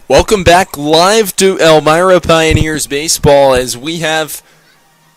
Welcome back live to Elmira Pioneers Baseball as we have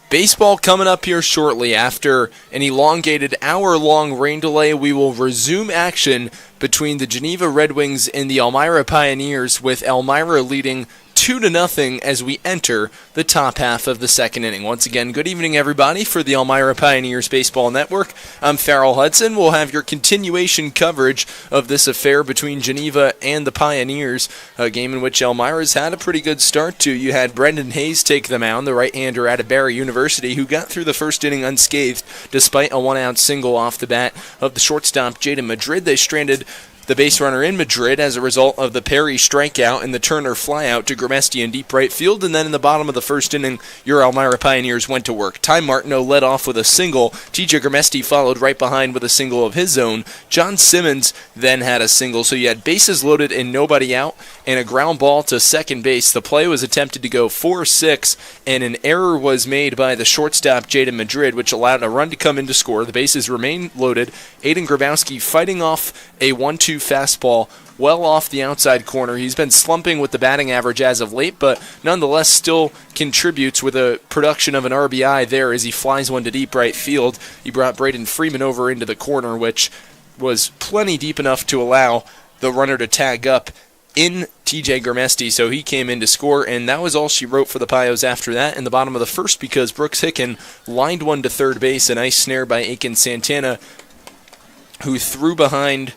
baseball coming up here shortly. After an elongated hour-long rain delay, we will resume action between the Geneva Red Wings and the Elmira Pioneers, with Elmira leading 2-0 as we enter the top half of the second inning. Once again, good evening, everybody. For the Elmira Pioneers Baseball Network, I'm Farrell Hudson. We'll have your continuation coverage of this affair between Geneva and the Pioneers, a game in which Elmira's had a pretty good start to. You had Brendan Hayes take the mound, the right-hander out of Barry University, who got through the first inning unscathed despite a one-out single off the bat of the shortstop, Jaden Madrid. They stranded the base runner in Madrid as a result of the Perry strikeout and the Turner flyout to Gramesti in deep right field. And then in the bottom of the first inning, your Elmira Pioneers went to work. Ty Martineau led off with a single. TJ Gramesti followed right behind with a single of his own. John Simmons then had a single. So you had bases loaded and nobody out, and a ground ball to second base. The play was attempted to go 4-6, and an error was made by the shortstop, Jaden Madrid, which allowed a run to come in to score. The bases remain loaded. Aiden Grabowski fighting off a 1-2 fastball well off the outside corner. He's been slumping with the batting average as of late, but nonetheless still contributes with a production of an RBI there as he flies one to deep right field. He brought Braden Freeman over into the corner, which was plenty deep enough to allow the runner to tag up in TJ Gramesti, so he came in to score, and that was all she wrote for the Pios after that in the bottom of the first, because Brooks Hicken lined one to third base. A nice snare by Aiken Santana, who threw behind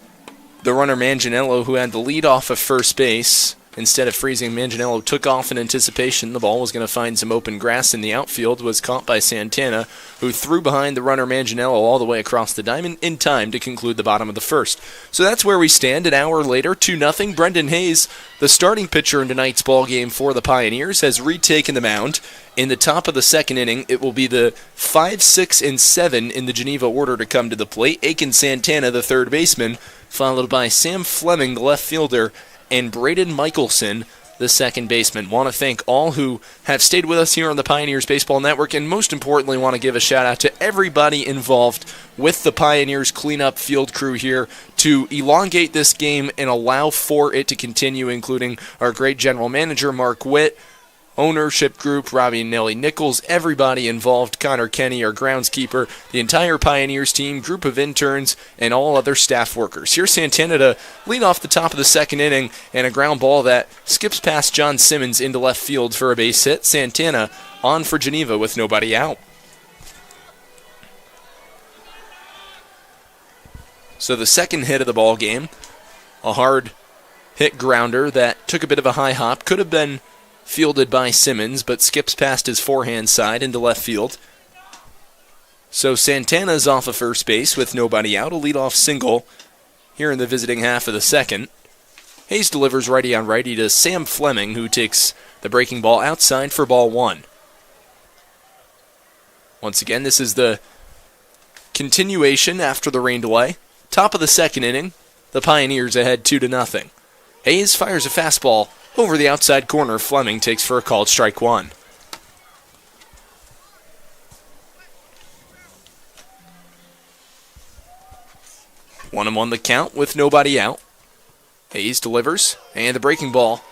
the runner Manganiello, who had the lead off of first base. Instead of freezing, Manganiello took off in anticipation. The ball was going to find some open grass in the outfield, was caught by Santana, who threw behind the runner Manganiello all the way across the diamond in time to conclude the bottom of the first. So that's where we stand an hour later, 2-0. Brendan Hayes, the starting pitcher in tonight's ball game for the Pioneers, has retaken the mound. In the top of the second inning, it will be the 5, 6, and 7 in the Geneva order to come to the plate. Aiken Santana, the third baseman, followed by Sam Fleming, the left fielder, and Braden Michelson, the second baseman. Want to thank all who have stayed with us here on the Pioneers Baseball Network, and most importantly, want to give a shout out to everybody involved with the Pioneers cleanup field crew here to elongate this game and allow for it to continue, including our great general manager, Mark Witt, ownership group, Robbie and Nellie Nichols, everybody involved, Connor Kenny, our groundskeeper, the entire Pioneers team, group of interns, and all other staff workers. Here's Santana to lead off the top of the second inning, and a ground ball that skips past John Simmons into left field for a base hit. Santana on for Geneva with nobody out. So the second hit of the ball game, a hard hit grounder that took a bit of a high hop, could have been fielded by Simmons, but skips past his forehand side into left field. So Santana's off of first base with nobody out, a leadoff single here in the visiting half of the second. Hayes delivers righty on righty to Sam Fleming, who takes the breaking ball outside for ball one. Once again, this is the continuation after the rain delay. Top of the second inning, the Pioneers ahead 2-0. Hayes fires a fastball over the outside corner. Fleming takes for a called strike one. One and one the count with nobody out. Hayes delivers, and the breaking ball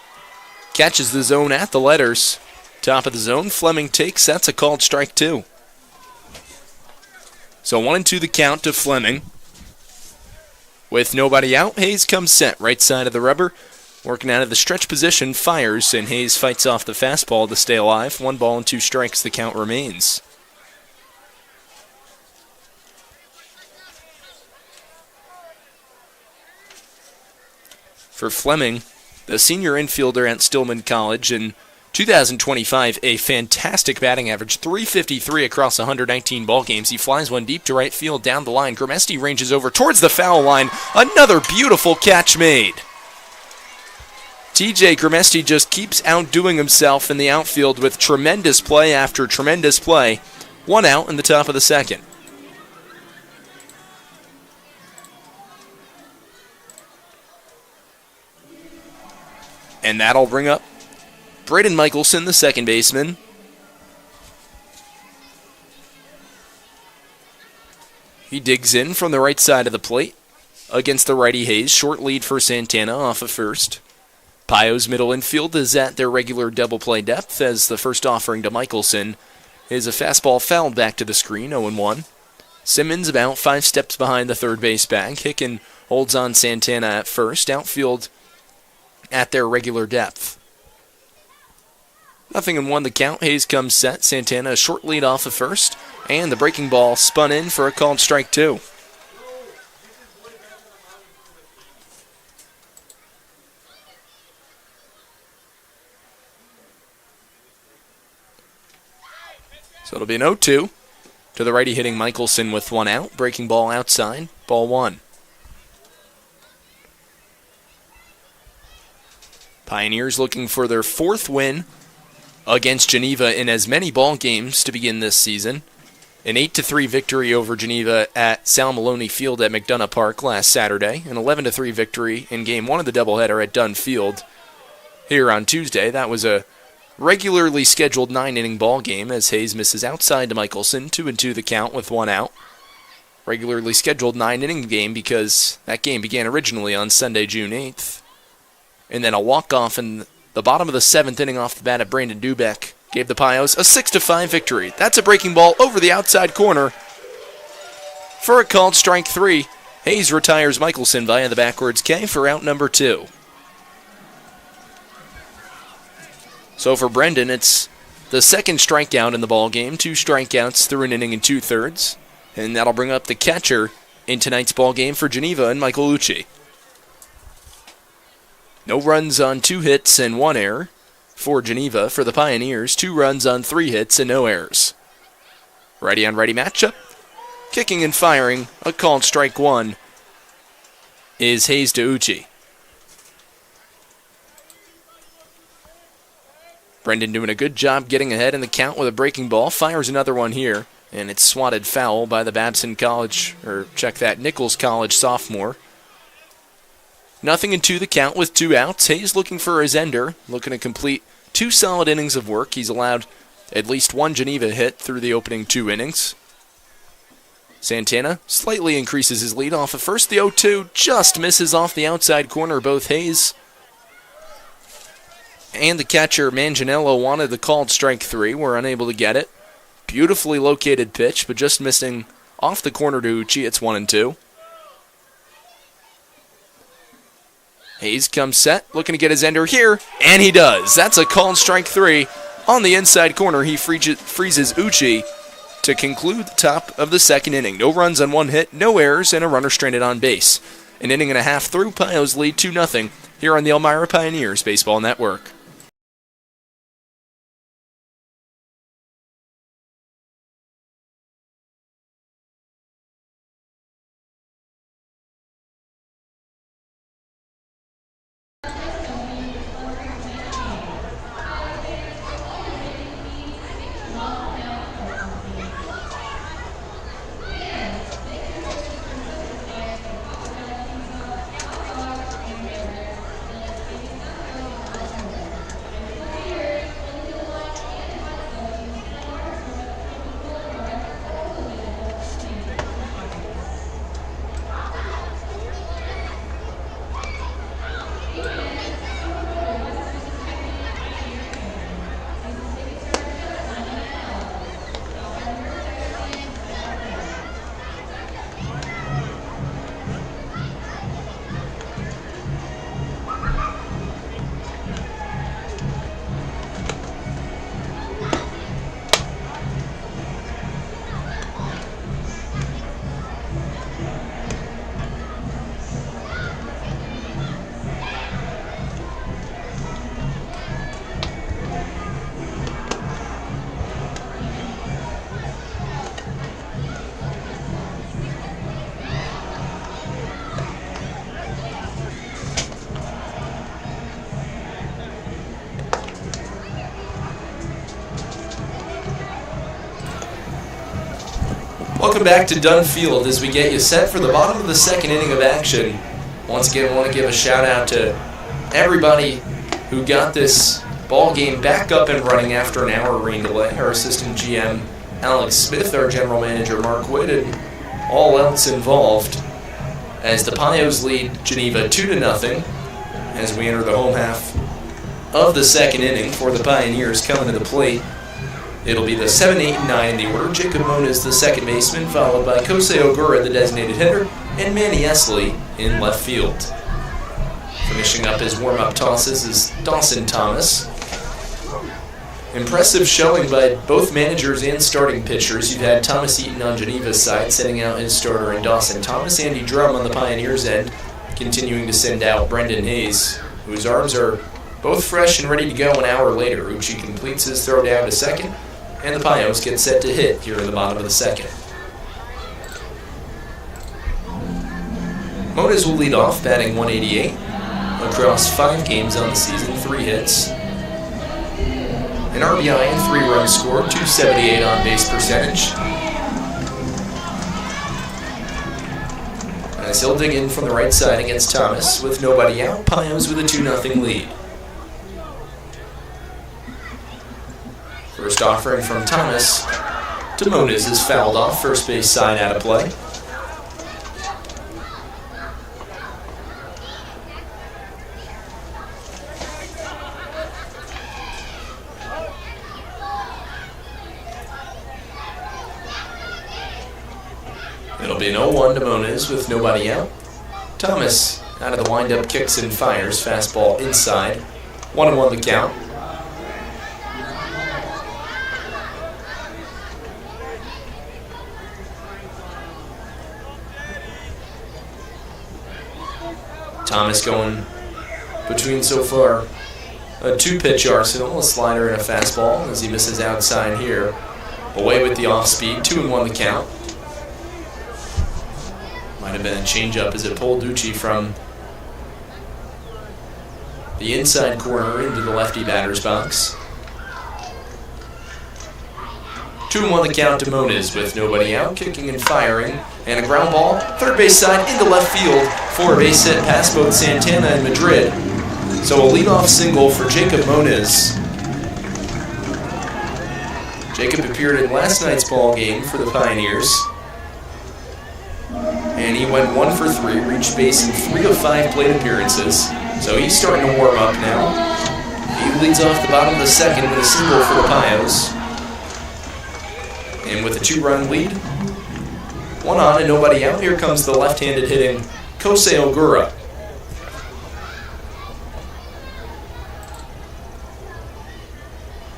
catches the zone at the letters. Top of the zone, Fleming takes. That's a called strike two. So 1-2 the count to Fleming. With nobody out, Hayes comes set, right side of the rubber. Working out of the stretch position, fires, and Hayes fights off the fastball to stay alive. 1-2 strikes, the count remains. For Fleming, the senior infielder at Stillman College, in 2025, a fantastic batting average, 353 across 119 ball games. He flies one deep to right field down the line. Gramesti ranges over towards the foul line. Another beautiful catch made. TJ Gramesti just keeps outdoing himself in the outfield with tremendous play after tremendous play. One out in the top of the second. And that'll bring up Braden Michelson, the second baseman. He digs in from the right side of the plate against the righty Hayes. Short lead for Santana off of first. Pio's middle infield is at their regular double play depth as the first offering to Michelson is a fastball fouled back to the screen, 0-1. Simmons about 5 steps behind the third base bag. Hicken holds on Santana at first. Outfield at their regular depth. 0-1 the count. Hayes comes set. Santana a short lead off of first. And the breaking ball spun in for a called strike 2. So it'll be an 0-2 to the righty hitting Michelson with 1 out. Breaking ball outside. Ball 1. Pioneers looking for their 4th win against Geneva in as many ball games to begin this season. An 8-3 victory over Geneva at Sal Maloney Field at McDonough Park last Saturday. An 11-3 victory in Game 1 of the doubleheader at Dunn Field here on Tuesday. That was a regularly scheduled 9-inning ball game as Hayes misses outside to Michelson. 2-2 the count with 1 out. Regularly scheduled 9-inning game because that game began originally on Sunday, June 8th. And then a walk-off in the bottom of the 7th inning off the bat at Brandon Dubeck gave the Pios a 6-5 victory. That's a breaking ball over the outside corner for a called strike 3. Hayes retires Michelson via the backwards K for out number 2. So for Brendan, it's the second strikeout in the ball game. 2 strikeouts through an inning and 2/3. And that'll bring up the catcher in tonight's ball game for Geneva and Michael Lucci. No runs on 2 hits and 1 error for Geneva. For the Pioneers, 2 runs on 3 hits and no errors. Righty-on-righty matchup. Kicking and firing, a called strike 1 is Hayes to Uchi. Brendan doing a good job getting ahead in the count with a breaking ball. Fires another one here, and it's swatted foul by the Babson College, or check that, Nichols College sophomore. 0-2 the count with 2 outs. Hayes looking for his ender, looking to complete 2 solid innings of work. He's allowed at least 1 Geneva hit through the opening 2 innings. Santana slightly increases his lead off of first. The 0-2 just misses off the outside corner. Both Hayes and the catcher Manganiello wanted the called strike 3. Were unable to get it. Beautifully located pitch, but just missing off the corner to Uchi. It's 1-2. Hayes comes set, looking to get his ender here, and he does. That's a called strike 3. On the inside corner, he freezes Uchi to conclude the top of the 2nd inning. No runs on 1 hit, no errors, and a runner stranded on base. An inning and a half through, Pios lead 2-0 here on the Elmira Pioneers Baseball Network. Welcome back to Dunn Field as we get you set for the bottom of the 2nd inning of action. Once again, I want to give a shout out to everybody who got this ball game back up and running after an hour rain delay. Our assistant GM, Alex Smith, our general manager, Mark Wood, and all else involved as the Pios lead Geneva 2-0 as we enter the home half of the second inning for the Pioneers coming to the plate. It'll be the 7, 8, and 9 in the order. Jacob Moniz, the second baseman, followed by Kosei Ogura, the designated hitter, and Manny Esley in left field. Finishing up his warm-up tosses is Dawson Thomas. Impressive showing by both managers and starting pitchers. You've had Thomas Eaton on Geneva's side, sending out his starter in Dawson Thomas. Andy Drum on the Pioneers' end, continuing to send out Brendan Hayes, whose arms are both fresh and ready to go an hour later. Uchi completes his throw down to second, and the Pios get set to hit here in the bottom of the second. Moniz will lead off, batting 188. Across 5 games on the season, 3 hits, an RBI and 3 runs scored, 278 on base percentage. As he'll dig in from the right side against Thomas with nobody out, Pios with a 2-0 lead. First offering from Thomas to Moniz is fouled off, first base side out of play. It'll be an 0-1 to Moniz with nobody out. Thomas out of the windup kicks and fires, fastball inside. 1-1 the count. Thomas going between so far a 2-pitch arsenal, a slider and a fastball as he misses outside here. Away with the off-speed, 2-1 the count. Might have been a changeup as it pulled Uchi from the inside corner into the lefty batter's box. 2-1 the count to Moniz with nobody out, kicking and firing, and a ground ball, third base side into left field for a base hit past both Santana and Madrid. So a leadoff single for Jacob Moniz. Jacob appeared in last night's ball game for the Pioneers, and he went 1 for 3, reached base in 3 of 5 plate appearances. So he's starting to warm up now. He leads off the bottom of the second with a single for the Pios. And with a 2-run lead, 1 on and nobody out, here comes the left-handed hitting Kosei Ogura.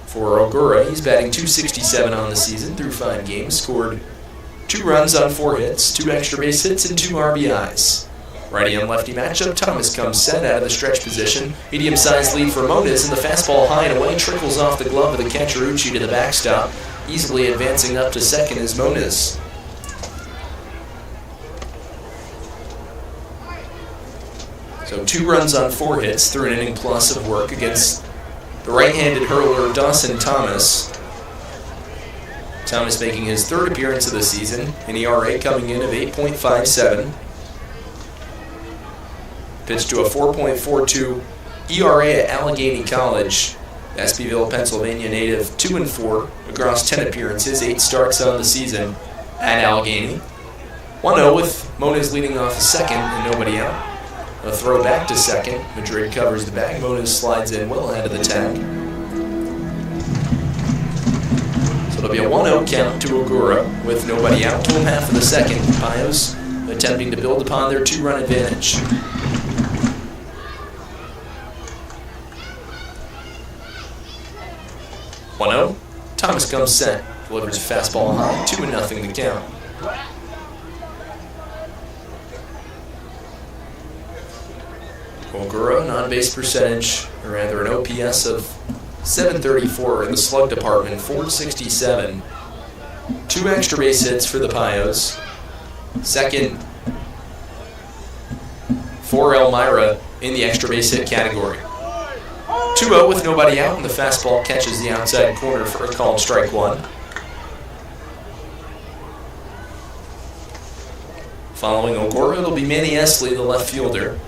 For Ogura, he's batting .267 on the season through 5 games, scored 2 runs on 4 hits, 2 extra base hits, and 2 RBIs. Righty and lefty matchup, Thomas comes set out of the stretch position. Medium-sized lead for Moniz, and the fastball high and away trickles off the glove of the catcher Uchi to the backstop. Easily advancing up to second is Moniz. So 2 runs on 4 hits through an inning plus of work against the right-handed hurler Dawson Thomas. Thomas making his 3rd appearance of the season, an ERA coming in of 8.57. Pitched to a 4.42 ERA at Allegheny College. Espyville, Pennsylvania native, 2-4 across 10 appearances, 8 starts on the season at Allegheny. 1-0 with Moniz leading off the second and nobody out. A throw back to second. Madrid covers the bag. Moniz slides in well ahead of the tag. So it'll be a 1-0 count to Ogura with nobody out. 2.5 of the second. Pios attempting to build upon their 2-run advantage. Thomas comes set, delivers a fastball high, 2-0 the count. Ogura, on-base percentage, or rather an OPS of .734 in the slug department, .467. 2 extra base hits for the Pios. Second for Elmira in the extra base hit category. 2-0 with nobody out, and the fastball catches the outside corner for a called strike 1. Following Ogura, it'll be Manny Esley, the left fielder.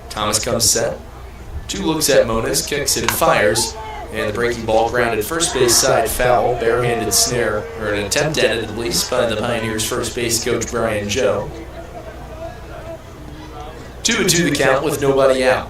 Thomas comes set. 2 looks at Moniz, kicks it and fires, and the breaking ball grounded first base side foul, barehanded snare, or an attempt at it at least, by the Pioneers' first base coach Brian Joe. 2-2 the count with nobody out.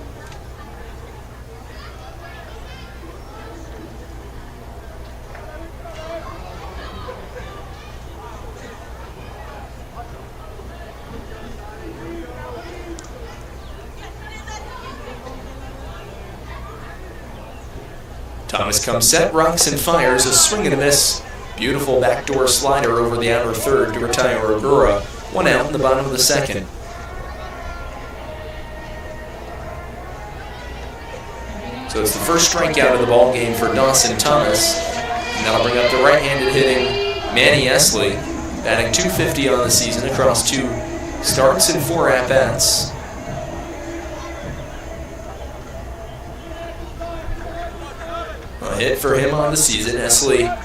Thomas comes set, rocks and fires, a swing and a miss. Beautiful backdoor slider over the outer third to retire Ogura. 1 out in the bottom of the second. So it's the first strikeout of the ball game for Dawson Thomas. And that'll bring up the right-handed hitting Manny Esley, batting .250 on the season across 2 starts and 4 at-bats. A hit for him on the season. Esley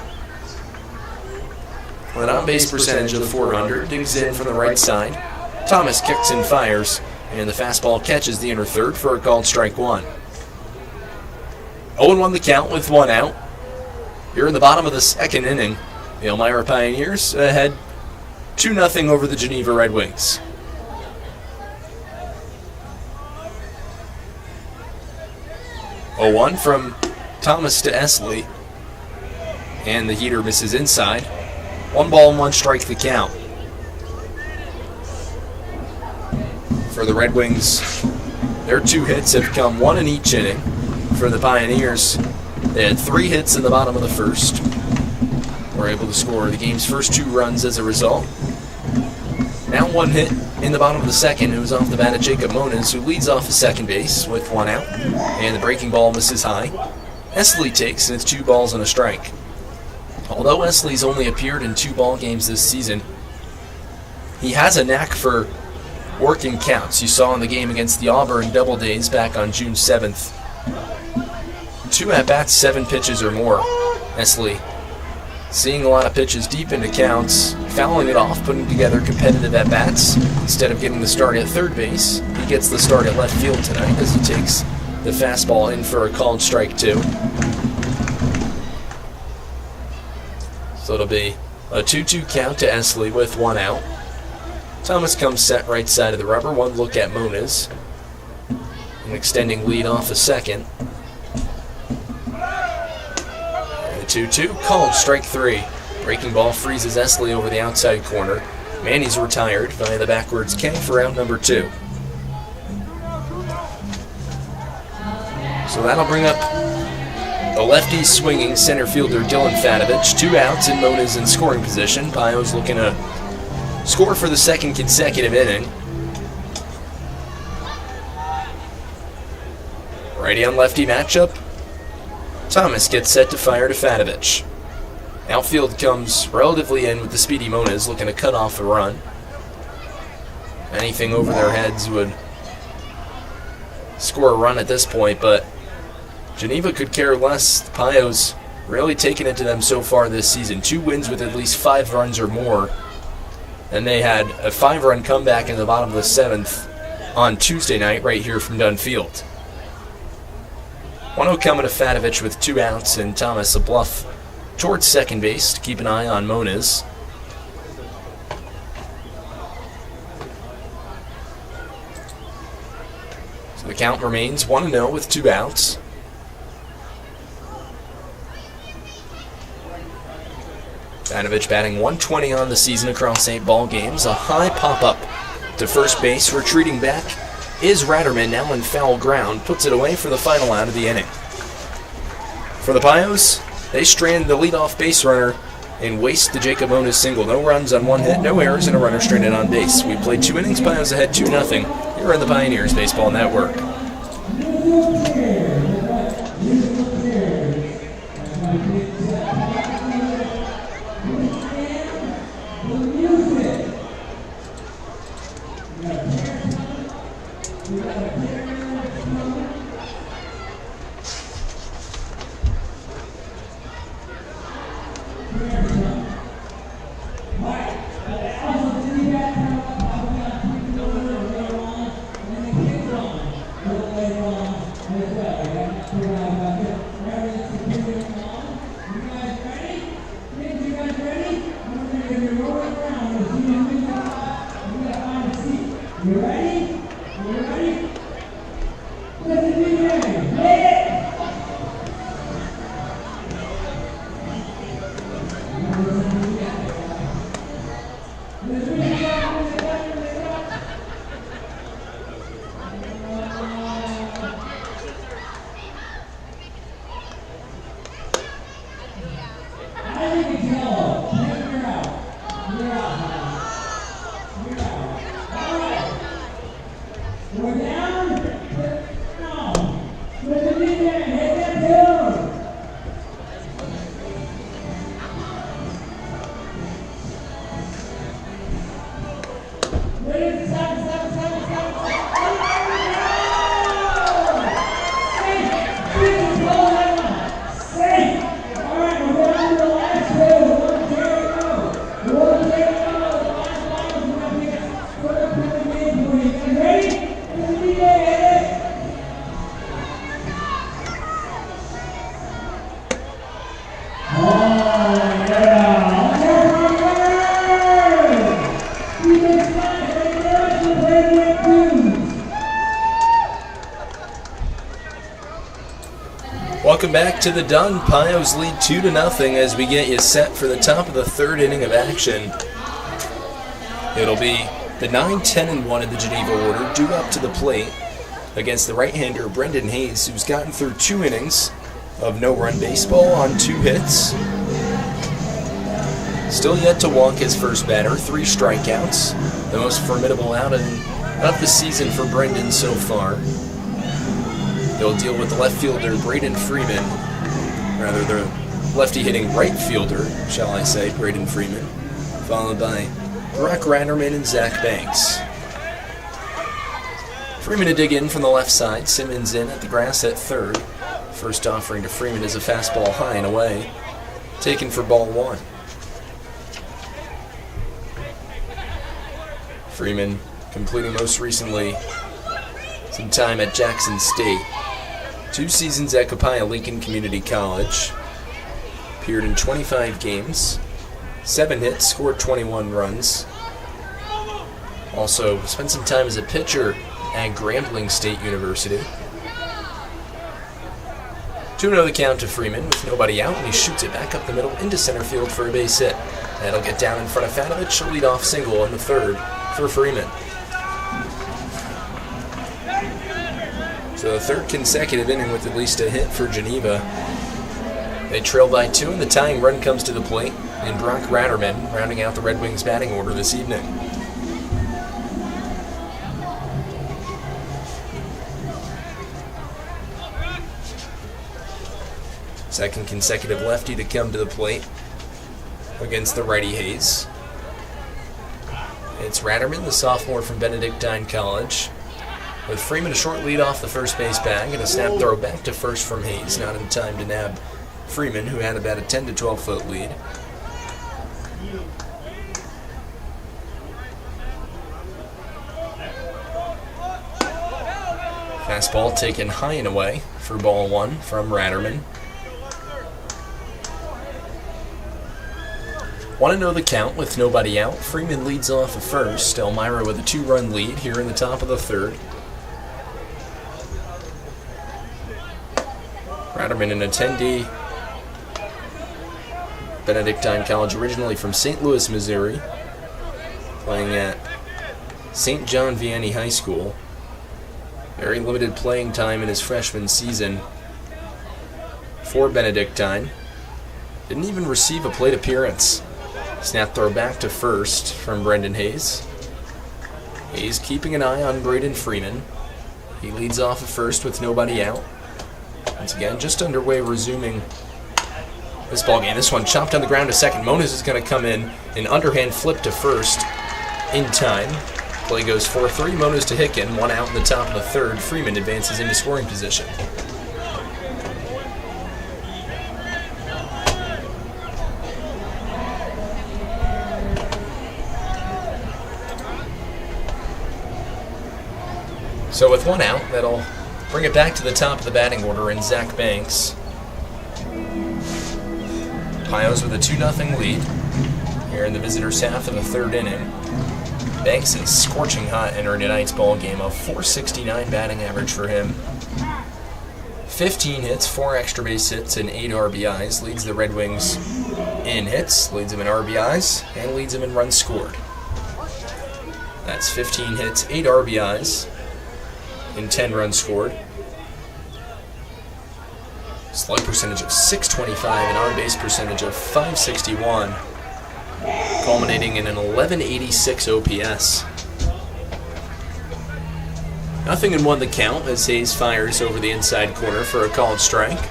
with an on-base percentage of .400, digs in from the right side. Thomas kicks and fires, and the fastball catches the inner third for a called strike 1. 0-1 the count with 1 out. Here in the bottom of the second inning, the Elmira Pioneers ahead 2-0 over the Geneva Red Wings. .0-1 from Thomas to Esley, and the heater misses inside. 1 ball and 1 strike the count. For the Red Wings, their 2 hits have come 1 in each inning. For the Pioneers, they had 3 hits in the bottom of the first. Were able to score the game's first 2 runs as a result. Now 1 hit in the bottom of the second. It was off the bat of Jacob Moniz, who leads off at second base with 1 out. And the breaking ball misses high. Esley takes, and it's 2 balls and a strike. Although Esley's only appeared in 2 ball games this season, he has a knack for working counts. You saw in the game against the Auburn Double Days back on June 7th. 2 at-bats, 7 pitches or more. Esley seeing a lot of pitches deep into counts, fouling it off, putting together competitive at-bats. Instead of getting the start at third base, he gets the start at left field tonight as he takes the fastball in for a called strike 2. So it'll be a 2-2 count to Esley with 1 out. Thomas comes set right side of the rubber. 1 look at Moniz. An extending lead off a second. And the 2-2 called strike 3. Breaking ball freezes Esley over the outside corner. Manny's retired via the backwards K for out number 2. So that'll bring up the lefty swinging center fielder Dylan Fatovich. 2 outs and Moniz in scoring position. Pio's looking to score for the second consecutive inning. Righty on lefty matchup. Thomas gets set to fire to Fatovich. Outfield comes relatively in with the speedy Moniz looking to cut off a run. Anything over their heads would score a run at this point, but Geneva could care less. The Pio's really taken it to them so far this season. 2 wins with at least 5 runs or more. And they had a 5-run comeback in the bottom of the 7th on Tuesday night right here from Dunn Field. 1-0 coming to Fatovich with 2 outs, and Thomas a bluff towards second base to keep an eye on Moniz. So the count remains 1-0 with 2 outs. Fatovich batting .120 on the season across 8 ball games. A high pop-up to first base. Retreating back is Ratterman, now in foul ground. Puts it away for the final out of the inning. For the Pios, they strand the leadoff base runner and waste the Jacob Moniz single. No runs on 1 hit, no errors, and a runner stranded on base. We played 2 innings. Pios ahead 2-0. Here on the Pioneers Baseball Network. You ready? Welcome back to the Dun. Pios lead 2-0 as we get you set for the top of the third inning of action. It'll be the 9-10-1 in the Geneva order due up to the plate against the right-hander Brendan Hayes, who's gotten through 2 innings of no-run baseball on 2 hits. Still yet to walk his first batter, 3 strikeouts, the most formidable outing of the season for Brendan so far. They'll deal with the left fielder Braden Freeman, rather the lefty-hitting right fielder, shall I say, Braden Freeman, followed by Brock Ratterman and Zach Banks. Freeman to dig in from the left side, Simmons in at the grass at third. First offering to Freeman is a fastball high and away, taken for ball 1. Freeman completing most recently some time at Jackson State. 2 seasons at Copiah Lincoln Community College. Appeared in 25 games. 7 hits, scored 21 runs. Also spent some time as a pitcher at Grambling State University. 2-0 the count to Freeman with nobody out, and he shoots it back up the middle into center field for a base hit. That'll get down in front of Fanovich, a leadoff single in the third for Freeman. So the third consecutive inning with at least a hit for Geneva. They trail by 2, and the tying run comes to the plate, and Brock Ratterman rounding out the Red Wings batting order this evening. Second consecutive lefty to come to the plate against the righty Hayes. It's Ratterman, the sophomore from Benedictine College, with Freeman a short lead off the first base bag and a snap throw back to first from Hayes, not in time to nab Freeman, who had about a 10 to 12 foot lead. Fastball taken high and away for ball 1 from Ratterman. 1-0 the count with nobody out. Freeman leads off at first. Elmira with a 2-run lead here in the top of the third. Ratterman in a 10D. Benedictine College, originally from St. Louis, Missouri, playing at St. John Vianney High School. Very limited playing time in his freshman season for Benedictine. Didn't even receive a plate appearance. Snap throw back to first from Brendan Hayes. Hayes keeping an eye on Braden Freeman. He leads off at first with nobody out. Once again, just underway, resuming this ball game. This one chopped on the ground to second. Moniz is going to come in, an underhand flip to first in time. Play goes 4-3. Moniz to Hicken. 1 out in the top of the third. Freeman advances into scoring position. So with 1 out, that'll bring it back to the top of the batting order in Zach Banks. Pios with a 2-0 lead here in the visitors' half of the third inning. Banks is scorching hot entering tonight's ball game, a .469 batting average for him. 15 hits, 4 extra base hits, and 8 RBIs. Leads the Red Wings in hits, leads them in RBIs, and leads them in runs scored. That's 15 hits, 8 RBIs, and 10 runs scored. Slug percentage of .625 and on-base percentage of .561, culminating in an 1186 OPS. 0-1 the count as Hayes fires over the inside corner for a called strike.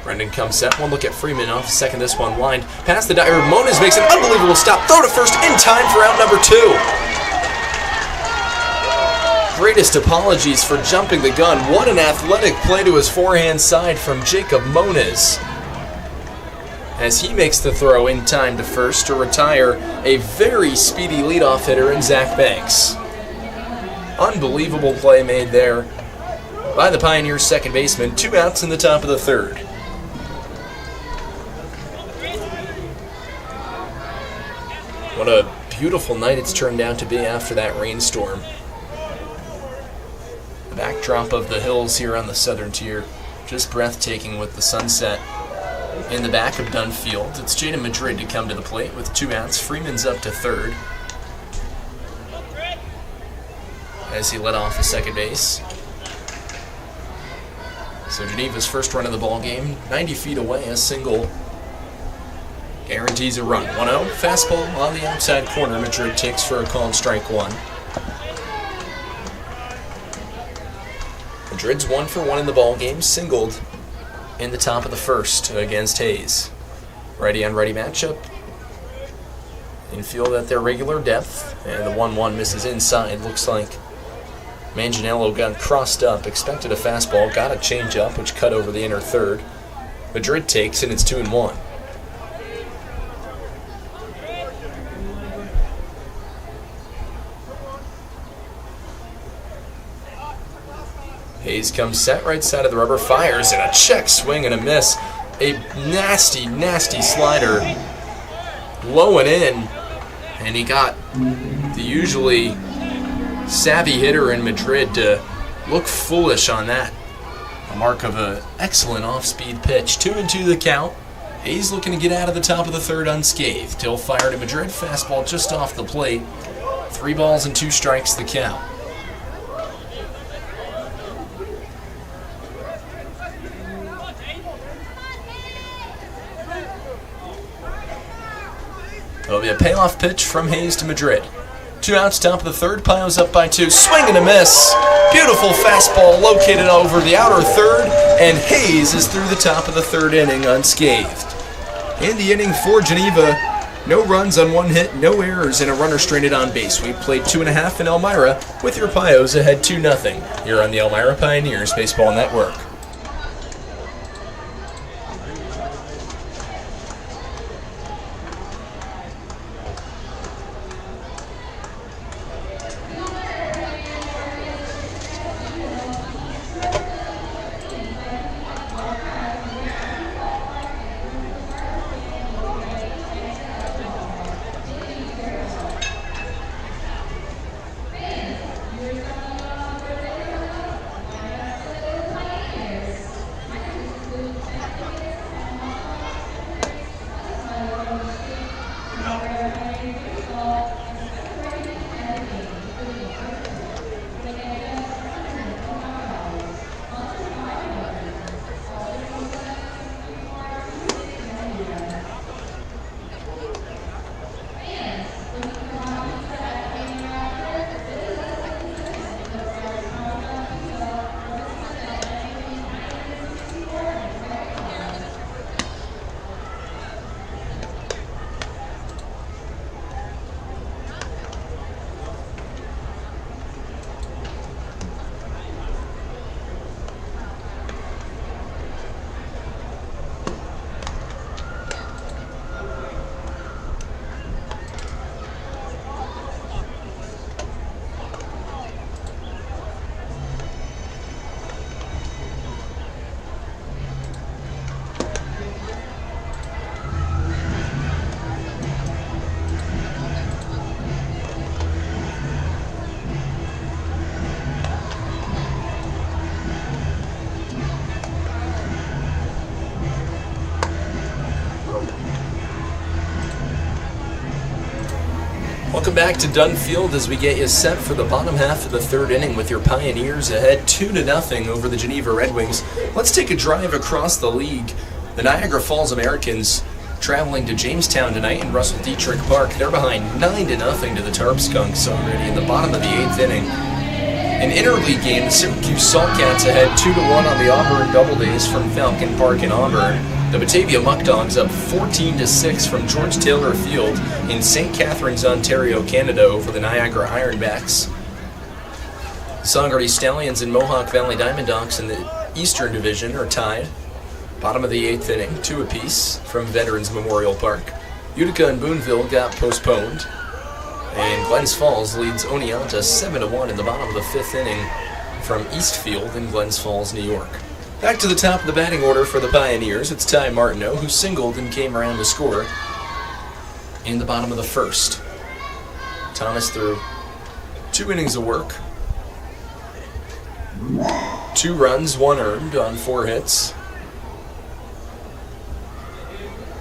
Brendan comes set. One look at Freeman off second. This one lined past the Moniz makes an unbelievable stop. Throw to first in time for out number 2. Greatest apologies for jumping the gun. What an athletic play to his forehand side from Jacob Moniz, as he makes the throw in time to first to retire a very speedy leadoff hitter in Zach Banks. Unbelievable play made there by the Pioneers' second baseman. 2 outs in the top of the third. What a beautiful night it's turned out to be after that rainstorm. The backdrop of the hills here on the southern tier, just breathtaking with the sunset in the back of Dunfield. It's Jaden Madrid to come to the plate with 2 outs. Freeman's up to third as he led off the second base. So Geneva's first run of the ball game, 90 feet away, a single guarantees a run. 1-0, fastball on the outside corner. Madrid takes for a called strike 1. Madrid's 1 for 1 in the ball game, singled in the top of the first against Hayes. Righty on righty matchup. Infield at their regular depth, and the 1-1 misses inside. Looks like Manganiello got crossed up, expected a fastball, got a changeup, which cut over the inner third. Madrid takes, and it's 2-1. Hayes comes set, right side of the rubber, fires, and a check swing and a miss. A nasty, nasty slider. Low and in, and he got the usually savvy hitter in Madrid to look foolish on that. A mark of an excellent off-speed pitch. 2-2 the count. Hayes looking to get out of the top of the third unscathed. Till fire to Madrid, fastball just off the plate. 3 balls and 2 strikes the count. It'll be a payoff pitch from Hayes to Madrid. 2 outs, top of the third. Pios up by 2. Swing and a miss. Beautiful fastball located over the outer third, and Hayes is through the top of the third inning unscathed. In the inning for Geneva, no runs on 1 hit, no errors, and a runner stranded on base. We played 2.5 in Elmira with your Pios ahead 2-0 here on the Elmira Pioneers Baseball Network. Welcome back to Dunfield as we get you set for the bottom half of the third inning with your Pioneers ahead 2-0 over the Geneva Red Wings. Let's take a drive across the league. The Niagara Falls Americans traveling to Jamestown tonight in Russell Dietrich Park. They're behind 9-0 to the Tarp Skunks already in the bottom of the 8th inning. An interleague game, the Syracuse Saltcats ahead 2-1 on the Auburn Doubledays from Falcon Park in Auburn. The Batavia Muck Dogs up 14-6 from George Taylor Field in St. Catharines, Ontario, Canada over the Niagara Ironbacks. Saugerty Stallions and Mohawk Valley Diamond Dogs in the Eastern Division are tied. Bottom of the 8th inning, 2 apiece from Veterans Memorial Park. Utica and Boonville got postponed. And Glens Falls leads Oneonta 7-1 in the bottom of the 5th inning from Eastfield in Glens Falls, New York. Back to the top of the batting order for the Pioneers, it's Ty Martineau, who singled and came around to score in the bottom of the 1st. Thomas threw 2 innings of work. 2 runs, 1 earned on 4 hits.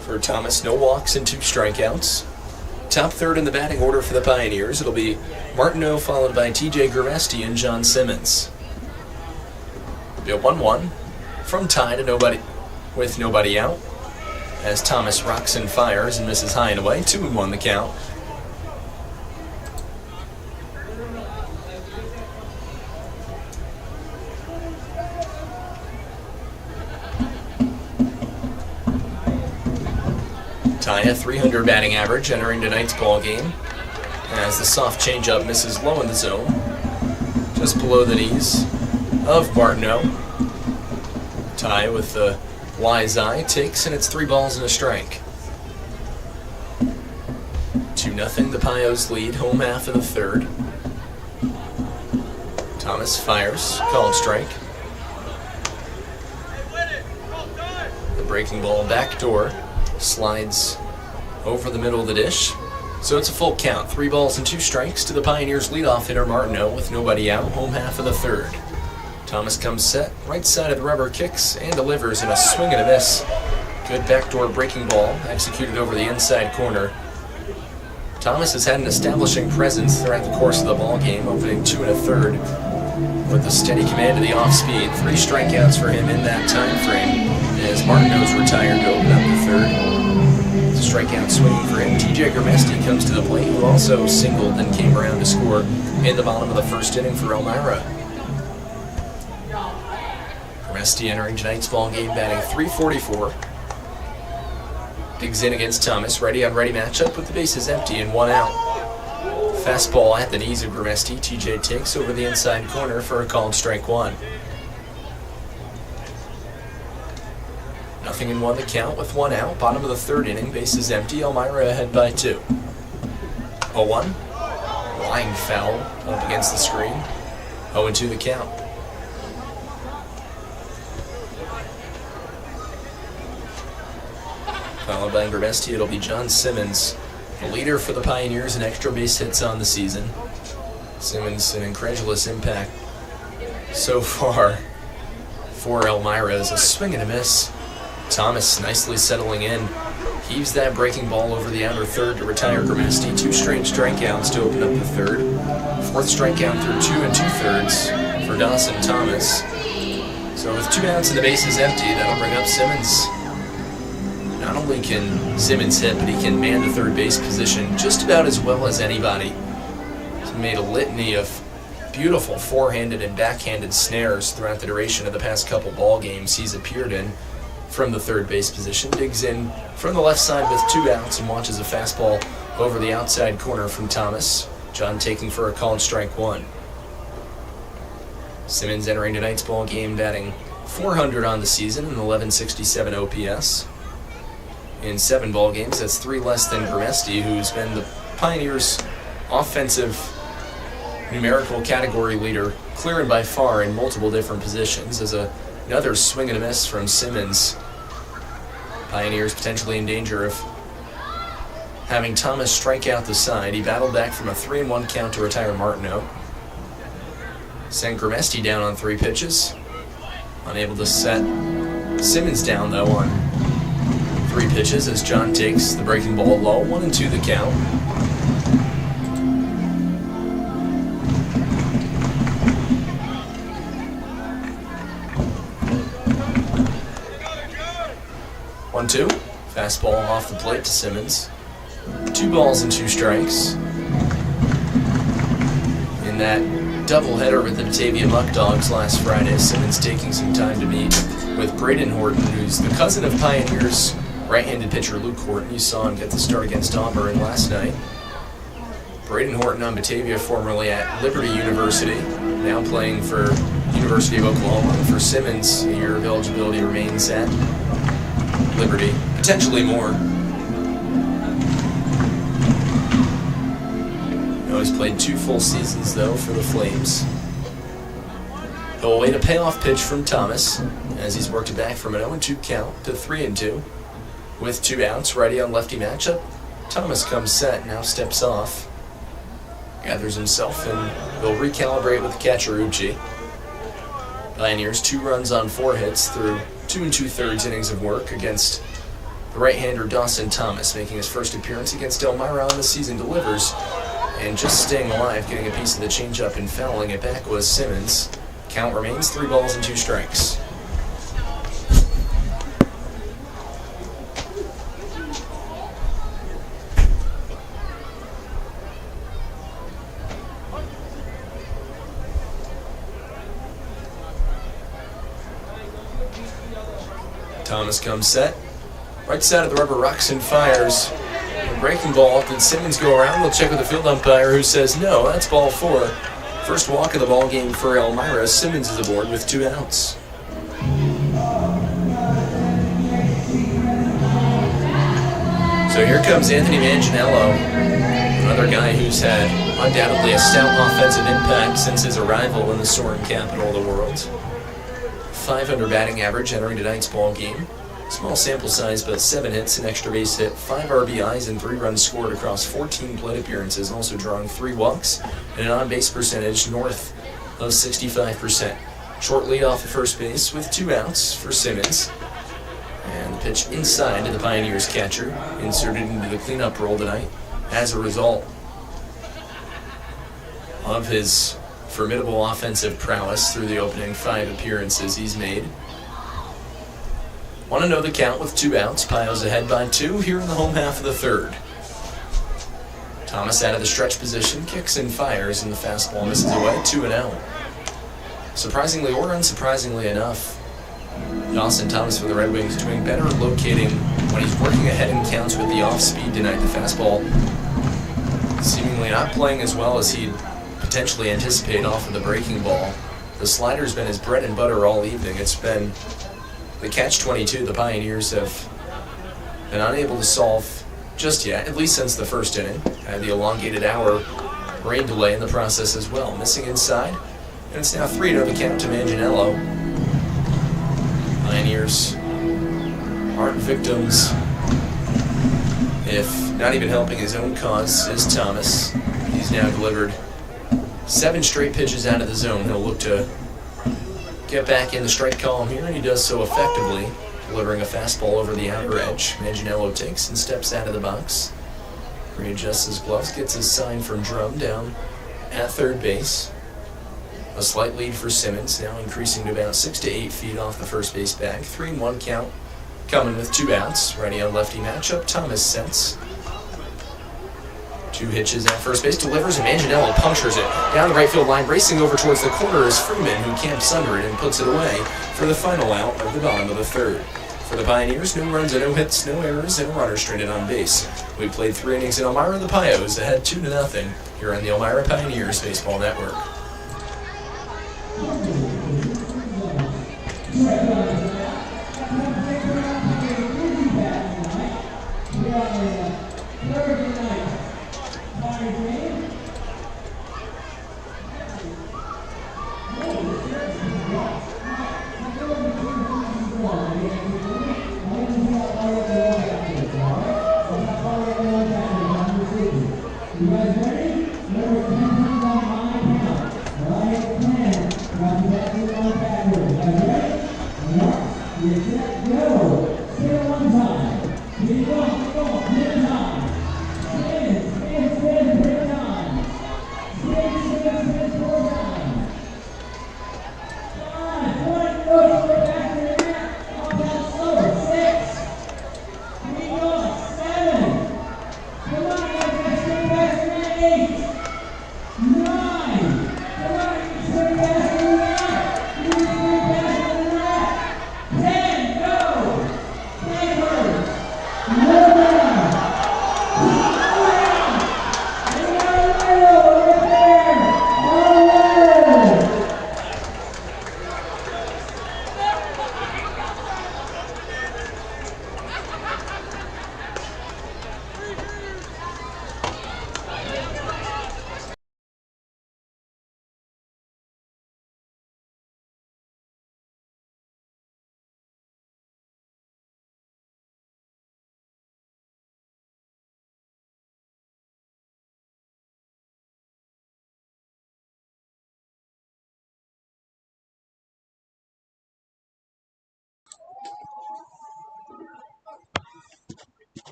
For Thomas, no walks and 2 strikeouts. Top 3rd in the batting order for the Pioneers, it'll be Martineau followed by TJ Gurmesti and John Simmons. It'll be a 1-1 from tie to nobody with nobody out as Thomas rocks and fires and misses high and away. 2-1 the count. Ty, a .300 batting average entering tonight's ball game as the soft changeup misses low in the zone, just below the knees of Martineau. Ty with the wise eye takes, and it's 3 balls and a strike. 2-0 the Pios lead, home half of the 3rd. Thomas fires, called strike. The breaking ball backdoor slides over the middle of the dish. So it's a full count. 3 balls and 2 strikes to the Pioneers' leadoff hitter Martineau with nobody out, home half of the 3rd. Thomas comes set, right side of the rubber, kicks and delivers in a swing and a miss. Good backdoor breaking ball executed over the inside corner. Thomas has had an establishing presence throughout the course of the ball game, opening 2 1/3 with a steady command of the off speed. 3 strikeouts for him in that time frame as Martineau's retired to open up the 3rd. It's a strikeout swing for him. TJ Gurmesti comes to the plate, who also singled and came around to score in the bottom of the 1st inning for Elmira. Gurmesti entering tonight's ball game batting .344. Digs in against Thomas, ready on ready matchup with the bases empty and 1 out. Fastball at the knees of Gurmesti. TJ takes over the inside corner for a called strike 1. 0-1 the count with 1 out. Bottom of the 3rd inning, bases empty. Elmira ahead by 2. 0-1. Line foul up against the screen. 0-2 the count. Followed by Gurmesti, it'll be John Simmons, the leader for the Pioneers in extra base hits on the season. Simmons, an incredulous impact so far for Elmira as a swing and a miss. Thomas nicely settling in. Heaves that breaking ball over the outer 3rd to retire Gurmesti. 2 straight strikeouts to open up the 3rd. 4th strikeout through 2 2/3 for Dawson Thomas. So with 2 outs and the bases empty, that'll bring up Simmons. Not only can Simmons hit, but he can man the 3rd base position just about as well as anybody. He's made a litany of beautiful forehanded and backhanded snares throughout the duration of the past couple ball games he's appeared in from the 3rd base position. Digs in from the left side with 2 outs and watches a fastball over the outside corner from Thomas. John taking for a called strike 1. Simmons entering tonight's ball game batting .400 on the season and 1167 OPS. In 7 ball games, that's 3 less than Gurmesti, who's been the Pioneers' offensive numerical category leader, clear and by far in multiple different positions. As another swing and a miss from Simmons. Pioneers potentially in danger of having Thomas strike out the side. He battled back from a 3-1 count to retire Martineau. Sent Gurmesti down on 3 pitches. Unable to set Simmons down, though, on 3 pitches as John takes the breaking ball low. 1-2 the count. fastball off the plate to Simmons. 2 balls and 2 strikes. In that doubleheader with the Batavia Muck Dogs last Friday, Simmons taking some time to meet with Braden Horton, who's the cousin of Pioneers right-handed pitcher Luke Horton. You saw him get the start against Auburn last night. Braden Horton on Batavia, formerly at Liberty University, now playing for University of Oklahoma. For Simmons, a year of eligibility remains at Liberty, potentially more. He's played 2 full seasons, though, for the Flames. He'll await a payoff pitch from Thomas as he's worked it back from an 0-2 count to 3-2. With 2 outs, righty on lefty matchup, Thomas comes set, now steps off, gathers himself, and he'll recalibrate with the catcher Uchi. Pioneers 2 runs on 4 hits through 2 2/3 innings of work against the right-hander Dawson Thomas, making his first appearance against Elmira on the season. Delivers. And just staying alive, getting a piece of the changeup and fouling it back was Simmons. Count remains 3 balls and 2 strikes. Thomas comes set. Right side of the rubber rocks and fires. Breaking ball. Did Simmons go around? We'll check with the field umpire, who says no, that's ball 4. First walk of the ball game for Elmira. Simmons is aboard with 2 outs. So here comes Anthony Manganiello, another guy who's had undoubtedly a stout offensive impact since his arrival in the soaring capital of the world. 500 batting average entering tonight's ball game. Small sample size, but 7 hits, an extra base hit, 5 RBIs, and 3 runs scored across 14 plate appearances, also drawing 3 walks and an on-base percentage north of 65%. Short lead off at first base with 2 outs for Simmons. And the pitch inside to the Pioneers catcher, inserted into the cleanup role tonight as a result of his formidable offensive prowess through the opening 5 appearances he's made. Want to know the count with 2 outs. Pio's ahead by 2 here in the home half of the 3rd. Thomas out of the stretch position, kicks and fires, and the fastball misses away, 2-0. Surprisingly or unsurprisingly enough, Dawson Thomas for the Red Wings doing better locating when he's working ahead in counts with the off-speed tonight. The fastball seemingly not playing as well as he'd potentially anticipate off of the breaking ball. The slider's been his bread and butter all evening. It's been the catch-22 the Pioneers have been unable to solve just yet, at least since the first inning. Had the elongated hour rain delay in the process as well. Missing inside, and it's now 3-0 the count to Manganiello. Pioneers aren't victims, if not even helping his own cause, is Thomas. He's now delivered 7 straight pitches out of the zone. He'll look to get back in the strike column here, and he does so effectively, delivering a fastball over the outer edge. Manganiello takes and steps out of the box. Readjusts his gloves, gets his sign from Drum down at third base. A slight lead for Simmons, now increasing to about 6 to 8 feet off the first base bag. 3-1 count, coming with 2 outs. Righty on lefty matchup, Thomas sets. 2 hitches at first base, delivers, and Manganiello punctures it down the right field line. Racing over towards the corner is Freeman, who camps under it and puts it away for the final out of the bottom of the 3rd. For the Pioneers, no runs and no hits, no errors, and a runner stranded on base. We played 3 innings in Elmira. The Pios ahead 2-0 here on the Elmira Pioneers Baseball Network.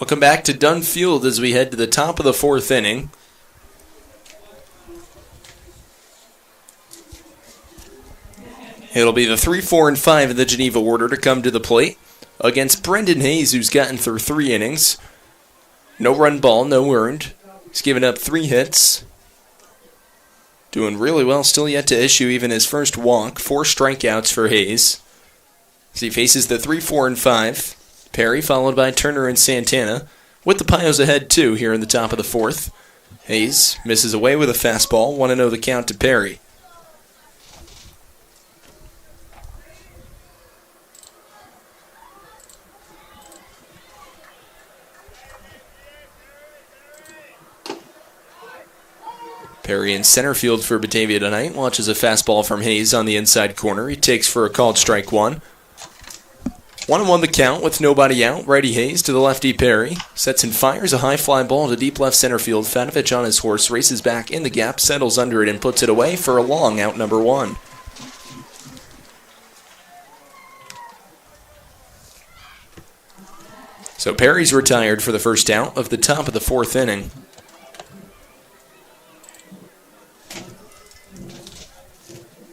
Welcome back to Dunn Field as we head to the top of the fourth inning. It'll be the 3, 4, and 5 in the Geneva order to come to the plate against Brendan Hayes, who's gotten through 3 innings. No run ball, no earned. He's given up 3 hits. Doing really well, still yet to issue even his first walk. 4 strikeouts for Hayes. As he faces the 3, 4, and 5. Perry followed by Turner and Santana, with the Pios ahead too here in the top of the fourth. Hayes misses away with a fastball, 1-0 the count to Perry. Perry in center field for Batavia tonight. Watches a fastball from Hayes on the inside corner. He takes for a called strike 1. 1-1 the count with nobody out. Righty Hayes to the lefty Perry. Sets and fires a high fly ball to deep left center field. Fatovich on his horse races back in the gap, settles under it, and puts it away for a long out number 1. So Perry's retired for the first out of the top of the fourth inning.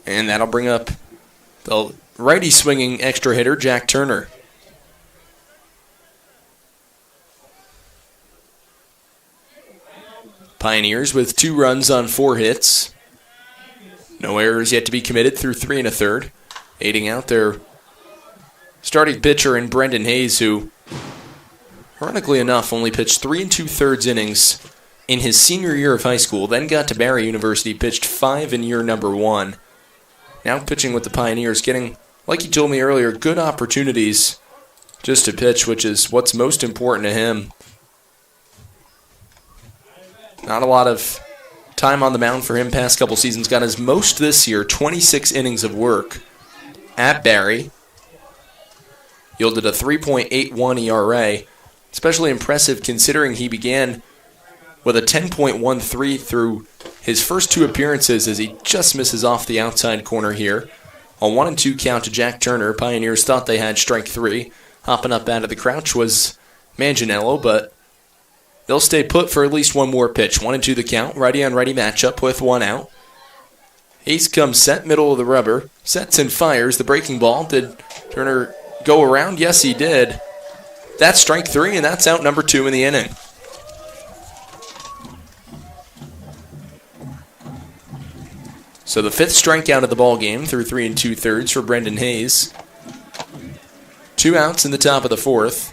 And that'll bring up the righty swinging extra hitter, Jack Turner. Pioneers with 2 runs on 4 hits. No errors yet to be committed through 3 1/3. Aiding out their starting pitcher in Brendan Hayes, who, ironically enough, only pitched 3 2/3 innings in his senior year of high school, then got to Barry University, pitched 5 in year number 1. Now pitching with the Pioneers, getting, like he told me earlier, good opportunities just to pitch, which is what's most important to him. Not a lot of time on the mound for him past couple seasons. Got his most this year, 26 innings of work at Barry. Yielded a 3.81 ERA. Especially impressive considering he began with a 10.13 through his first 2 appearances, as he just misses off the outside corner here. A 1-2 count to Jack Turner. Pioneers thought they had strike 3. Hopping up out of the crouch was Manganiello, but they'll stay put for at least one more pitch. 1-2 the count. Righty on righty matchup with 1 out. Hayes comes set, middle of the rubber. Sets and fires the breaking ball. Did Turner go around? Yes, he did. That's strike 3, and that's out number 2 in the inning. So the 5th strikeout of the ball game through 3 2/3 for Brendan Hayes. 2 outs in the top of the 4th.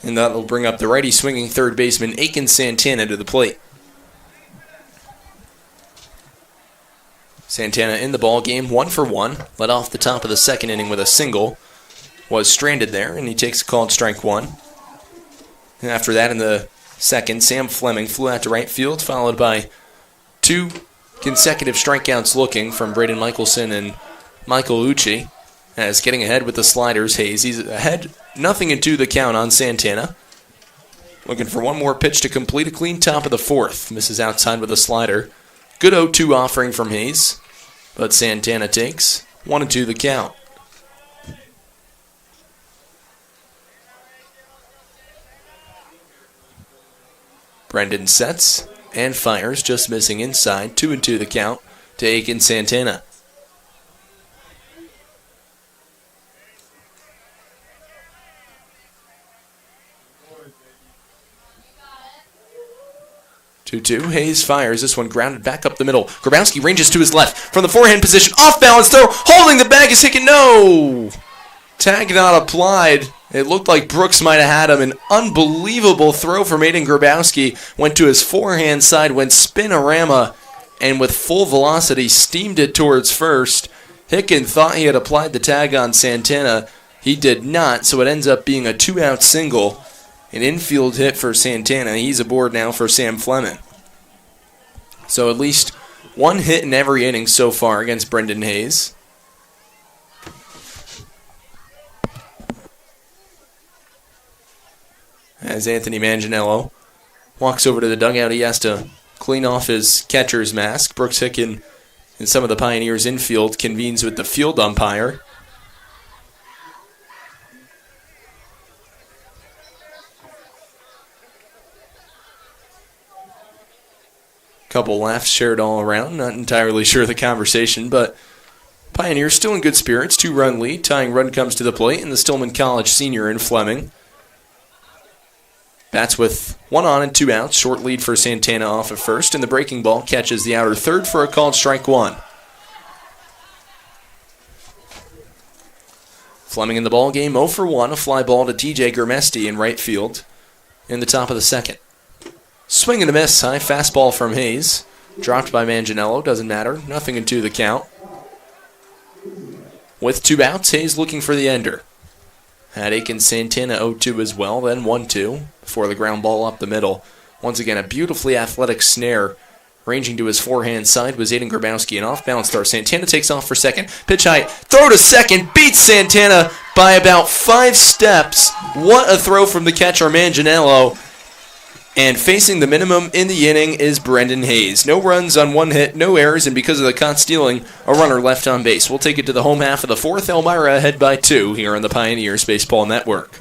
And that will bring up the righty swinging third baseman Aiken Santana to the plate. Santana in the ball game, 1 for 1. Led off the top of the second inning with a single. Was stranded there, and he takes a called strike 1. And after that in the second, Sam Fleming flew out to right field, followed by 2 consecutive strikeouts looking from Braden Michelson and Michael Ucci. As getting ahead with the sliders, Hayes. He's ahead 0-2 the count on Santana. Looking for one more pitch to complete a clean top of the 4th. Misses outside with a slider. Good 0-2 offering from Hayes, but Santana takes 1-2 the count. Brendan sets and fires, just missing inside. 2-2 the count to Aiken Santana. Hayes fires. This one grounded back up the middle. Grabowski ranges to his left from the forehand position. Off balance throw. Holding the bag is Hicken. No! Tag not applied. It looked like Brooks might have had him. An unbelievable throw from Aiden Grabowski. Went to his forehand side, went spinorama, and with full velocity steamed it towards first. Hicken thought he had applied the tag on Santana. He did not, so it ends up being a 2-out single. An infield hit for Santana. He's aboard now for Sam Fleming. So at least 1 hit in every inning so far against Brendan Hayes. As Anthony Manganiello walks over to the dugout, he has to clean off his catcher's mask. Brooks Hicken and some of the Pioneers infield convenes with the field umpire. Couple laughs shared all around. Not entirely sure of the conversation, but Pioneers still in good spirits. 2-run lead. Tying run comes to the plate, and the Stillman College senior in Fleming. Bats with 1 on and 2 outs. Short lead for Santana off at first, and the breaking ball catches the outer third for a called strike 1. Fleming in the ball game, 0 for 1. A fly ball to TJ Germesti in right field in the top of the second. Swing and a miss. High fastball from Hayes. Dropped by Manganiello. Doesn't matter. Nothing in 2 the count. With 2 outs, Hayes looking for the ender. Had Aiken Santana 0-2 as well, then 1-2 before the ground ball up the middle. Once again, a beautifully athletic snare ranging to his forehand side was Aiden Grabowski. An off-balance throw. Santana takes off for second. Pitch high. Throw to second. Beats Santana by about 5 steps. What a throw from the catcher, Manganiello. And facing the minimum in the inning is Brendan Hayes. No runs on 1 hit, no errors, and because of the caught stealing, a runner left on base. We'll take it to the home half of the 4th. Elmira ahead by 2 here on the Pioneers Baseball Network.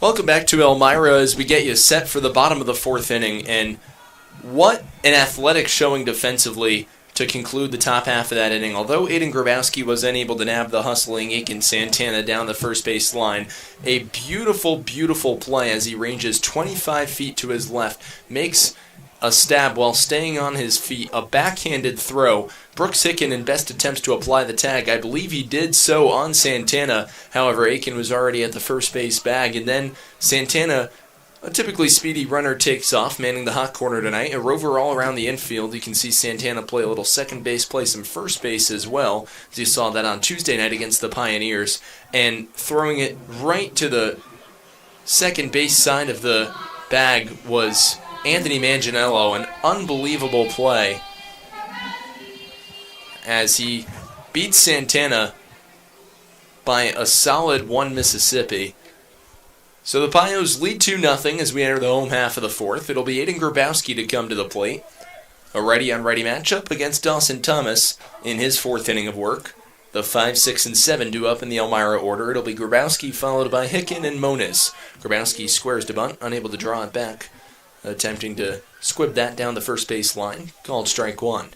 Welcome back to Elmira as we get you set for the bottom of the 4th inning. And what an athletic showing defensively to conclude the top half of that inning. Although Aiden Grabowski was unable to nab the hustling Aiken Santana down the first base line, a beautiful, beautiful play as he ranges 25 feet to his left, makes a stab while staying on his feet, a backhanded throw. Brooks Hicken in best attempts to apply the tag. I believe he did so on Santana. However, Aiken was already at the first base bag, and then Santana, a typically speedy runner, takes off, manning the hot corner tonight. A rover all around the infield. You can see Santana play a little second base, play some first base as well, as you saw that on Tuesday night against the Pioneers, and throwing it right to the second base side of the bag was Anthony Manganiello. An unbelievable play as he beats Santana by a solid 1 Mississippi. So the Pios lead 2-0 as we enter the home half of the 4th. It'll be Aiden Grabowski to come to the plate. A righty-on-righty matchup against Dawson Thomas in his 4th inning of work. The 5, 6, and 7 due up in the Elmira order. It'll be Grabowski followed by Hicken and Moniz. Grabowski squares to bunt, unable to draw it back. Attempting to squib that down the first base line. Called strike 1.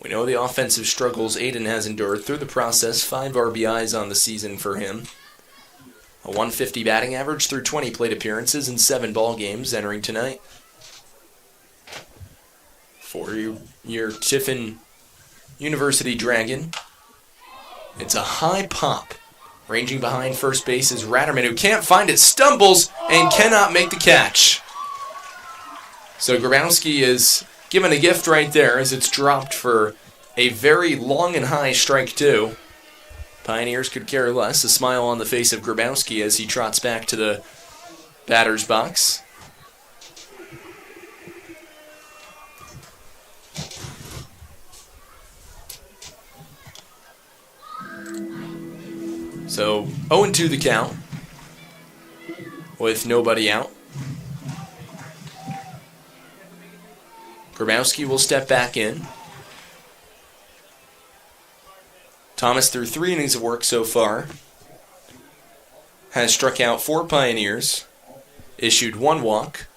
We know the offensive struggles Aiden has endured through the process. 5 RBIs on the season for him. A 150 batting average through 20 plate appearances in 7 ball games entering tonight. For your Tiffin University Dragon, it's a high pop. Ranging behind first base is Ratterman, who can't find it, stumbles, and cannot make the catch. So Grabowski is given a gift right there as it's dropped for a very long and high strike 2. Pioneers could care less. A smile on the face of Grabowski as he trots back to the batter's box. So 0-2 the count with nobody out. Grabowski will step back in. Thomas, through 3 innings of work so far, has struck out 4 Pioneers, issued 1 walk,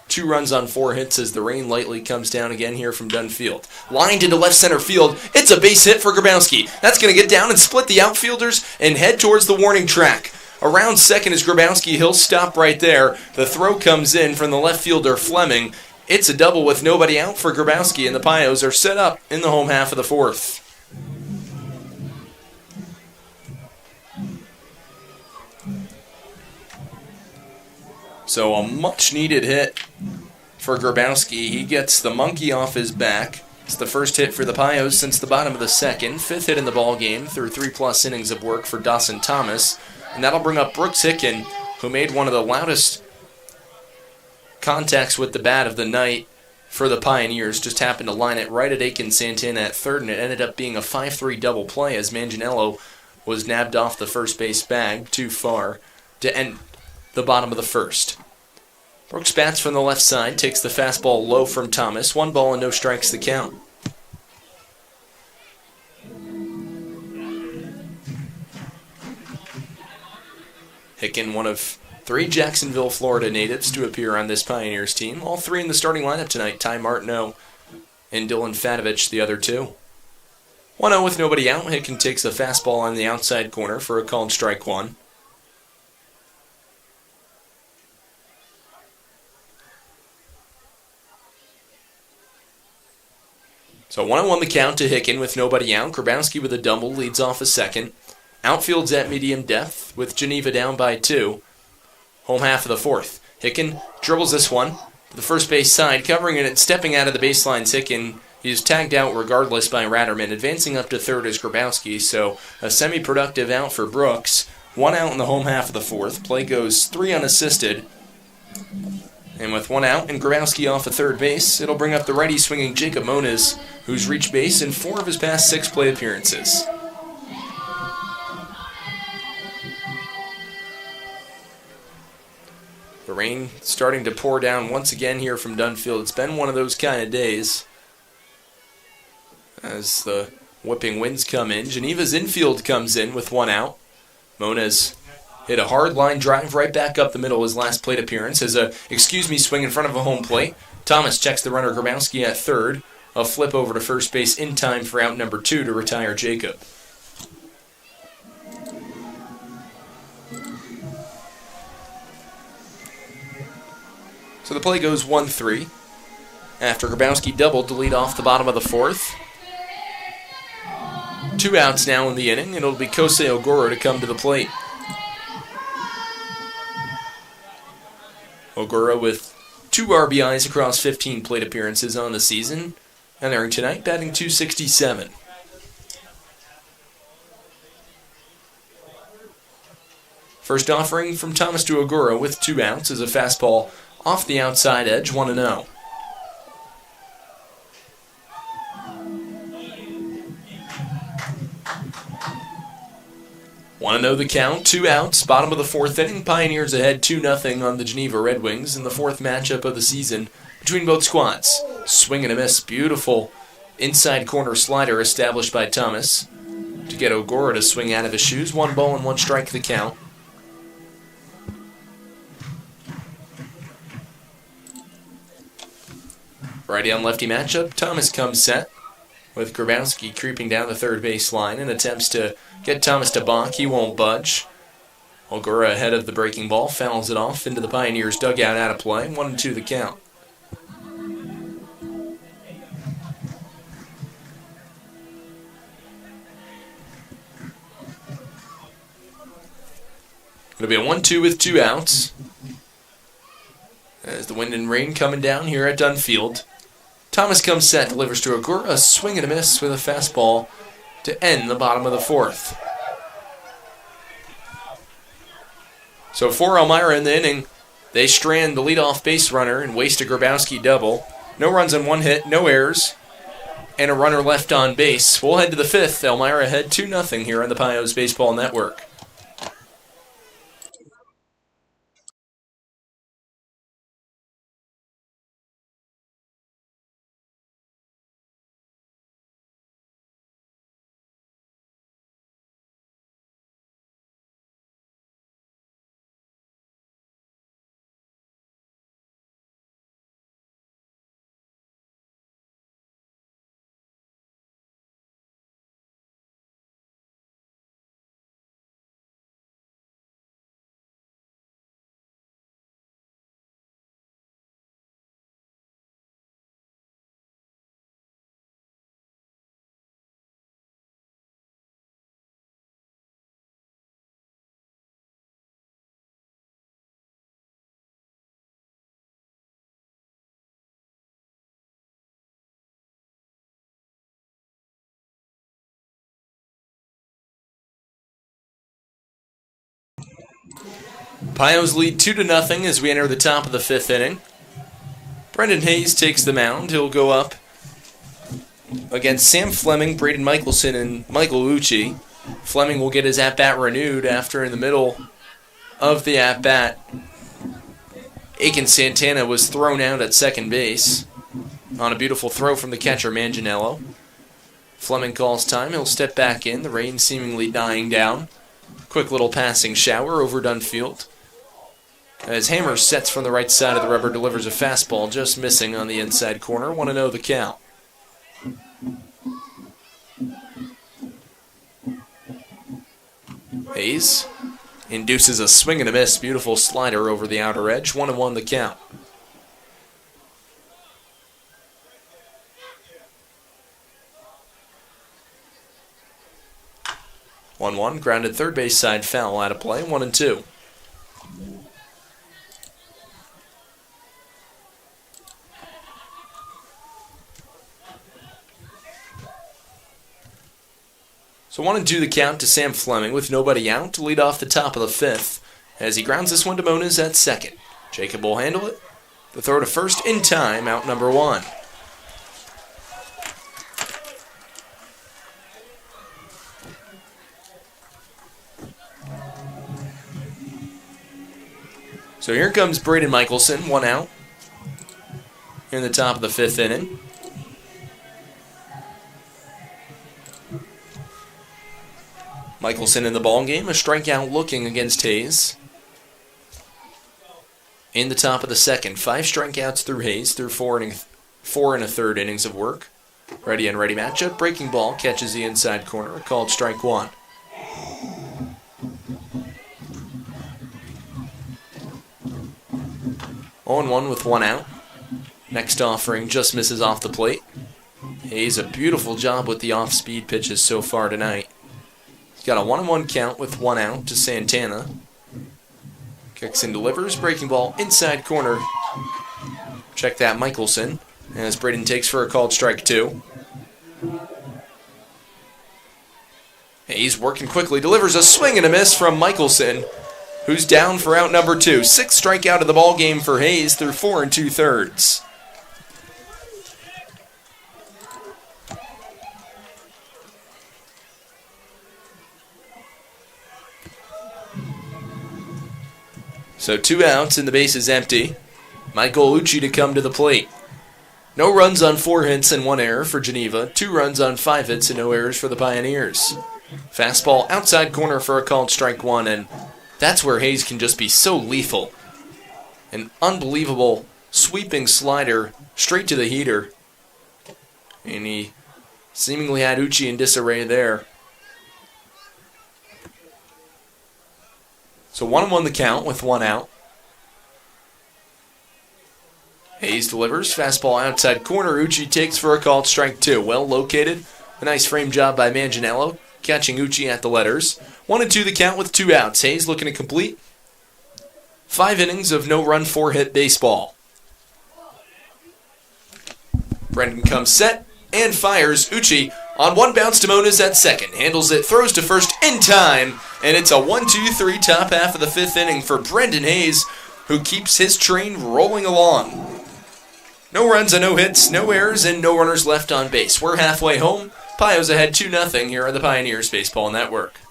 2 runs on 4 hits as the rain lightly comes down again here from Dunfield. Lined into left center field. It's a base hit for Grabowski. That's going to get down and split the outfielders and head towards the warning track. Around second is Grabowski. He'll stop right there. The throw comes in from the left fielder Fleming. It's a double with nobody out for Grabowski, and the Pios are set up in the home half of the 4th. So a much-needed hit for Grabowski. He gets the monkey off his back. It's the first hit for the Pios since the bottom of the 2nd. 5th hit in the ball game through 3+ innings of work for Dawson Thomas. And that'll bring up Brooks Hicken, who made one of the loudest contacts with the bat of the night for the Pioneers. Just happened to line it right at Aiken Santana at third, and it ended up being a 5-3 double play as Manganiello was nabbed off the first base bag too far to end the bottom of the 1st. Brooks bats from the left side, takes the fastball low from Thomas. 1 ball and no strikes the count. Hicken, one of 3 Jacksonville, Florida natives to appear on this Pioneers team. All 3 in the starting lineup tonight. Ty Martineau and Dylan Fatovich, the other 2. 1-0 with nobody out. Hicken takes a fastball on the outside corner for a called strike 1. So 1-1 the count to Hicken with nobody out. Grabowski with a double leads off a second. Outfield's at medium depth with Geneva down by 2. Home half of the 4th. Hicken dribbles this one to the first base side, covering it and stepping out of the baseline's Hicken. He's tagged out regardless by Ratterman. Advancing up to third is Grabowski, so a semi-productive out for Brooks. 1 out in the home half of the 4th. Play goes 3 unassisted. And with 1 out and Grabowski off at third base, it'll bring up the righty swinging Jacob Moniz, who's reached base in 4 of his past 6 plate appearances. The rain starting to pour down once again here from Dunfield. It's been one of those kind of days as the whipping winds come in. Geneva's infield comes in with 1 out. Moniz hit a hard line drive right back up the middle his last plate appearance as a swing in front of a home plate. Thomas checks the runner Grabowski at third. A flip over to first base in time for out number 2 to retire Jacob. So the play goes 1-3 after Grabowski doubled to lead off the bottom of the 4th. 2 outs now in the inning, and it'll be Kosei Ogura to come to the plate. Ogura with 2 RBIs across 15 plate appearances on the season, entering tonight batting .267. First offering from Thomas to Ogura with 2 outs is a fastball off the outside edge, 1-0. Want to know the count? 2 outs, bottom of the 4th inning. Pioneers ahead 2-0 on the Geneva Red Wings in the 4th matchup of the season between both squads. Swing and a miss. Beautiful inside corner slider established by Thomas to get Ogura to swing out of his shoes. 1 ball and 1 strike the count. Righty on lefty matchup. Thomas comes set with Grabowski creeping down the third base line and attempts to get Thomas to balk. He won't budge. Ogura ahead of the breaking ball, fouls it off into the Pioneers' dugout out of play. 1-2 the count. It'll be a 1-2 with 2 outs as the wind and rain coming down here at Dunfield. Thomas comes set, delivers to Ogura, a swing and a miss with a fastball to end the bottom of the 4th. So for Elmira in the inning, they strand the leadoff base runner and waste a Grabowski double. No runs on 1 hit, no errors, and a runner left on base. We'll head to the 5th. Elmira ahead 2-0 here on the Pios Baseball Network. Pios lead 2-0 as we enter the top of the 5th inning. Brendan Hayes takes the mound. He'll go up against Sam Fleming, Braden Michelson, and Michael Ucci. Fleming will get his at-bat renewed after in the middle of the at-bat, Aiken Santana was thrown out at second base on a beautiful throw from the catcher, Manganiello. Fleming calls time. He'll step back in, the rain seemingly dying down. Quick little passing shower over Dunfield. As Hammer sets from the right side of the rubber, delivers a fastball just missing on the inside corner. 1-0 the count. Hayes induces a swing and a miss. Beautiful slider over the outer edge. 1-1 the count. One, grounded third base side foul out of play. 1-2. So 1-2 the count to Sam Fleming with nobody out to lead off the top of the 5th as he grounds this one to Moniz at second. Jacob will handle it. The throw to first in time, out number 1. So here comes Braden Michelson, 1 out in the top of the 5th inning. Michelson in the ballgame, a strikeout looking against Hayes. In the top of the 2nd, 5 strikeouts through Hayes through 4 and a third innings of work. Ready and ready matchup. Breaking ball catches the inside corner, called strike 1. On 1 with 1 out. Next offering just misses off the plate. Hayes, a beautiful job with the off-speed pitches so far tonight. He's got a 1-1 count with 1 out to Santana. Kicks and delivers. Breaking ball inside corner. Check that, Michelson. As Braden takes for a called strike 2. Hayes working quickly. Delivers a swing and a miss from Michelson, who's down for out number 2. 6th strikeout of the ball game for Hayes through 4 2/3. So 2 outs and the base is empty. Michael Ucci to come to the plate. No runs on 4 hits and 1 error for Geneva. 2 runs on 5 hits and no errors for the Pioneers. Fastball outside corner for a called strike 1, and that's where Hayes can just be so lethal. An unbelievable sweeping slider straight to the heater. And he seemingly had Ucci in disarray there. So 1-1 the count with 1 out. Hayes delivers. Fastball outside corner. Ucci takes for a called strike 2. Well located. A nice frame job by Manganiello, catching Ucci at the letters. 1-2 the count with 2 outs. Hayes looking to complete 5 innings of no-run, 4-hit baseball. Brendan comes set and fires. Ucci on 1 bounce to Moniz at second. Handles it, throws to first in time, and it's a 1-2-3 top half of the 5th inning for Brendan Hayes, who keeps his train rolling along. No runs and no hits, no errors, and no runners left on base. We're halfway home. Pios ahead 2-0 here on the Pioneers Baseball Network.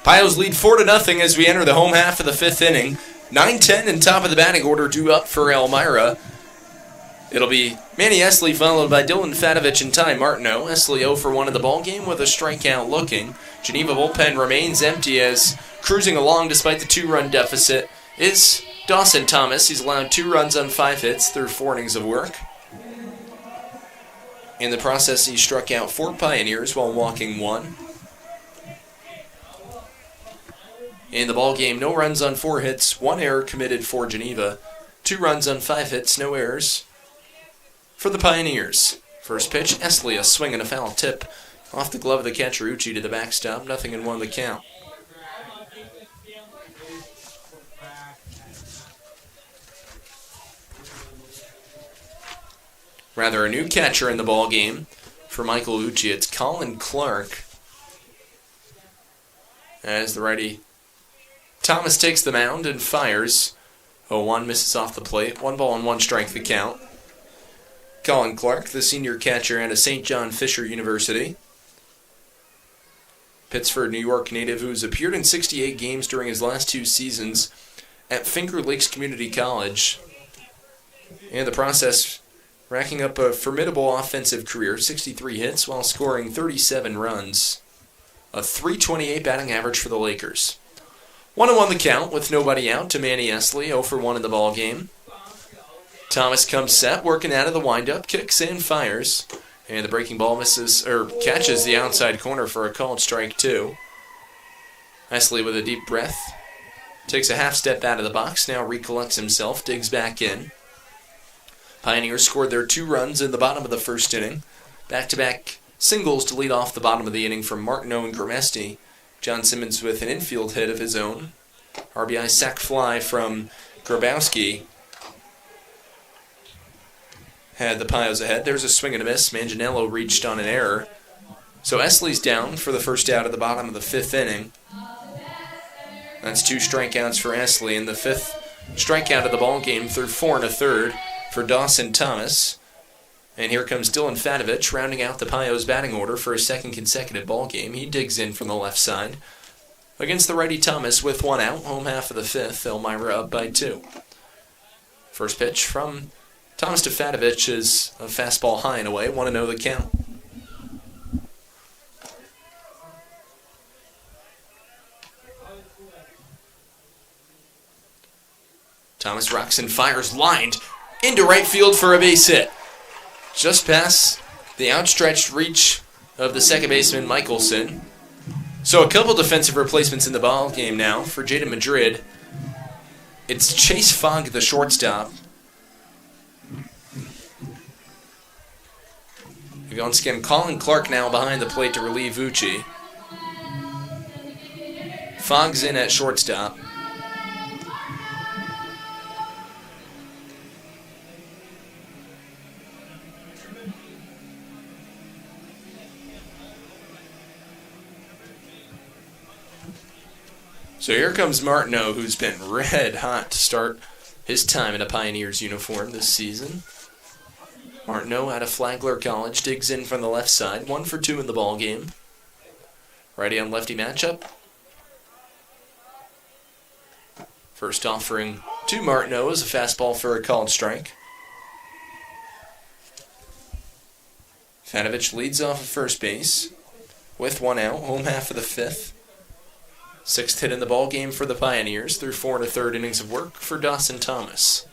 Pios lead 4-0 as we enter the home half of the fifth inning. 9-10 and top of the batting order due up for Elmira. It'll be Manny Esley followed by Dylan Fatovich and Ty Martineau. Esley 0 for 1 in the ballgame with a strikeout looking. Geneva bullpen remains empty as cruising along despite the 2-run deficit is Dawson Thomas. He's allowed 2 runs on 5 hits through 4 innings of work. In the process, he struck out 4 Pioneers while walking 1. In the ballgame, no runs on 4 hits, 1 error committed for Geneva. 2 runs on 5 hits, no errors for the Pioneers. First pitch, Esley, a swing and a foul tip off the glove of the catcher Uchi to the backstop. 0-1 the count. Rather, a new catcher in the ballgame for Michael Uchi. It's Colin Clark. As the righty Thomas takes the mound and fires. 0-1 misses off the plate. 1 ball and 1 strike the count. Colin Clark, the senior catcher out of St. John Fisher University. Pittsford, New York native who's appeared in 68 games during his last 2 seasons at Finger Lakes Community College. In the process, racking up a formidable offensive career, 63 hits while scoring 37 runs. A .328 batting average for the Lakers. 1-1 the count with nobody out to Manny Esley, 0 for 1 in the ballgame. Thomas comes set, working out of the windup, kicks and fires. And the breaking ball catches the outside corner for a called strike 2. Esley with a deep breath. Takes a half step out of the box, now recollects himself, digs back in. Pioneers scored their 2 runs in the bottom of the first inning. Back-to-back singles to lead off the bottom of the inning from Martineau and Gramesti. John Simmons with an infield hit of his own. RBI sac fly from Grabowski had the Pios ahead. There's a swing and a miss. Manganiello reached on an error. So Esley's down for the first out at the bottom of the 5th inning. That's 2 strikeouts for Esley, and the 5th strikeout of the ball game through 4 1/3 for Dawson Thomas. And here comes Dylan Fatovich rounding out the Pios batting order for a 2nd consecutive ball game. He digs in from the left side against the righty Thomas with 1 out. Home half of the 5th, Elmira up by 2. First pitch from Thomas to Fatovich is a fastball high and away. 1-0 the count. Thomas rocks and fires, lined into right field for a base hit. Just past the outstretched reach of the second baseman, Michelson. So a couple defensive replacements in the ball game now for Jaden Madrid. It's Chase Fogg, the shortstop. Once again, Colin Clark now behind the plate to relieve Uchi. Fogg's in at shortstop. So here comes Martineau, who's been red hot to start his time in a Pioneers uniform this season. Martineau out of Flagler College digs in from the left side. 1 for 2 in the ball game. Righty on lefty matchup. First offering to Martineau is a fastball for a called strike. Fatovich leads off at first base with 1 out. Home half of the 5th. 6th hit in the ball game for the Pioneers through 4 1/3 innings of work for Dawson Thomas.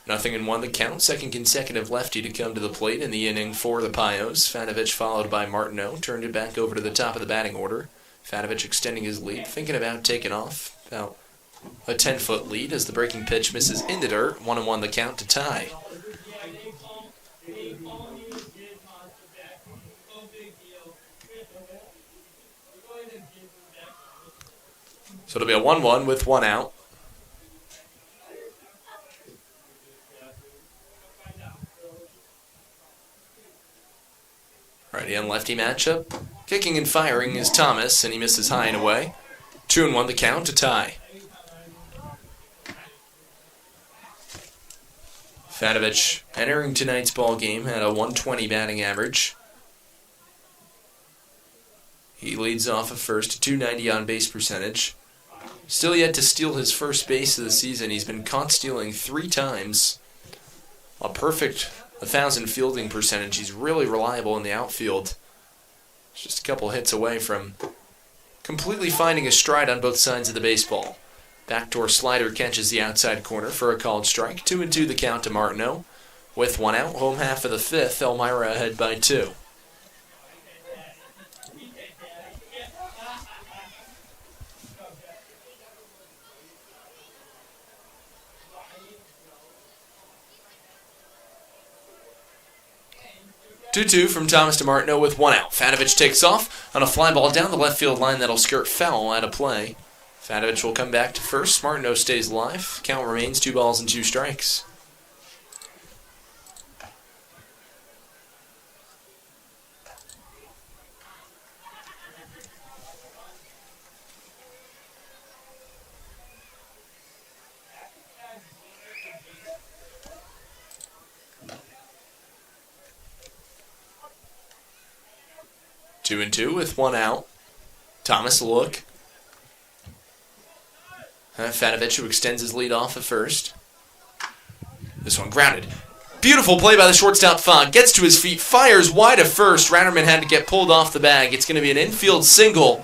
0-1 the count. 2nd consecutive lefty to come to the plate in the inning for the Pios. Fatovich followed by Martineau. Turned it back over to the top of the batting order. Fatovich extending his lead, thinking about taking off. About a 10-foot lead as the breaking pitch misses in the dirt. 1-1 the count to tie. So it'll be a 1-1 with 1 out. Righty and lefty matchup. Kicking and firing is Thomas, and he misses high and away. 2-1 the count to tie. Fatovich entering tonight's ball game had a .120 batting average. He leads off at first, 290 on base percentage. Still yet to steal his first base of the season. He's been caught stealing 3 times. A perfect 1,000 fielding percentage. He's really reliable in the outfield. Just a couple hits away from completely finding his stride on both sides of the baseball. Backdoor slider catches the outside corner for a called strike. 2-2 the count to Martineau. With 1 out, home half of the 5th, Elmira ahead by 2. Two-two from Thomas to Martineau with 1 out. Fatovich takes off on a fly ball down the left field line that'll skirt foul out of play. Fatovich will come back to first. Martineau stays alive. Count remains 2 balls and 2 strikes. Two and two with 1 out. Thomas a look. Fatovich, who extends his lead off at first. This one grounded. Beautiful play by the shortstop Fogg. Gets to his feet, fires wide at first. Ratterman had to get pulled off the bag. It's going to be an infield single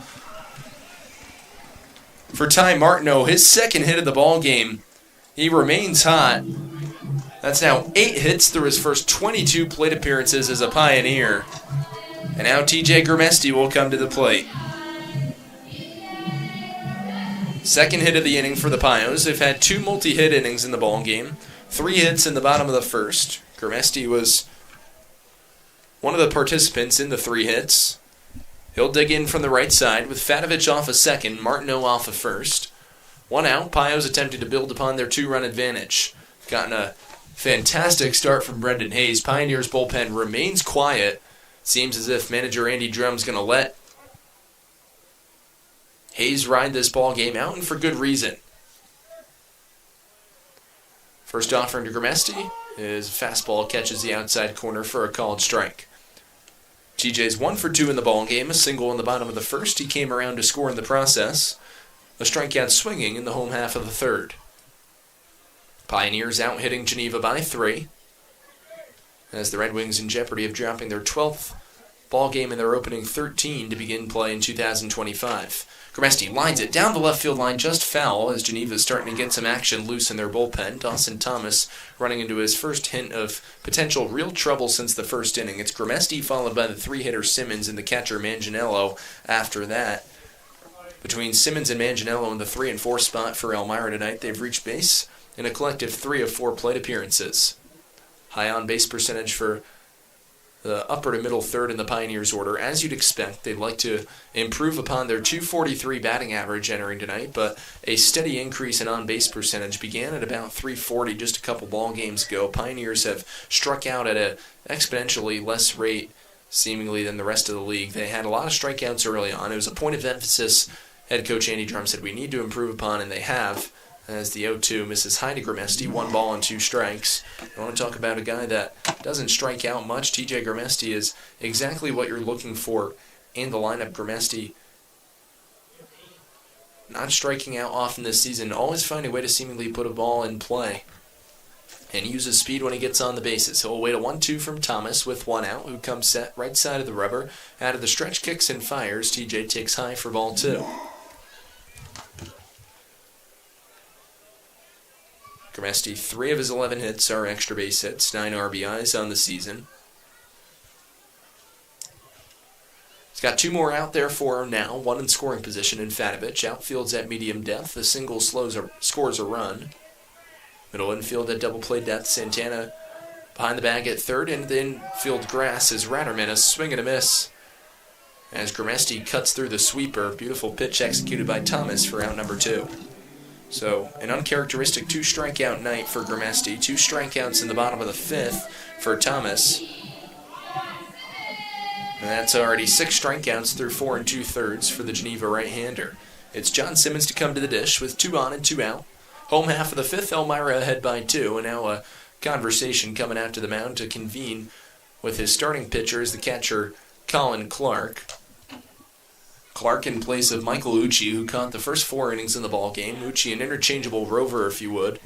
for Ty Martineau. His second hit of the ball game. He remains hot. That's now 8 hits through his first 22 plate appearances as a Pioneer. And now TJ Grimesti will come to the plate. Second hit of the inning for the Pios. They've had 2 multi-hit innings in the ball game. 3 hits in the bottom of the first. Grimesti was one of the participants in the 3 hits. He'll dig in from the right side with Fatovich off a second, Martineau off a first. 1 out. Pios attempting to build upon their 2-run advantage. Gotten a fantastic start from Brendan Hayes. Pioneers bullpen remains quiet. Seems as if manager Andy Drum's going to let Hayes ride this ball game out, and for good reason. First offering to Grimesti. His fastball catches the outside corner for a called strike. TJ's 1 for 2 in the ball game, a single in the bottom of the first. He came around to score in the process. A strikeout swinging in the home half of the third. Pioneers out hitting Geneva by 3. As the Red Wings in jeopardy of dropping their 12th ball game in their opening 13 to begin play in 2025. Grimesti lines it down the left field line, just foul, as Geneva is starting to get some action loose in their bullpen. Dawson Thomas running into his first hint of potential real trouble since the first inning. It's Grimesti followed by the 3-hitter Simmons and the catcher Manganiello after that. Between Simmons and Manganiello in the 3 and 4 spot for Elmira tonight, they've reached base in a collective 3 of 4 plate appearances. High on-base percentage for the upper to middle third in the Pioneers order. As you'd expect, they'd like to improve upon their .243 batting average entering tonight, but a steady increase in on-base percentage began at about .340 just a couple ball games ago. Pioneers have struck out at an exponentially less rate, seemingly, than the rest of the league. They had a lot of strikeouts early on. It was a point of emphasis head coach Andy Drum said we need to improve upon, and they have. As the 0-2 misses high to Grimesti, 1 ball and 2 strikes. I want to talk about a guy that doesn't strike out much. TJ Grimesti is exactly what you're looking for in the lineup. Grimesti not striking out often this season, always finding a way to seemingly put a ball in play. And uses speed when he gets on the bases. He'll await a 1-2 from Thomas with 1 out, who comes set right side of the rubber. Out of the stretch, kicks and fires. TJ takes high for ball 2. Grimesti, 3 of his 11 hits are extra base hits, 9 RBIs on the season. He's got 2 more out there for him now, 1 in scoring position in Fatovich. Outfield's at medium depth, the single scores a run. Middle infield at double play depth, Santana behind the bag at third, and the infield grass is Ratterman, a swing and a miss. As Grimesti cuts through the sweeper, beautiful pitch executed by Thomas for out number 2. So, an uncharacteristic 2-strikeout night for Grimesti. 2 strikeouts in the bottom of the 5th for Thomas. And that's already 6 strikeouts through 4 2/3 for the Geneva right-hander. It's John Simmons to come to the dish with 2 on and 2 out. Home half of the 5th, Elmira ahead by 2, and now a conversation coming out to the mound to convene with his starting pitcher as the catcher, Colin Clark. Clark in place of Michael Uchi, who caught the first 4 innings in the ball game. Uchi, an interchangeable rover, if you would.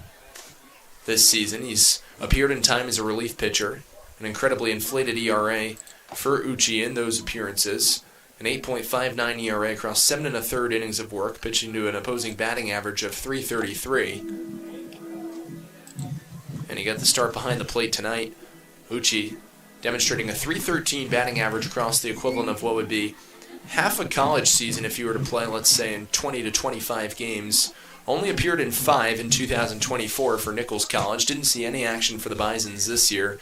This season, he's appeared in time as a relief pitcher. An incredibly inflated ERA for Uchi in those appearances. An 8.59 ERA across 7 1/3 innings of work, pitching to an opposing batting average of .333. And he got the start behind the plate tonight. Uchi demonstrating a .313 batting average across the equivalent of what would be half a college season if you were to play, let's say, in 20 to 25 games. Only appeared in 5 in 2024 for Nichols College. Didn't see any action for the Bisons this year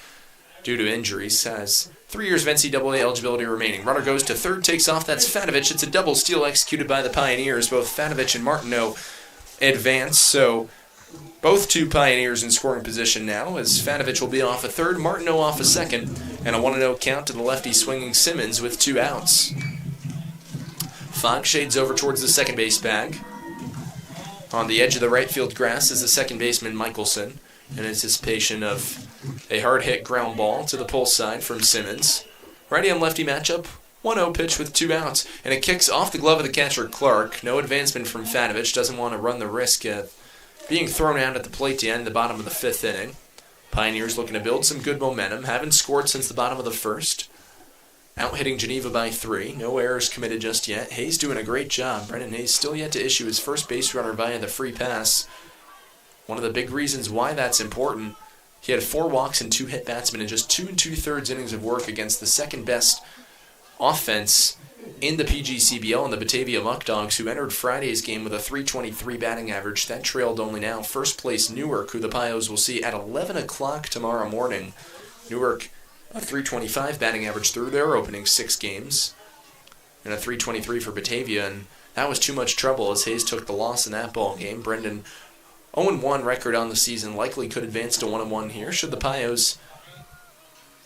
due to injuries. Has 3 years of NCAA eligibility remaining. Runner goes to third, takes off. That's Fanovich. It's a double steal executed by the Pioneers. Both Fanovich and Martineau advance, so both 2 Pioneers in scoring position now, as Fanovich will be off a third, Martineau off a second, and a 1-0 count to the lefty swinging Simmons with 2 outs. Fogg shades over towards the second base bag. On the edge of the right field grass is the second baseman Michelson, in anticipation of a hard-hit ground ball to the pull side from Simmons. Righty on lefty matchup, 1-0 pitch with 2 outs, and it kicks off the glove of the catcher Clark. No advancement from Fanovich, doesn't want to run the risk of being thrown out at the plate to end the bottom of the 5th inning. Pioneers looking to build some good momentum, haven't scored since the bottom of the 1st. Out hitting Geneva by 3. No errors committed just yet. Hayes doing a great job. Brendan Hayes still yet to issue his first base runner via the free pass. One of the big reasons why that's important, he had 4 walks and 2 hit batsmen in just 2 2/3 innings of work against the second best offense in the PGCBL and the Batavia Muckdogs, who entered Friday's game with a .323 batting average. That trailed only now first place Newark, who the Pios will see at 11 o'clock tomorrow morning. Newark, a .325 batting average through their opening 6 games, and a .323 for Batavia, and that was too much trouble as Hayes took the loss in that ball game. Brendan, 0-1 record on the season, likely could advance to 1-1 here, should the Pios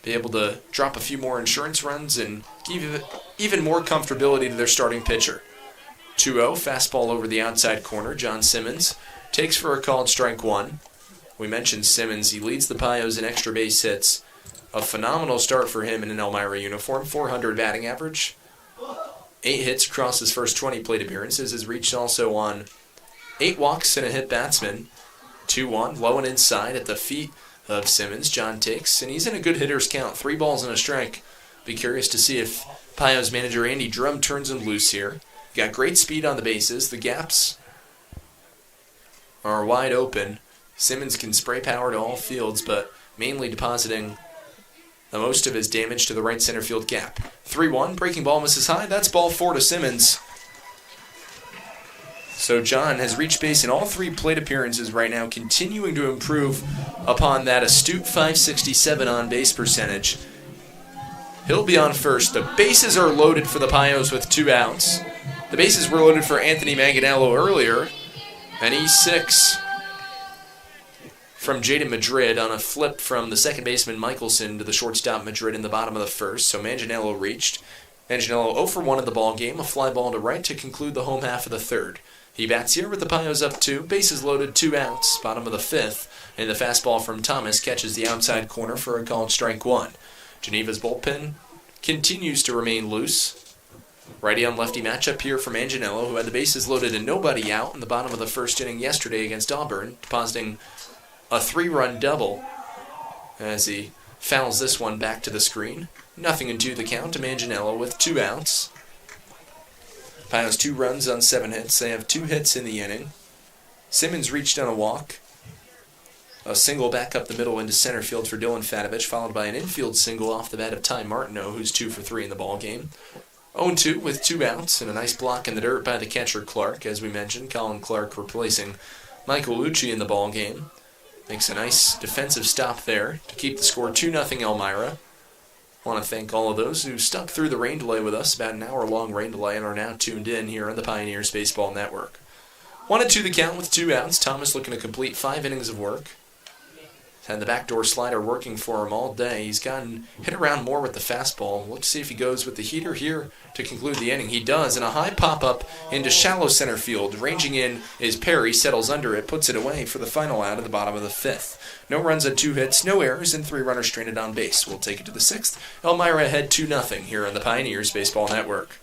be able to drop a few more insurance runs and give even more comfortability to their starting pitcher. 2-0, fastball over the outside corner. John Simmons takes for a called strike 1. We mentioned Simmons, he leads the Pios in extra base hits. A phenomenal start for him in an Elmira uniform. .400 batting average. 8 hits across his first 20 plate appearances. Has reached also on 8 walks and a hit batsman. 2-1, low and inside at the feet of Simmons. John takes, and he's in a good hitter's count. 3 balls and a strike. Be curious to see if Pios manager Andy Drum turns him loose here. Got great speed on the bases. The gaps are wide open. Simmons can spray power to all fields, but mainly depositing the most of his damage to the right center field gap. 3-1, breaking ball misses high. That's ball 4 to Simmons. So John has reached base in all 3 plate appearances right now, continuing to improve upon that astute .567 on-base percentage. He'll be on first. The bases are loaded for the Pios with 2 outs. The bases were loaded for Anthony Manganello earlier. An E6 from Jaden Madrid on a flip from the second baseman Michelson to the shortstop Madrid in the bottom of the 1st. So Manganiello reached. Manganiello 0 for 1 in the ball game, a fly ball to right to conclude the home half of the 3rd. He bats here with the Pios up 2, bases loaded, 2 outs, bottom of the 5th, and the fastball from Thomas catches the outside corner for a called strike 1. Geneva's bullpen continues to remain loose. Righty on lefty matchup here for Manganiello, who had the bases loaded and nobody out in the bottom of the 1st inning yesterday against Auburn, depositing a 3-run double as he fouls this one back to the screen. 0-2 the count to Manganiello with 2 outs. Pios 2 runs on 7 hits. They have 2 hits in the inning. Simmons reached on a walk. A single back up the middle into center field for Dylan Fanovich, followed by an infield single off the bat of Ty Martineau, who's 2 for 3 in the ball game. 0-2 with 2 outs and a nice block in the dirt by the catcher Clark. As we mentioned, Colin Clark replacing Michael Lucci in the ball game. Makes a nice defensive stop there to keep the score 2-0 Elmira. Want to thank all of those who stuck through the rain delay with us, about an hour-long rain delay, and are now tuned in here on the Pioneers Baseball Network. 1-2 the count with 2 outs. Thomas looking to complete 5 innings of work. Had the backdoor slider working for him all day. He's gotten hit around more with the fastball. Let's see if he goes with the heater here to conclude the inning. He does, and a high pop-up into shallow center field. Ranging in is Perry, settles under it, puts it away for the final out at the bottom of the 5th. No runs on 2 hits, no errors, and 3 runners stranded on base. We'll take it to the 6th. Elmira ahead 2-0 here on the Pioneers Baseball Network.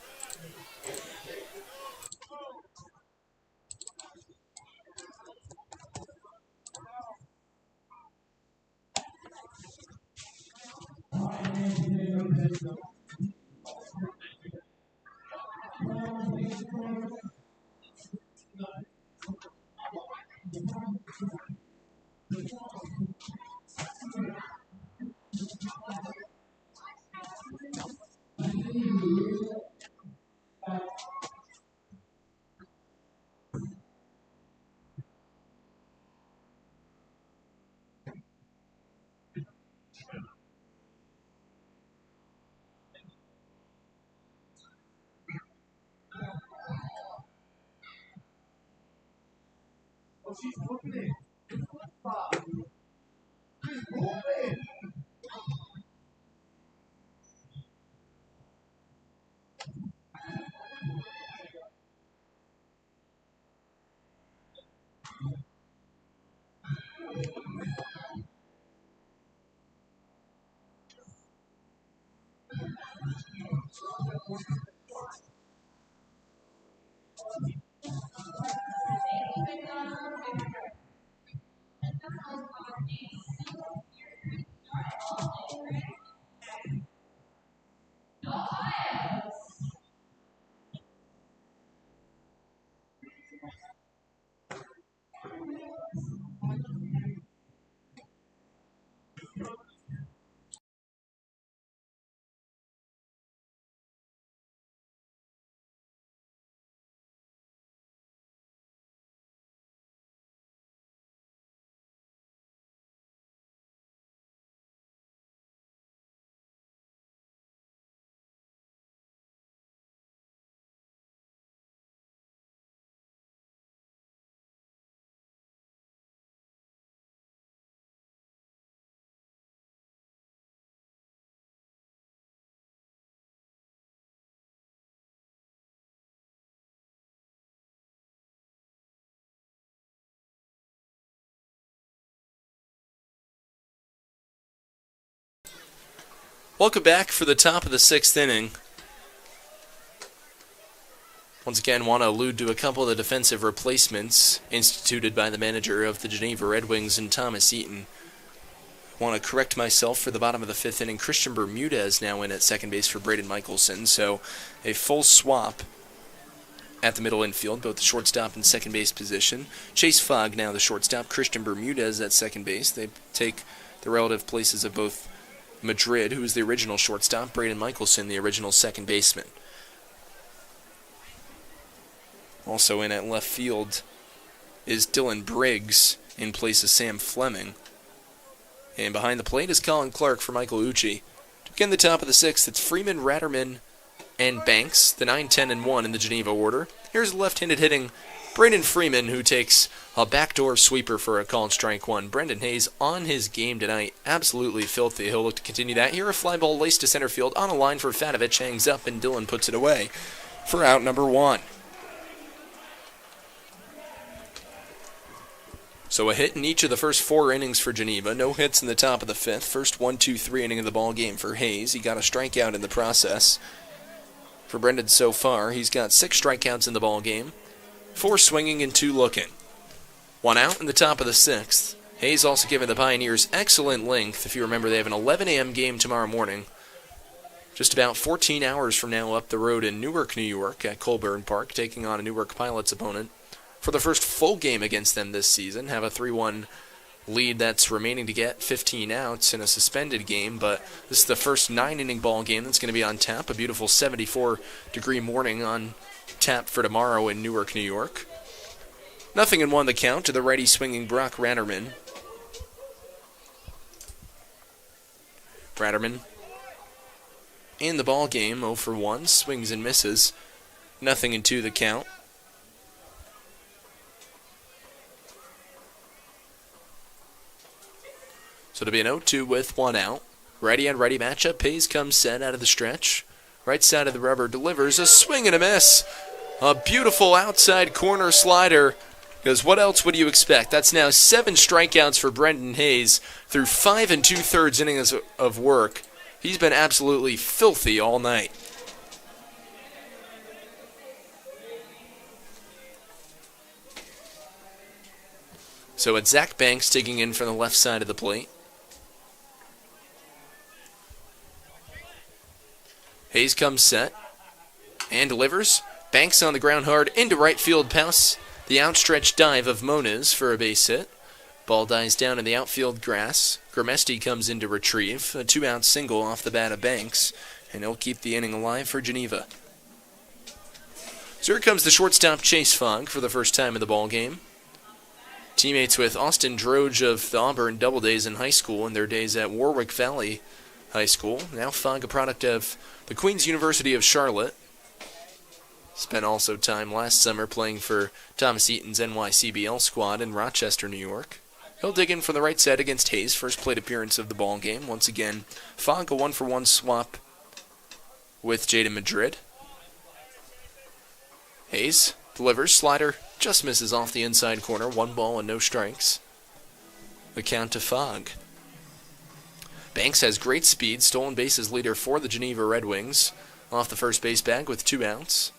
Welcome back for the top of the 6th inning. Once again, want to allude to a couple of the defensive replacements instituted by the manager of the Geneva Red Wings and Thomas Eaton. Want to correct myself for the bottom of the 5th inning. Christian Bermudez now in at second base for Braden Michelson, so a full swap at the middle infield, both the shortstop and second base position. Chase Fogg now the shortstop, Christian Bermudez at second base. They take the relative places of both Madrid, who is the original shortstop, Braden Michelson, the original second baseman. Also in at left field is Dylan Briggs in place of Sam Fleming. And behind the plate is Colin Clark for Michael Ucci. To begin the top of the 6th, it's Freeman, Ratterman, and Banks, the 9, 10, and 1 in the Geneva order. Here's left-handed hitting Brandon Freeman, who takes a backdoor sweeper for a called strike one. Brendan Hayes on his game tonight, absolutely filthy. He'll look to continue that. Here a fly ball laced to center field on a line for Fatovich, hangs up, and Dillon puts it away for out number 1. So a hit in each of the first 4 innings for Geneva. No hits in the top of the 5th. First 1-2-3 inning of the ball game for Hayes. He got a strikeout in the process. For Brendan so far, he's got 6 strikeouts in the ball game. 4 swinging and 2 looking. 1 out in the top of the 6th. Hayes also giving the Pioneers excellent length. If you remember, they have an 11 a.m. game tomorrow morning. Just about 14 hours from now up the road in Newark, New York at Colburn Park, taking on a Newark Pilots opponent for the first full game against them this season. Have a 3-1 lead that's remaining to get 15 outs in a suspended game, but this is the first 9-inning ball game that's going to be on tap. A beautiful 74-degree morning on tap for tomorrow in Newark, New York. 0-1 the count to the righty swinging Brock Ratterman. Ratterman in the ball game, 0 for 1, swings and misses. 0-2 the count. So to be an 0-2 with 1 out. Righty on righty matchup. Hayes comes set out of the stretch. Right side of the rubber delivers a swing and a miss. A beautiful outside corner slider. Because what else would you expect? That's now 7 strikeouts for Brendan Hayes through 5 2/3 innings of work. He's been absolutely filthy all night. So it's Zach Banks taking in from the left side of the plate. Hayes comes set and delivers. Banks on the ground hard into right field pass. The outstretched dive of Moniz for a base hit. Ball dies down in the outfield grass. Grimesti comes in to retrieve. A 2-out single off the bat of Banks, and he'll keep the inning alive for Geneva. So here comes the shortstop Chase Fogg for the first time in the ball game. Teammates with Austin Droge of the Auburn Double Days in high school in their days at Warwick Valley High School. Now Fogg, a product of the Queen's University of Charlotte. Spent also time last summer playing for Thomas Eaton's NYCBL squad in Rochester, New York. He'll dig in for the right side against Hayes, first plate appearance of the ball game. Once again, Fogg, a 1-for-1 swap with Jaden Madrid. Hayes delivers, slider just misses off the inside corner. 1 ball and no strikes. The count to Fogg. Banks has great speed, stolen bases leader for the Geneva Red Wings. Off the first base bag with 2 outs.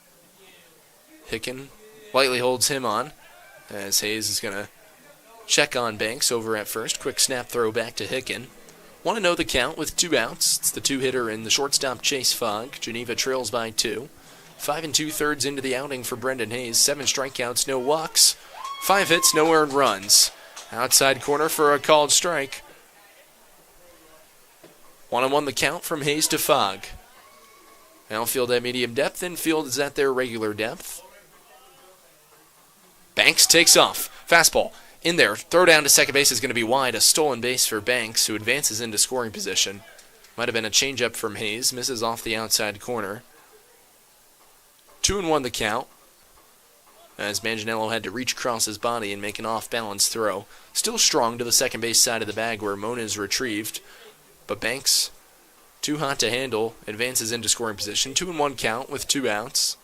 Hicken lightly holds him on as Hayes is going to check on Banks over at first. Quick snap throw back to Hicken. Want to know the count with 2 outs. It's the 2-hitter in the shortstop Chase Fogg. Geneva trails by 2. 5 2/3 into the outing for Brendan Hayes. 7 strikeouts, no walks. 5 hits, no earned runs. Outside corner for a called strike. 1-1 the count from Hayes to Fogg. Outfield at medium depth. Infield is at their regular depth. Banks takes off. Fastball in there. Throw down to second base is going to be wide. A stolen base for Banks, who advances into scoring position. Might have been a changeup from Hayes. Misses off the outside corner. 2-1 the count, as Manganiello had to reach across his body and make an off-balance throw. Still strong to the second base side of the bag where Mona is retrieved. But Banks, too hot to handle, advances into scoring position. 2-1 count with 2 outs.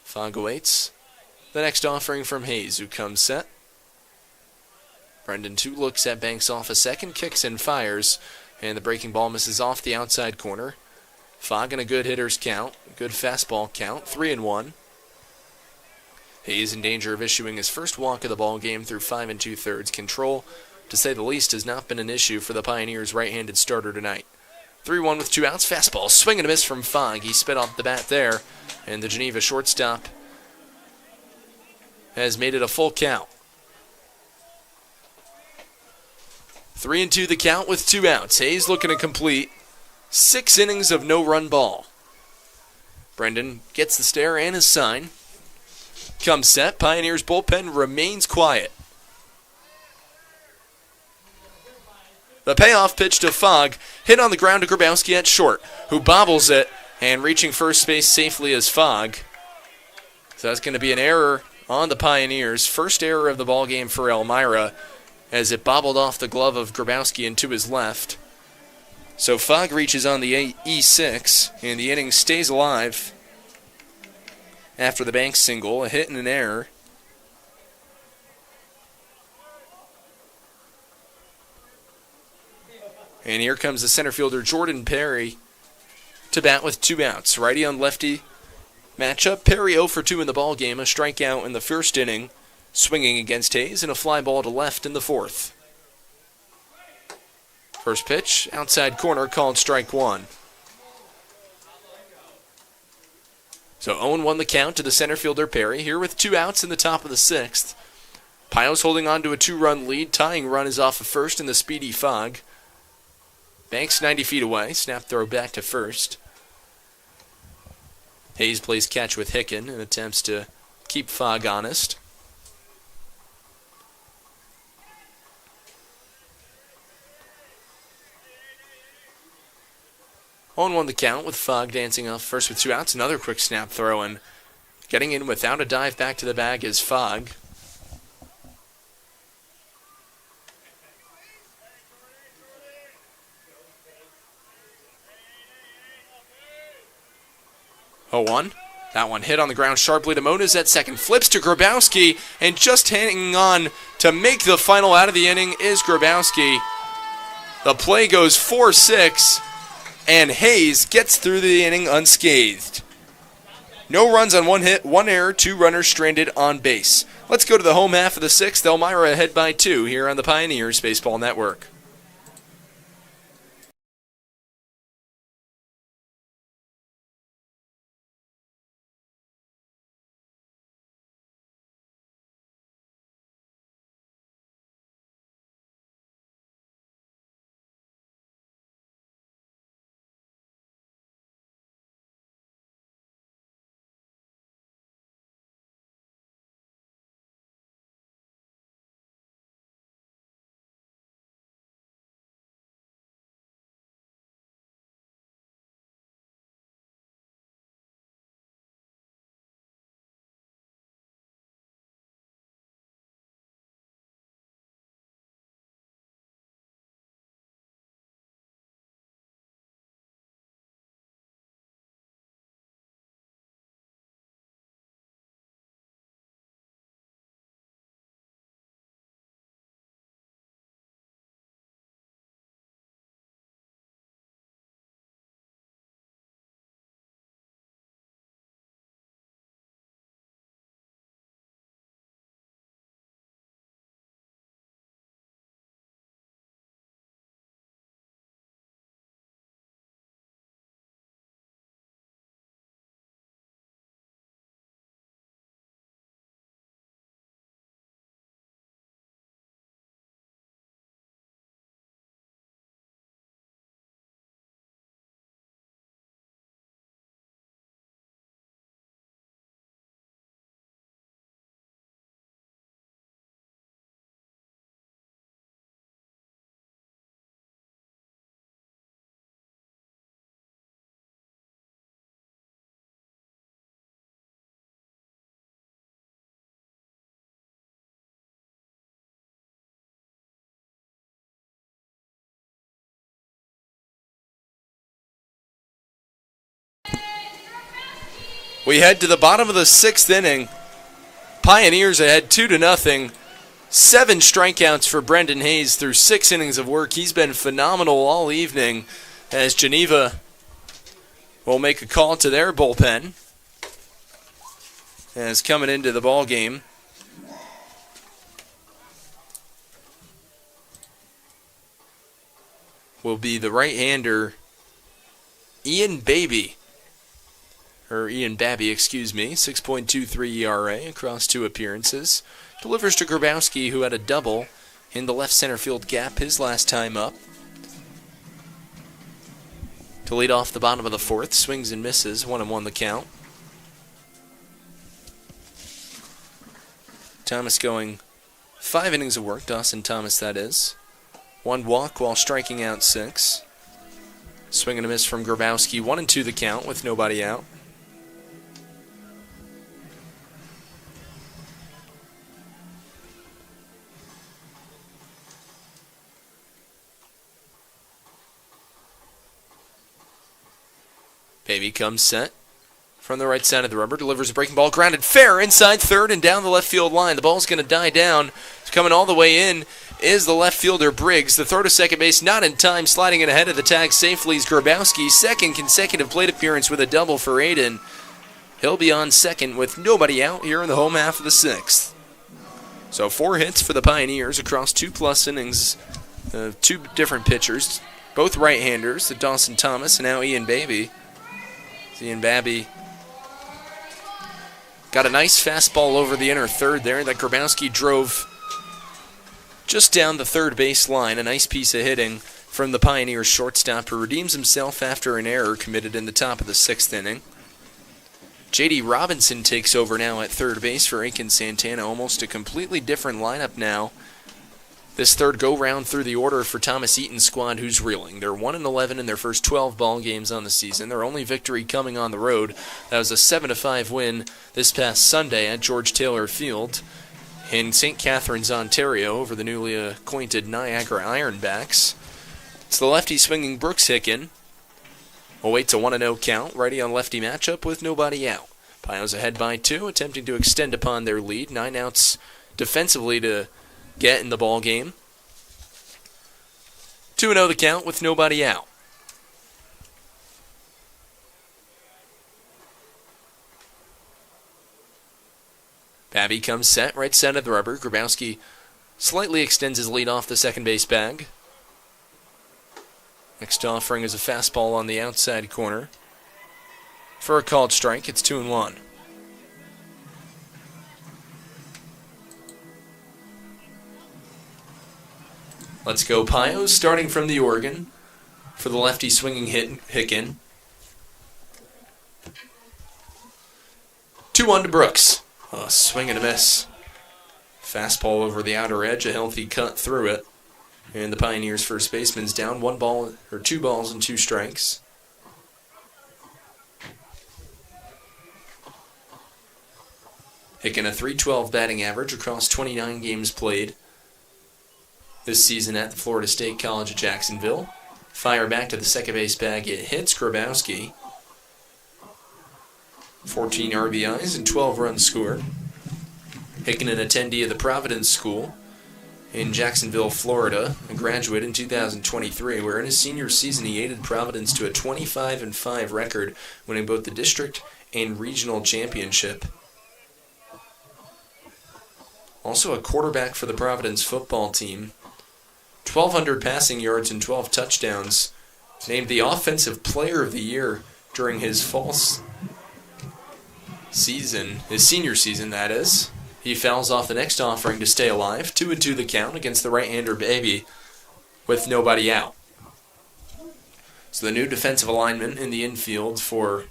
Fogg awaits the next offering from Hayes, who comes set. Brendan 2 looks at Banks off a second, kicks and fires, and the breaking ball misses off the outside corner. Fogg in a good hitter's count, good fastball count, 3-1. Hayes in danger of issuing his first walk of the ball game through 5 2/3. Control, to say the least, has not been an issue for the Pioneers' right-handed starter tonight. 3-1 with 2 outs. Fastball, swing and a miss from Fogg. He spit off the bat there, and the Geneva shortstop has made it a full count. 3-2 the count with 2 outs. Hayes looking to complete 6 innings of no-run ball. Brendan gets the stare and his sign. Comes set. Pioneers bullpen remains quiet. The payoff pitch to Fogg, hit on the ground to Grabowski at short, who bobbles it, and reaching first base safely is Fogg. So that's going to be an error on the Pioneers. First error of the ball game for Elmira, as it bobbled off the glove of Grabowski and to his left. So Fogg reaches on the E6, and the inning stays alive after the Banks single, a hit and an error. And here comes the center fielder Jordan Perry to bat with 2 outs. Righty on lefty matchup. Perry 0 for 2 in the ball game, a strikeout in the first inning, swinging against Hayes, and a fly ball to left in the 4th. First pitch, outside corner, called strike 1. So 0-1 the count to the center fielder Perry, here with 2 outs in the top of the 6th. Pios holding on to a 2-run lead. Tying run is off of first in the speedy Fogg. Banks 90 feet away. Snap throw back to first. Hayes plays catch with Hicken and attempts to keep Fogg honest. On 1 the count with Fogg dancing off first with 2 outs. Another quick snap throw, and getting in without a dive back to the bag is Fogg. Oh, 1. That one hit on the ground sharply to Moniz at second. Flips to Grabowski, and just hanging on to make the final out of the inning is Grabowski. The play goes 4-6. And Hayes gets through the inning unscathed. No runs on 1 hit, 1 error, 2 runners stranded on base. Let's go to the home half of the 6th. Elmira ahead by 2 here on the Pioneers Baseball Network. We head to the bottom of the 6th inning. Pioneers ahead 2-0. 7 strikeouts for Brendan Hayes through 6 innings of work. He's been phenomenal all evening as Geneva will make a call to their bullpen. As coming into the ball game will be the right-hander Ian Babby, 6.23 ERA across 2 appearances. Delivers to Grabowski, who had a double in the left center field gap his last time up. To lead off the bottom of the 4th, swings and misses, 1-1 the count. Thomas going 5 innings of work, Dawson Thomas that is. 1 walk while striking out 6. Swing and a miss from Grabowski, 1-2 the count with nobody out. Baby comes set from the right side of the rubber, delivers a breaking ball, grounded fair inside third and down the left field line. The ball's going to die down. It's coming all the way in is the left fielder Briggs. The throw to second base not in time, sliding in ahead of the tag safely is Grabowski. 2nd consecutive plate appearance with a double for Aiden. He'll be on second with nobody out here in the home half of the 6th. So 4 hits for the Pioneers across 2+ innings. 2 different pitchers, both right-handers, the Dawson Thomas and now Ian Babby. Ian Babby got a nice fastball over the inner third there that Grabowski drove just down the third base line. A nice piece of hitting from the Pioneers shortstop, who redeems himself after an error committed in the top of the 6th inning. J.D. Robinson takes over now at third base for Aiken Santana. Almost a completely different lineup now. This third go-round through the order for Thomas Eaton's squad, who's reeling. They're 1-11 in their first 12 ball games on the season. Their only victory coming on the road. That was a 7-5 win this past Sunday at George Taylor Field in St. Catharines, Ontario, over the newly acquainted Niagara Ironbacks. It's the lefty swinging Brooks Hicken. We'll wait to 1-0 count. Righty on lefty matchup with nobody out. Pios ahead by 2, attempting to extend upon their lead. 9 outs defensively to get in the ball game. 2-0 the count with nobody out. Babby comes set, right side of the rubber. Grabowski slightly extends his lead off the second base bag. Next offering is a fastball on the outside corner. For a called strike, it's 2-1. Let's go Pios, starting from the organ for the lefty swinging Hicken. 2-1 to Brooks. A swing and a miss. Fastball over the outer edge, a healthy cut through it. And the Pioneers' first baseman's down 2 balls and 2 strikes. Hicken a .312 batting average across 29 games played this season at the Florida State College of Jacksonville. Fire back to the second base bag. It hits Grabowski. 14 RBIs and 12 runs scored. Hicken, an attendee of the Providence School in Jacksonville, Florida, a graduate in 2023, where in his senior season he aided Providence to a 25-5 record, winning both the district and regional championship. Also a quarterback for the Providence football team. 1,200 passing yards and 12 touchdowns. Named the Offensive Player of the Year during his senior season, that is. He fouls off the next offering to stay alive. 2-2 the count against the right-hander Babby with nobody out. So the new defensive alignment in the infield for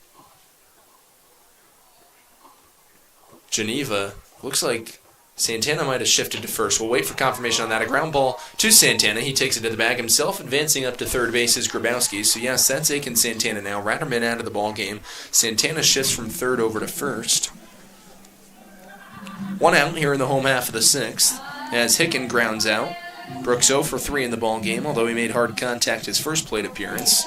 Geneva. Looks like Santana might have shifted to first. We'll wait for confirmation on that. A ground ball to Santana. He takes it to the bag himself. Advancing up to third base is Grabowski. So yes, that's Aiken Santana now. Ratterman out of the ball game. Santana shifts from third over to first. 1 out here in the home half of the 6th as Hicken grounds out. Brooks 0 for 3 in the ball game, although he made hard contact his first plate appearance.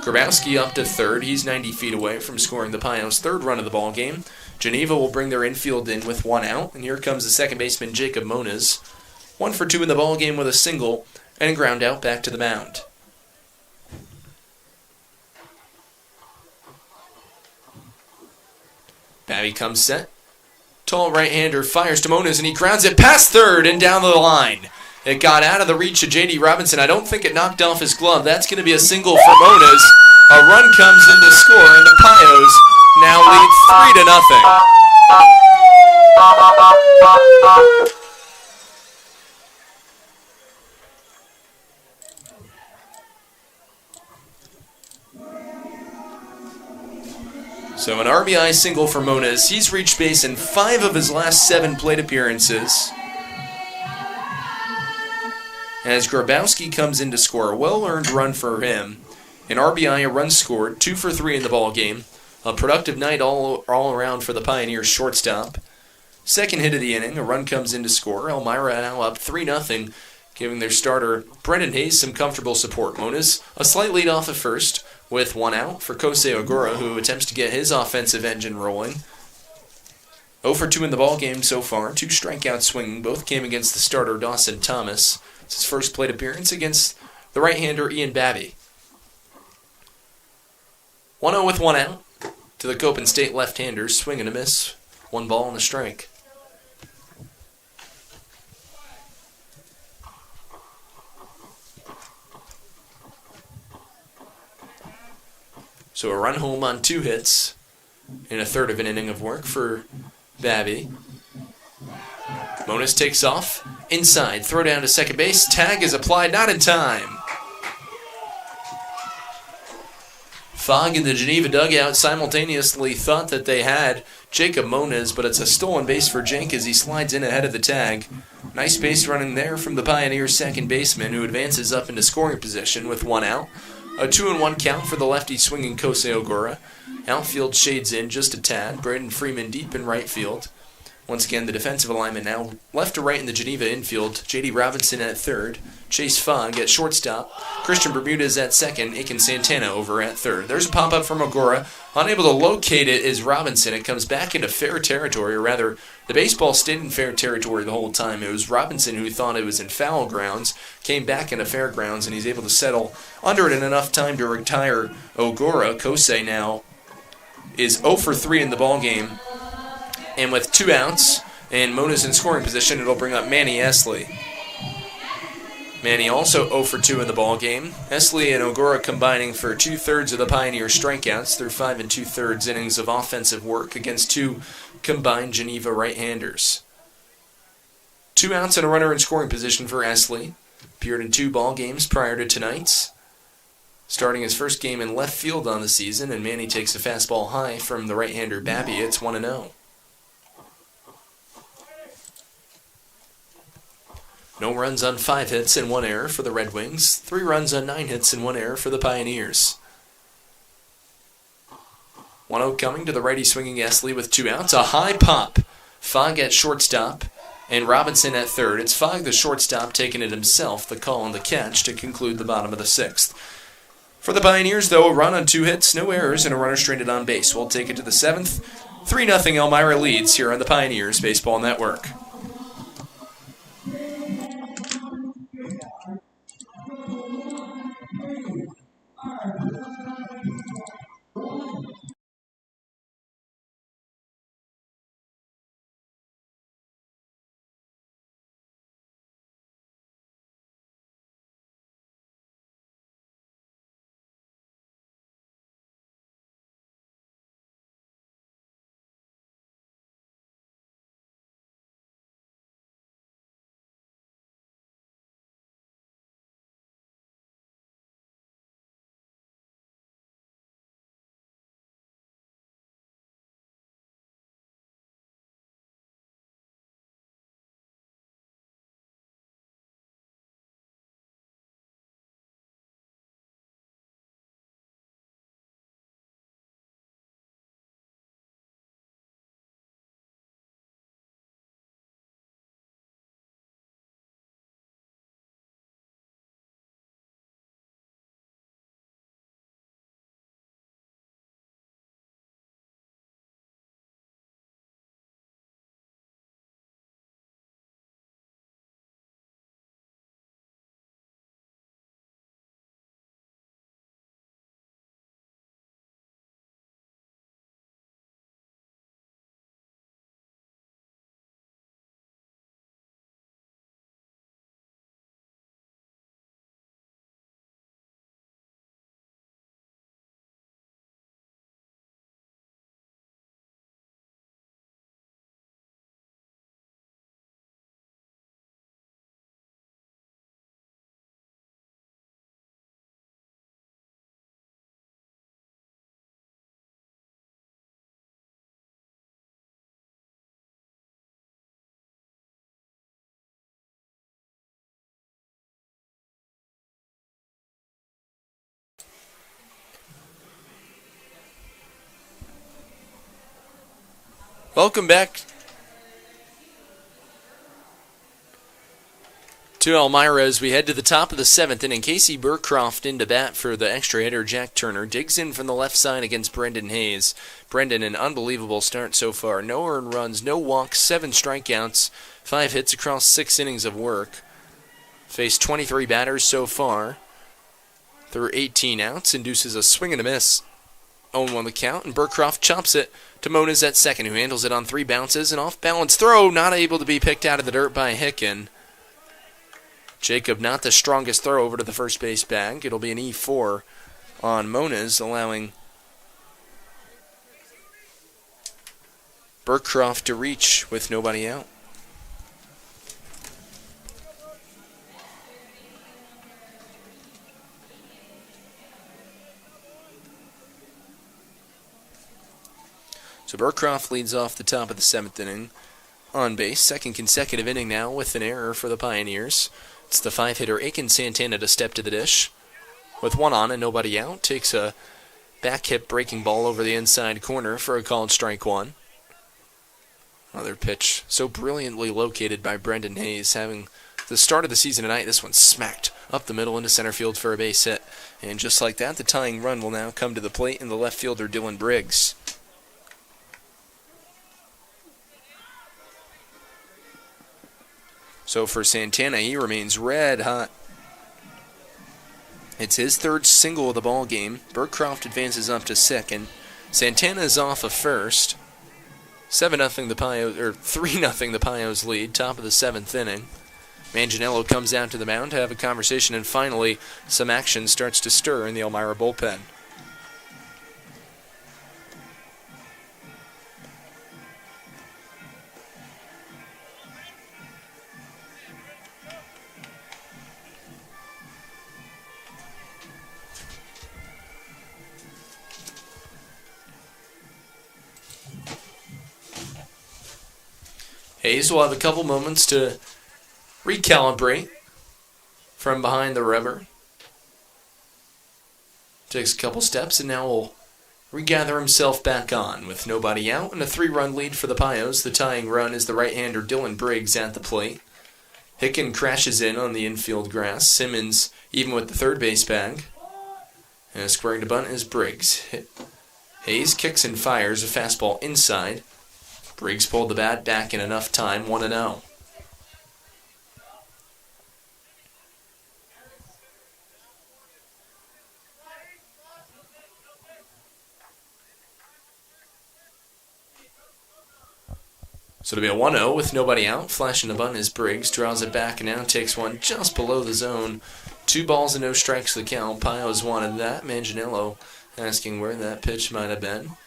Grabowski up to third. He's 90 feet away from scoring the Pios' third run of the ball game. Geneva will bring their infield in with one out, and here comes the second baseman Jacob Moniz. 1 for 2 in the ball game with a single and a ground out back to the mound. Babby comes set. Tall right-hander fires to Moniz, and he grounds it past third and down the line. It got out of the reach of J.D. Robinson. I don't think it knocked off his glove. That's going to be a single for Moniz. A run comes in to score, and the Pios now lead 3-0. So an RBI single for Moniz. He's reached base in 5 of his last 7 plate appearances. As Grabowski comes in to score, a well-earned run for him. An RBI, a run scored, 2 for 3 in the ball game. A productive night all around for the Pioneers shortstop. Second hit of the inning, a run comes in to score. Elmira now up 3-0, giving their starter Brendan Hayes some comfortable support. Moniz, a slight lead off at first, with one out for Kosei Ogura, who attempts to get his offensive engine rolling. 0 for 2 in the ball game so far, 2 strikeouts swinging. Both came against the starter Dawson Thomas. It's his first plate appearance against the right-hander Ian Babby. 1-0 with one out to the Copen State left-handers. Swing and a miss. 1 ball and a strike. So a run home on 2 hits in a third of an inning of work for Babby. Moniz takes off. Inside. Throw down to second base. Tag is applied. Not in time. Fogg in the Geneva dugout simultaneously thought that they had Jacob Moniz, but it's a stolen base for Jake as he slides in ahead of the tag. Nice base running there from the Pioneers' second baseman, who advances up into scoring position with 1 out. A 2-1 count for the lefty swinging Kosei Ogura. Outfield shades in just a tad. Braden Freeman deep in right field. Once again, the defensive alignment now left to right in the Geneva infield. J.D. Robinson at third. Chase Fogg at shortstop. Christian Bermudez at second. Aiken Santana over at third. There's a pop-up from Ogura. Unable to locate it is Robinson. It comes back into fair territory, or rather, the baseball stayed in fair territory the whole time. It was Robinson who thought it was in foul grounds, came back into fair grounds, and he's able to settle under it in enough time to retire Ogura. Kosei now is 0 for 3 in the ballgame. And with 2 outs and Moniz in scoring position, it'll bring up Manny Esley. Manny also 0 for 2 in the ballgame. Esley and Ogura combining for 2/3 of the Pioneers' strikeouts through 5 2/3 innings of offensive work against 2 combined Geneva right-handers. 2 outs and a runner in scoring position for Esley. Appeared in 2 ball games prior to tonight's. Starting his first game in left field on the season, and Manny takes a fastball high from the right-hander Babby. It's 1-0. No runs on 5 hits and 1 error for the Red Wings. 3 runs on 9 hits and 1 error for the Pioneers. 1-0 coming to the righty swinging Esley with 2 outs. A high pop. Fogg at shortstop and Robinson at third. It's Fogg, the shortstop, taking it himself, the call and the catch to conclude the bottom of the 6th. For the Pioneers, though, a run on 2 hits, no errors, and a runner stranded on base. We'll take it to the 7th. 3-0 Elmira leads here on the Pioneers Baseball Network. Welcome back to Elmira as we head to the top of the 7th inning. Casey Burcroft into bat for the extra hitter. Jack Turner digs in from the left side against Brendan Hayes. Brendan, an unbelievable start so far. No earned runs, no walks, 7 strikeouts, 5 hits across 6 innings of work. Faced 23 batters so far through 18 outs. Induces a swing and a miss. 0-1 the count, and Burcroft chops it to Moniz at second, who handles it on 3 bounces. An off-balance throw, not able to be picked out of the dirt by Hicken. Jacob, not the strongest throw over to the first base bag. It'll be an E4 on Moniz, allowing Burcroft to reach with nobody out. So Burcroft leads off the top of the 7th inning on base. Second consecutive inning now with an error for the Pioneers. It's the 5-hitter Aiken Santana to step to the dish. With 1 on and nobody out, takes a back hip breaking ball over the inside corner for a called strike 1. Another pitch so brilliantly located by Brendan Hayes, having the start of the season tonight. This one smacked up the middle into center field for a base hit. And just like that, the tying run will now come to the plate in the left fielder Dylan Briggs. So for Santana, he remains red hot. It's his 3rd single of the ball game. Burcroft advances up to second. Santana is off of first. 7-0 the Pios, or 3-0 the Pios lead. Top of the 7th inning. Manganiello comes down to the mound to have a conversation, and finally some action starts to stir in the Elmira bullpen. Hayes will have a couple moments to recalibrate from behind the rubber. Takes a couple steps and now will regather himself back on with nobody out and a 3-run lead for the Pios. The tying run is the right-hander Dylan Briggs at the plate. Hicken crashes in on the infield grass. Simmons even with the third base bag. And squaring to bunt is Briggs. Hayes kicks and fires a fastball inside. Briggs pulled the bat back in enough time, 1-0. So it'll be a 1-0 with nobody out. Flashing the button is Briggs, draws it back and now takes one just below the zone. 2 balls and no strikes the count. Pios wanted that. Manganiello asking where that pitch might have been.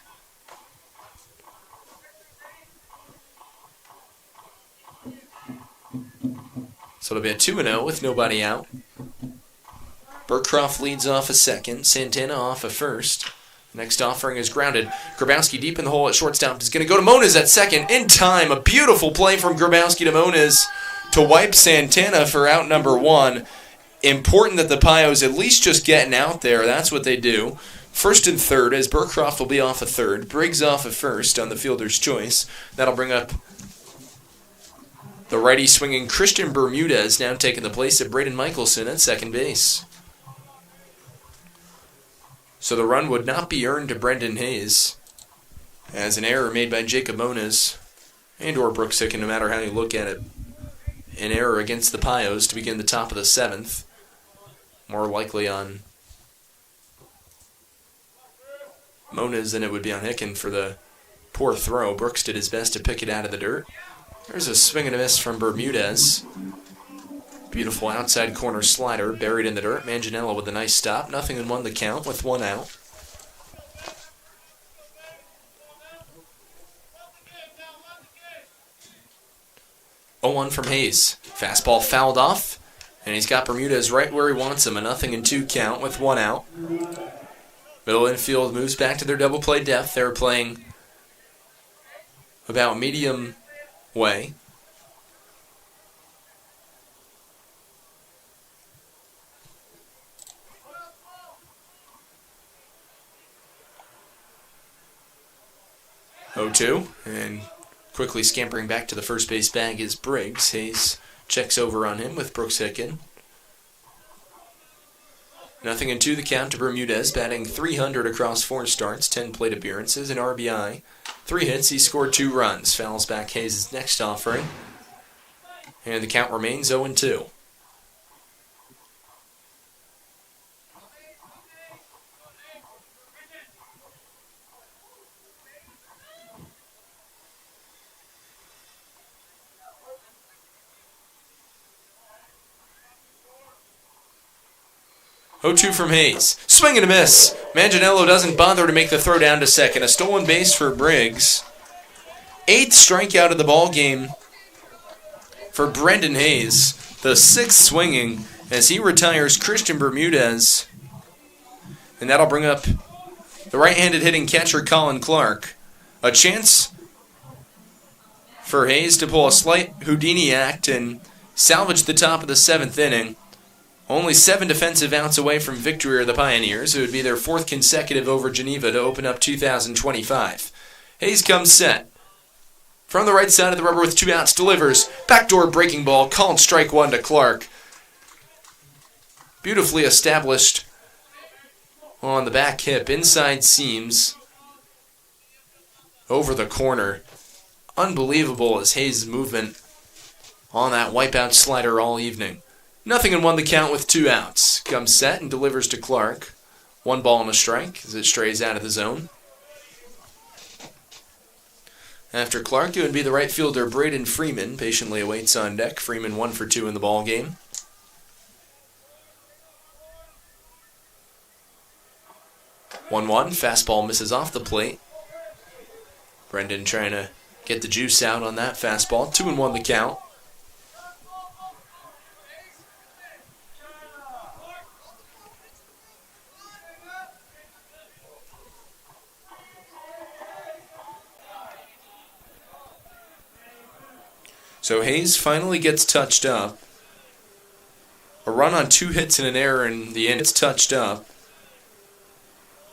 So it'll be a 2-0 with nobody out. Burcroft leads off a second. Santana off a first. Next offering is grounded. Grabowski deep in the hole at shortstop is going to go to Moniz at second. In time, a beautiful play from Grabowski to Moniz to wipe Santana for out number 1. Important that the Pios at least just getting out there. That's what they do. First and third, as Burcroft will be off a third. Briggs off a first on the fielder's choice. That'll bring up the righty swinging Christian Bermudez, now taking the place of Braden Michelson at second base. So the run would not be earned to Brendan Hayes, as an error made by Jacob Moniz and or Brooks Hicken, no matter how you look at it. An error against the Pios to begin the top of the 7th. More likely on Moniz than it would be on Hicken for the poor throw. Brooks did his best to pick it out of the dirt. There's a swing and a miss from Bermudez. Beautiful outside corner slider buried in the dirt. Manganiello with a nice stop. 0-1 the count with 1 out. Oh, 1 from Hayes. Fastball fouled off. And he's got Bermudez right where he wants him. A 0-2 count with 1 out. Middle infield moves back to their double play depth. They're playing about medium way. Oh, 2, and Quickly scampering back to the first base bag is Briggs. Hayes checks over on him with Brooks Hicken. 0-2 the count to Bermudez, batting .300 across 4 starts, 10 plate appearances, an RBI, 3 hits. He scored 2 runs. Fouls back Hayes' next offering. And the count remains 0-2. .2 from Hayes. Swing and a miss. Manganiello doesn't bother to make the throw down to second. A stolen base for Briggs. 8th strikeout of the ball game for Brendan Hayes. The 6th swinging as he retires Christian Bermudez. And that'll bring up the right-handed hitting catcher Colin Clark. A chance for Hayes to pull a slight Houdini act and salvage the top of the 7th inning. Only 7 defensive outs away from victory are the Pioneers. It would be their 4th consecutive over Geneva to open up 2025. Hayes comes set. From the right side of the rubber with 2 outs, delivers. Backdoor breaking ball, called strike 1 to Clark. Beautifully established on the back hip, inside seams. Over the corner. Unbelievable is Hayes' movement on that wipeout slider all evening. 0-1 the count with 2 outs. Comes set and delivers to Clark. 1 ball and a strike as it strays out of the zone. After Clark, it would be the right fielder Braden Freeman. Patiently awaits on deck. Freeman 1 for 2 in the ball game. One, fastball misses off the plate. Brendan trying to get the juice out on that fastball. 2-1 the count. So Hayes finally gets touched up. A run on 2 hits and an error in the inning. It's touched up.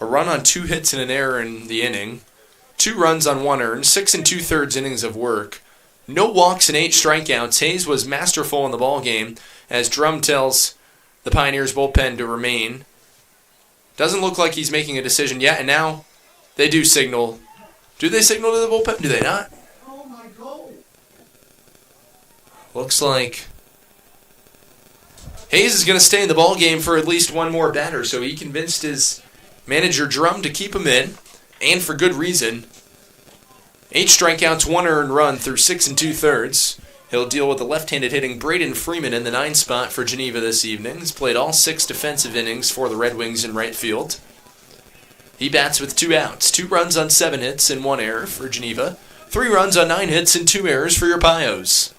A run on 2 hits and an error in the inning. 2 runs on 1 earned. 6 2/3 innings of work. No walks and 8 strikeouts. Hayes was masterful in the ballgame as Drum tells the Pioneers bullpen to remain. Doesn't look like he's making a decision yet, and now they do signal. Do they signal to the bullpen? Do they not? Looks like Hayes is going to stay in the ball game for at least 1 more batter, so he convinced his manager Drum to keep him in, and for good reason. 8 strikeouts, 1 earned run through 6 2/3. He'll deal with the left-handed hitting Braden Freeman in the 9 spot for Geneva this evening. He's played all 6 defensive innings for the Red Wings in right field. He bats with 2 outs, 2 runs on 7 hits and 1 error for Geneva. 3 runs on 9 hits and 2 errors for your Pios.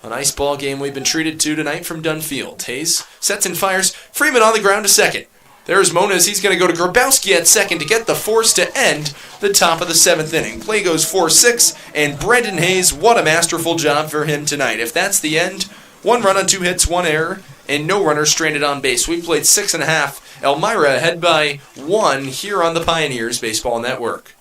A nice ball game we've been treated to tonight from Dunfield. Hayes sets and fires. Freeman on the ground to second. There's Moniz. He's going to go to Grabowski at second to get the force to end the top of the 7th inning. Play goes 4-6, and Brendan Hayes, what a masterful job for him tonight. If that's the end, 1 run on 2 hits, 1 error, and no runner stranded on base. We played 6.5. Elmira ahead by 1 here on the Pioneers Baseball Network.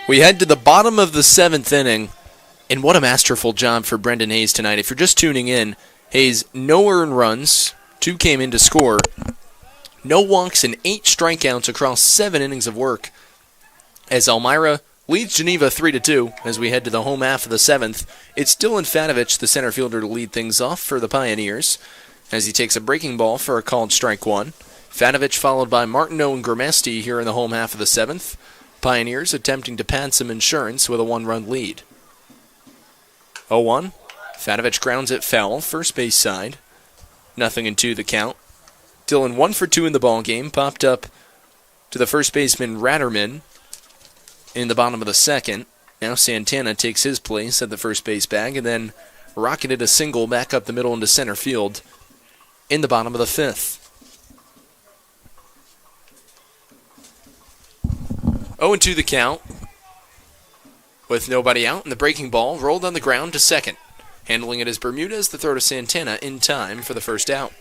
We head to the bottom of the 7th inning, and what a masterful job for Brendan Hayes tonight. If you're just tuning in, Hayes, no earned runs, 2 came in to score, no walks and 8 strikeouts across 7 innings of work, as Elmira leads Geneva 3-2 as we head to the home half of the 7th. It's Dylan Fatovich, the center fielder, to lead things off for the Pioneers, as he takes a breaking ball for a called strike 1. Fatovich followed by Martineau and Grimesti here in the home half of the 7th. Pioneers attempting to pad some insurance with a 1-run lead. 0-1. Fatovich grounds it foul, first base side. 0-2 the count. Dylan 1 for 2 in the ball game, popped up to the first baseman Ratterman in the bottom of the 2nd. Now Santana takes his place at the first base bag and then rocketed a single back up the middle into center field in the bottom of the 5th. 0-2 the count. With nobody out, and the breaking ball rolled on the ground to second. Handling it is Bermudez, the throw to Santana in time for the first out.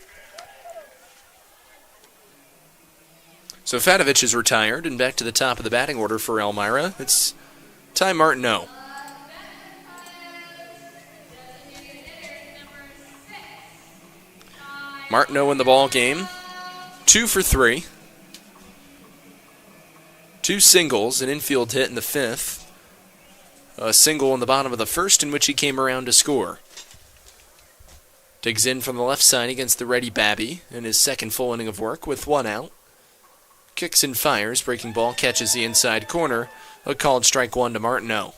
So Fatovich is retired, and back to the top of the batting order for Elmira. It's Ty Martineau. Martineau in the ball game, 2 for 3. 2 singles, an infield hit in the 5th. A single in the bottom of the 1st in which he came around to score. Digs in from the left side against the ready Babby in his second full inning of work with 1 out. Kicks and fires, breaking ball catches the inside corner. A called strike 1 to Martineau.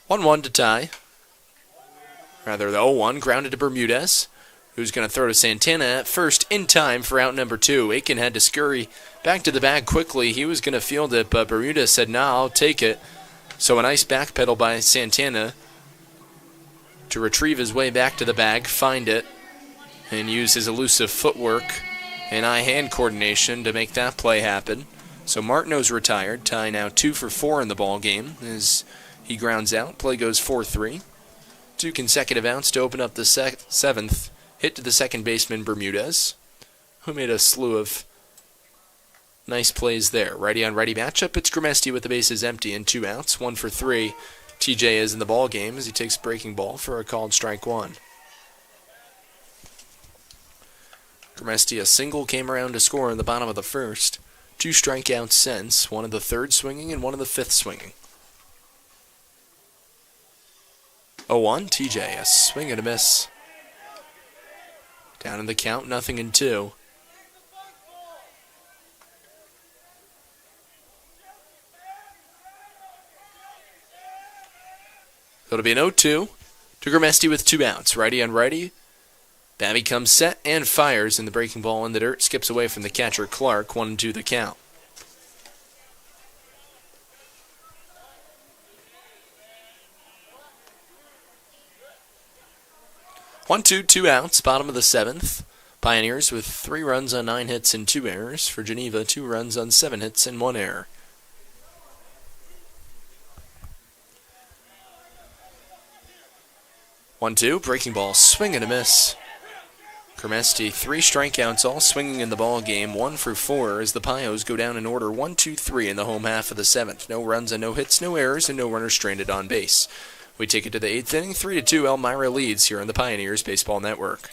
One to tie. Rather, the 0-1 grounded to Bermudez, who's going to throw to Santana at first in time for out number 2. Aiken had to scurry back to the bag quickly. He was going to field it, but Bermudez said, "Nah, I'll take it." So a nice backpedal by Santana to retrieve his way back to the bag, find it, and use his elusive footwork and eye-hand coordination to make that play happen. So Martineau's retired. Ty now 2 for 4 in the ball game as he grounds out. Play goes 4-3. 2 consecutive outs to open up the 7th. Hit to the second baseman Bermudez, who made a slew of nice plays there. Righty on righty matchup. It's Grimesti with the bases empty and 2 outs. 1 for 3. TJ is in the ball game as he takes breaking ball for a called strike 1. Grimesti, a single, came around to score in the bottom of the 1st. 2 strikeouts since, 1 in the 3rd swinging and 1 in the 5th swinging. 0-1, TJ, a swing and a miss. Down in the count, 0-2. It'll be an 0-2 to Grimesti with 2 outs. Righty on righty. Babby comes set and fires, and the breaking ball in the dirt skips away from the catcher Clark. 1-2 the count. 1-2, 2 outs, bottom of the 7th. Pioneers with 3 runs on 9 hits and 2 errors. For Geneva, 2 runs on 7 hits and 1 error. One-two, breaking ball, swing and a miss. Grimesti, 3 strikeouts, all swinging in the ball game. 1 for 4 as the Pios go down in order 1-2-3 in the home half of the 7th. No runs and no hits, no errors, and no runners stranded on base. We take it to the 8th inning, 3-2. Elmira leads here on the Pioneers Baseball Network.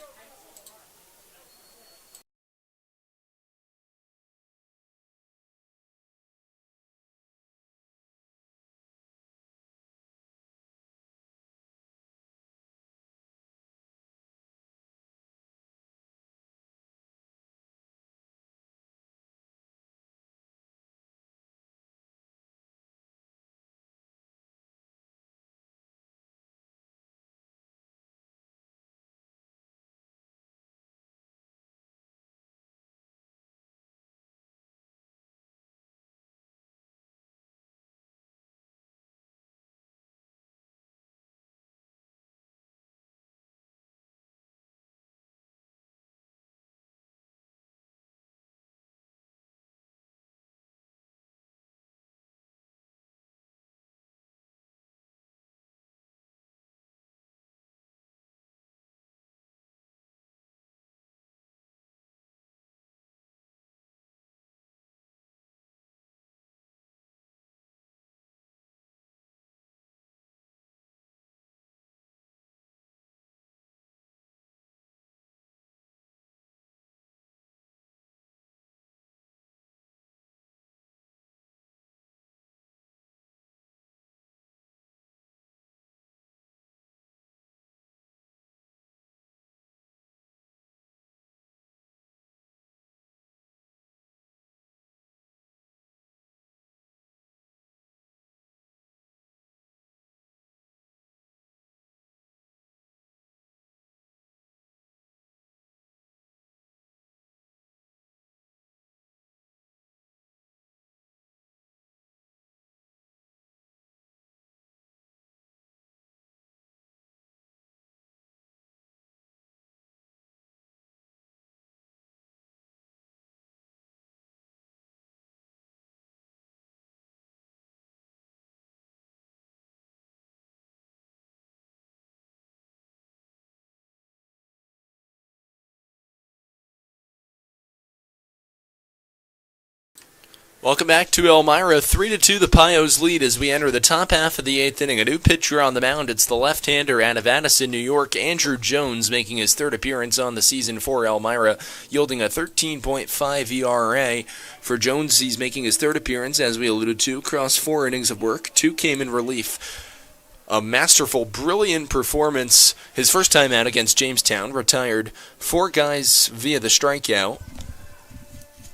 Welcome back to Elmira. 3-2 the Pios lead as we enter the top half of the 8th inning. A new pitcher on the mound. It's the left-hander out of Addison, New York, Andrew Jones, making his third appearance on the season for Elmira, yielding a 13.5 ERA. For Jones, he's making his third appearance, as we alluded to, across 4 innings of work. 2 came in relief. A masterful, brilliant performance. His first time out against Jamestown, retired 4 guys via the strikeout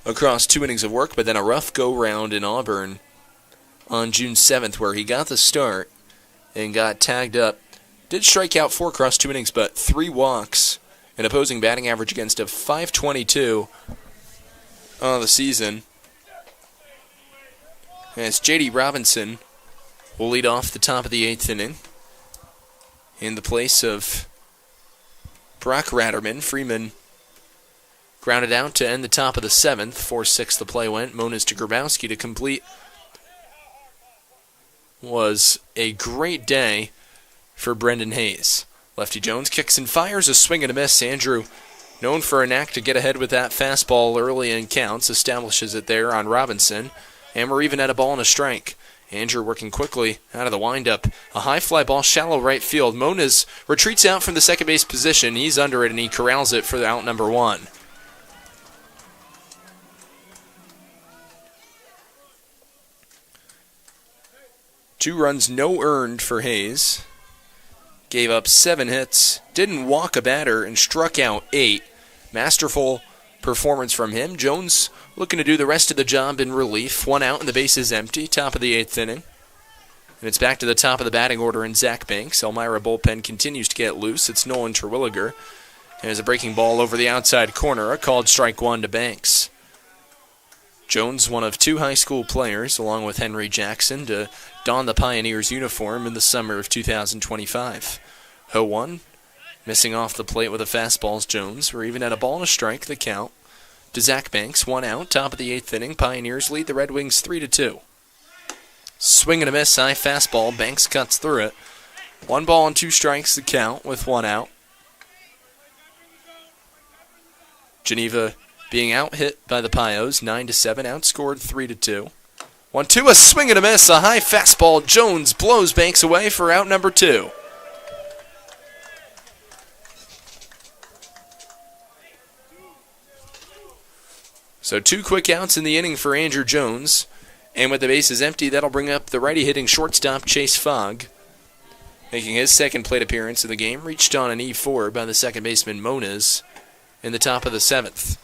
across 2 innings of work, but then a rough go-round in Auburn on June 7th where he got the start and got tagged up. Did strike out 4 across 2 innings, but 3 walks, an opposing batting average against a .522 on the season. As J.D. Robinson will lead off the top of the 8th inning in the place of Brock Ratterman. Freeman grounded out to end the top of the 7th. 4-6 the play went. Moniz to Grabowski to complete. Was a great day for Brendan Hayes. Lefty Jones kicks and fires, a swing and a miss. Andrew, known for a knack to get ahead with that fastball early in counts, establishes it there on Robinson. And we're even at a ball and a strike. Andrew working quickly out of the windup. A high fly ball, shallow right field. Moniz retreats out from the second base position. He's under it and he corrals it for the out number 1. Two runs, no earned for Hayes. Gave up 7 hits, didn't walk a batter, and struck out 8. Masterful performance from him. Jones looking to do the rest of the job in relief. 1 out and the base is empty, top of the 8th inning. And it's back to the top of the batting order in Zach Banks. Elmira bullpen continues to get loose. It's Nolan Terwilliger. And there's a breaking ball over the outside corner, a called strike 1 to Banks. Jones, one of 2 high school players, along with Henry Jackson, to don the Pioneers uniform in the summer of 2025. 0-1, missing off the plate with a fastball's Jones. We're even at a ball and a strike, the count to Zach Banks. 1 out, top of the 8th inning. Pioneers lead the Red Wings 3-2. Swing and a miss, high fastball. Banks cuts through it. 1 ball and 2 strikes, the count with 1 out. Geneva being out-hit by the Pios, 9-7, outscored 3-2. 1-2, a swing and a miss, a high fastball. Jones blows Banks away for out number 2. So 2 quick outs in the inning for Andrew Jones. And with the bases empty, that'll bring up the righty hitting shortstop Chase Fogg, making his second plate appearance of the game. Reached on an E4 by the second baseman Moniz in the top of the 7th.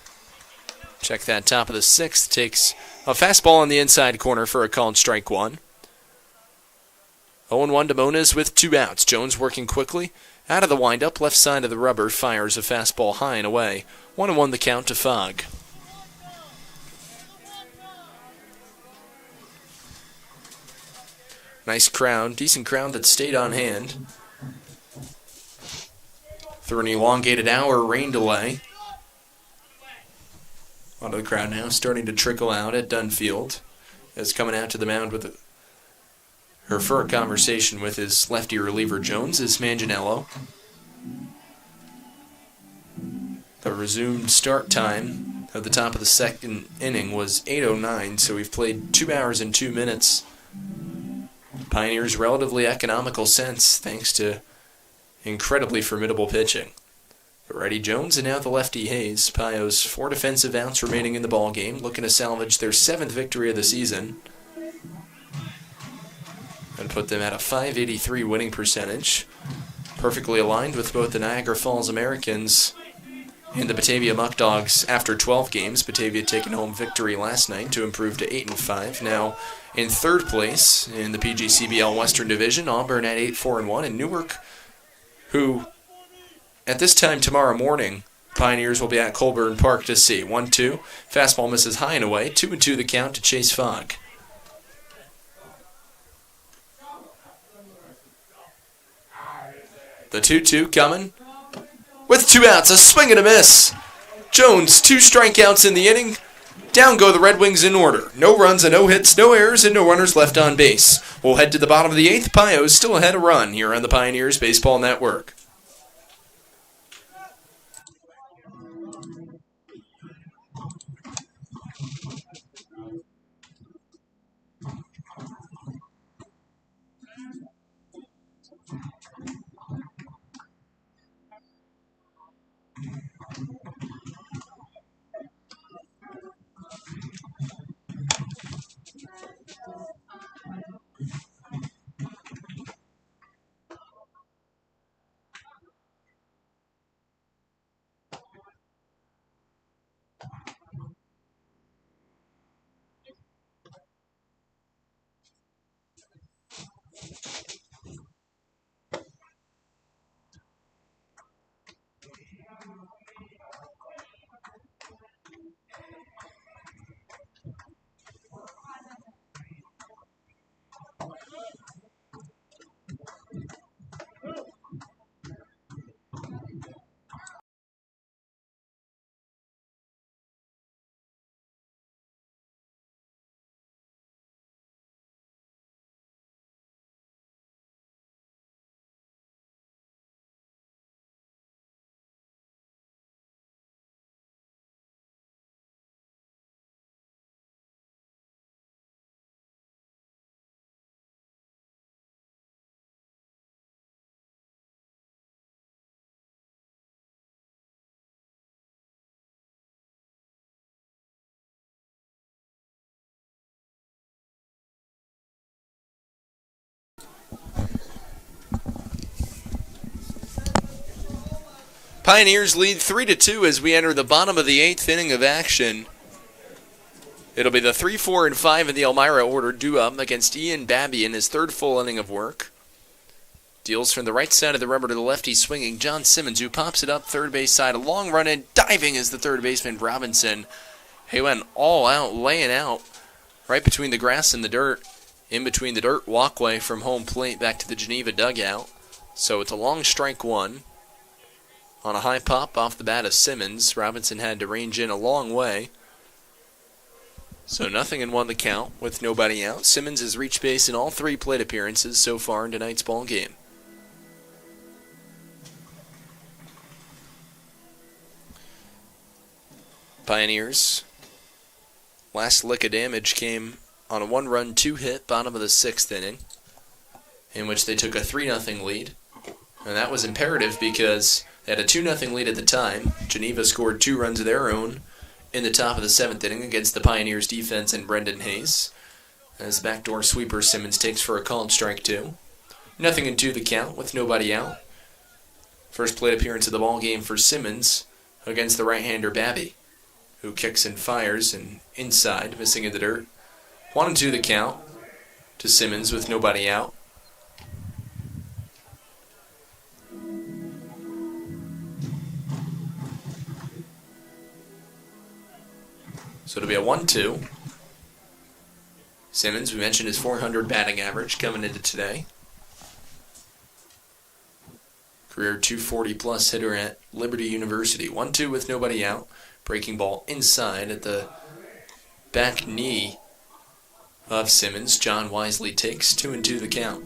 Check that top of the 6th. Takes a fastball on the inside corner for a called strike 1. 0-1 to Moniz with 2 outs. Jones working quickly. Out of the windup, left side of the rubber, fires a fastball high and away. 1-1 the count to Fogg. Nice crowd, decent crowd that stayed on hand through an elongated hour rain delay. A lot of the crowd now starting to trickle out at Dunfield as coming out to the mound with her for a conversation with his lefty reliever Jones is Manganiello. The resumed start time at the top of the 2nd inning was 8:09, so we've played 2 hours and 2 minutes. Pioneers' relatively economical sense thanks to incredibly formidable pitching. The righty Jones and now the lefty Hayes. Pios 4 defensive outs remaining in the ball game, looking to salvage their 7th victory of the season and put them at a .583 winning percentage, perfectly aligned with both the Niagara Falls Americans and the Batavia Muck Dogs after 12 games. Batavia taking home victory last night to improve to 8-5. Now in 3rd place in the PGCBL Western Division, Auburn at 8-4-1, and Newark, who at this time tomorrow morning, Pioneers will be at Colburn Park to see. 1-2, fastball misses high and away. 2-2 the count to Chase Fogg. The 2-2 coming with 2 outs, a swing and a miss. Jones, 2 strikeouts in the inning. Down go the Red Wings in order. No runs and no hits, no errors, and no runners left on base. We'll head to the bottom of the 8th. Pios still ahead a run here on the Pioneers Baseball Network. Pioneers lead 3-2 as we enter the bottom of the 8th inning of action. It'll be the 3, 4, and 5 in the Elmira order due up against Ian Babby in his third full inning of work. Deals from the right side of the rubber to the lefty swinging John Simmons, who pops it up third base side. A long run in, diving is the third baseman Robinson. He went all out, laying out right between the grass and the dirt, in between the dirt walkway from home plate back to the Geneva dugout. So it's a long strike one. On a high pop off the bat of Simmons, Robinson had to range in a long way. So 0-1 the count with nobody out. Simmons has reached base in all 3 plate appearances so far in tonight's ball game. Pioneers' last lick of damage came on a 1-run, 2-hit bottom of the 6th inning, in which they took a 3-0 lead. And that was imperative because they had a 2-0 lead at the time. Geneva scored 2 runs of their own in the top of the 7th inning against the Pioneers' defense and Brendan Hayes. As backdoor sweeper, Simmons takes for a called strike 2. 0-2 the count with nobody out. First plate appearance of the ball game for Simmons against the right-hander Babby, who kicks and fires and inside, missing in the dirt. 1-2 the count to Simmons with nobody out. So it'll be a 1-2. Simmons, we mentioned his .400 batting average coming into today. Career .240+ hitter at Liberty University. 1-2 with nobody out. Breaking ball inside at the back knee of Simmons. John wisely takes 2-2 the count.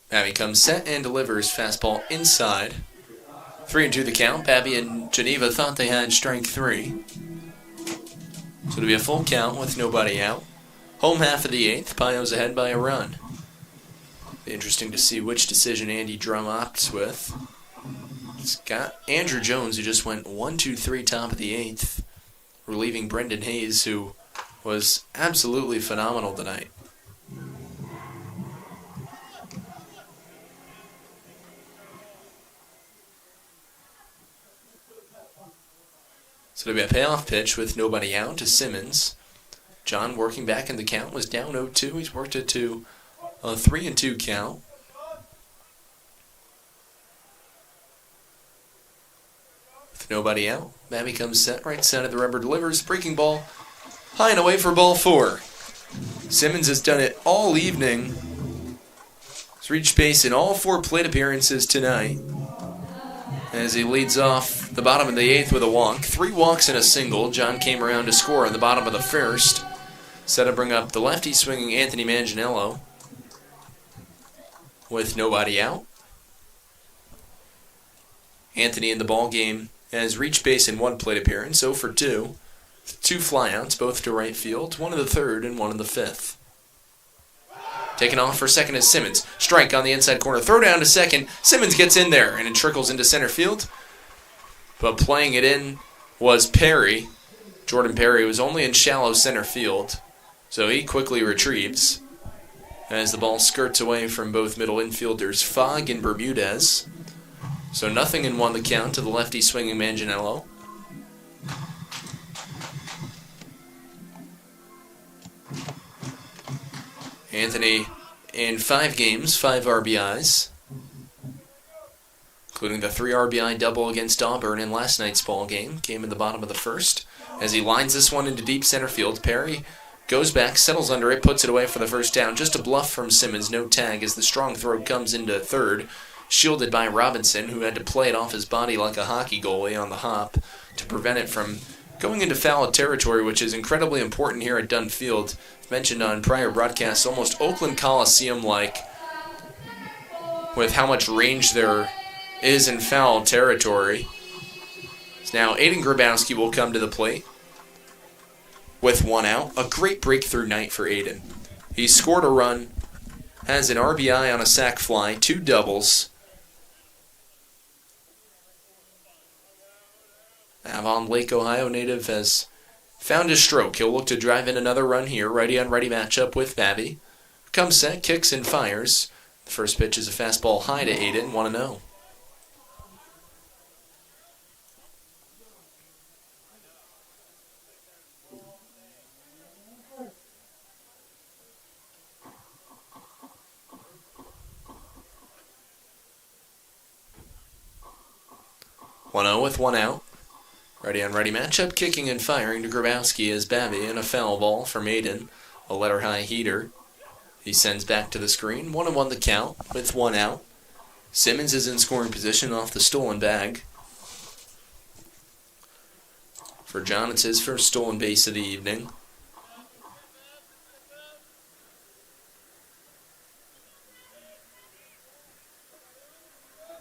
Babby comes set and delivers fastball inside. 3-2 the count. Babby and Geneva thought they had strike 3. So it'll be a full count with nobody out. Home half of the 8th. Pio's ahead by a run. Be interesting to see which decision Andy Drum opts with. It's got Andrew Jones, who just went 1-2-3 top of the 8th, relieving Brendan Hayes, who was absolutely phenomenal tonight. So it'll be a payoff pitch with nobody out to Simmons. John working back in the count, was down 0-2. He's worked it to a 3-2 count. With nobody out, Babby comes set, right side of the rubber, delivers, breaking ball, high and away for ball 4. Simmons has done it all evening. He's reached base in all 4 plate appearances tonight, as he leads off the bottom of the 8th with a walk. 3 walks and a single. John came around to score in the bottom of the 1st. Set to bring up the lefty swinging Anthony Manganiello with nobody out. Anthony in the ball game has reached base in 1 plate appearance, 0 for 2. 2 flyouts, both to right field, 1 in the 3rd and 1 in the 5th. Taking off for second is Simmons. Strike on the inside corner. Throw down to second. Simmons gets in there, and it trickles into center field. But playing it in was Perry. Jordan Perry was only in shallow center field, so he quickly retrieves as the ball skirts away from both middle infielders, Fogg and Bermudez. So 0-1 the count to the lefty swinging Manganiello. Anthony in 5 games, 5 RBIs, including the 3 RBI double against Auburn in last night's ball game. Came in the bottom of the 1st. As he lines this one into deep center field, Perry goes back, settles under it, puts it away for the first down. Just a bluff from Simmons, no tag, as the strong throw comes into 3rd, shielded by Robinson, who had to play it off his body like a hockey goalie on the hop to prevent it from going into foul territory, which is incredibly important here at Dunn Field. Mentioned on prior broadcasts, almost Oakland Coliseum-like, with how much range there is in foul territory. So now Aiden Grabowski will come to the plate with 1 out. A great breakthrough night for Aiden. He scored a run, has an RBI on a sac fly, 2 doubles. Avon Lake, Ohio native has found his stroke. He'll look to drive in another run here. Righty on righty matchup with Babby. Comes set, kicks and fires. The first pitch is a fastball high to Aiden, 1-0. With one out. Righty on righty matchup, kicking and firing to Grabowski as Babby, and a foul ball for Maiden, a letter high heater. He sends back to the screen. 1-1 the count with one out. Simmons is in scoring position off the stolen bag. For John, it's his first stolen base of the evening.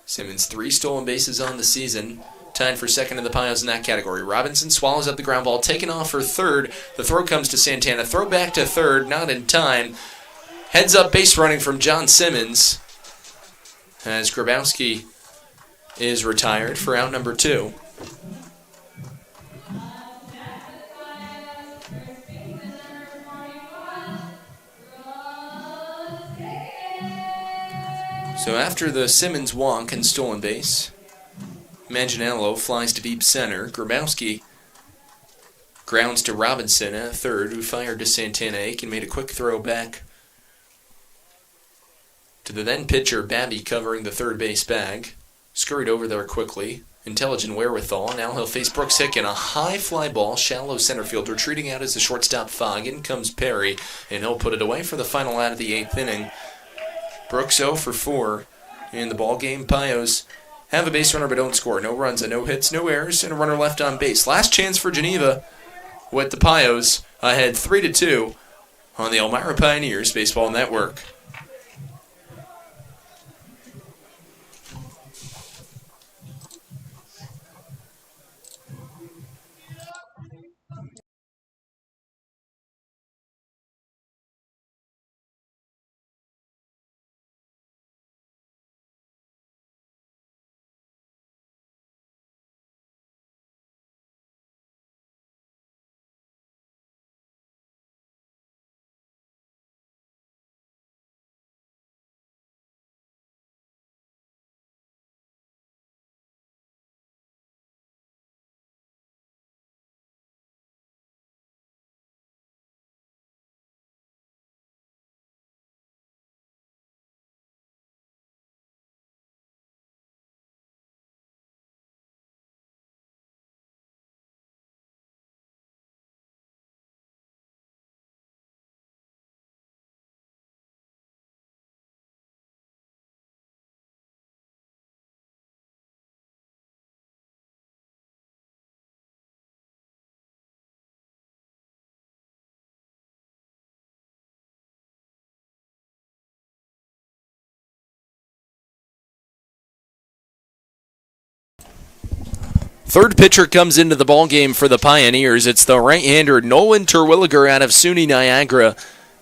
Simmons 3 stolen bases on the season. Tied for second in the Pios in that category. Robinson swallows up the ground ball, taken off for third. The throw comes to Santana. Throw back to third, not in time. Heads up base running from John Simmons as Grabowski is retired for out number 2. So after the Simmons walk and stolen base, Manganiello flies to deep center. Grabowski grounds to Robinson at third, who fired to Santana. Aiken made a quick throw back to the then pitcher, Babby, covering the third base bag. Scurried over there quickly. Intelligent wherewithal. Now he'll face Brooks Hicken. A high fly ball, shallow center field. Retreating out as the shortstop Fogg. In comes Perry, and he'll put it away for the final out of the 8th inning. Brooks 0 for 4 in the ball game. Pios have a base runner but don't score. No runs and no hits, no errors, and a runner left on base. Last chance for Geneva with the Pios ahead 3-2 on the Elmira Pioneers Baseball Network. Third pitcher comes into the ballgame for the Pioneers. It's the right-hander Nolan Terwilliger out of SUNY Niagara.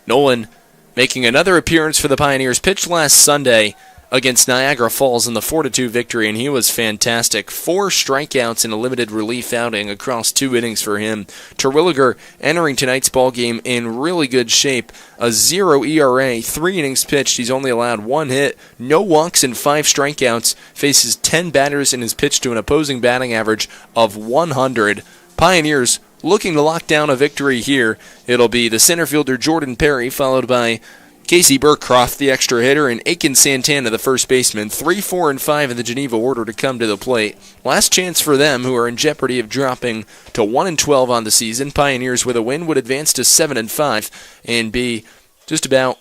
Nolan making another appearance for the Pioneers. Pitched last Sunday against Niagara Falls in the 4-2 victory, and he was fantastic. 4 strikeouts in a limited relief outing across 2 innings for him. Terwilliger entering tonight's ballgame in really good shape. A 0 ERA, 3 innings pitched. He's only allowed 1 hit, no walks, and 5 strikeouts. Faces 10 batters and is pitched to an opposing batting average of 100. Pioneers looking to lock down a victory here. It'll be the center fielder Jordan Perry, followed by Casey Burkcroft, the extra hitter, and Aiken Santana, the first baseman. 3, 4, and 5 in the Geneva order to come to the plate. Last chance for them, who are in jeopardy of dropping to 1-12 on the season. Pioneers with a win would advance to 7-5 and be just about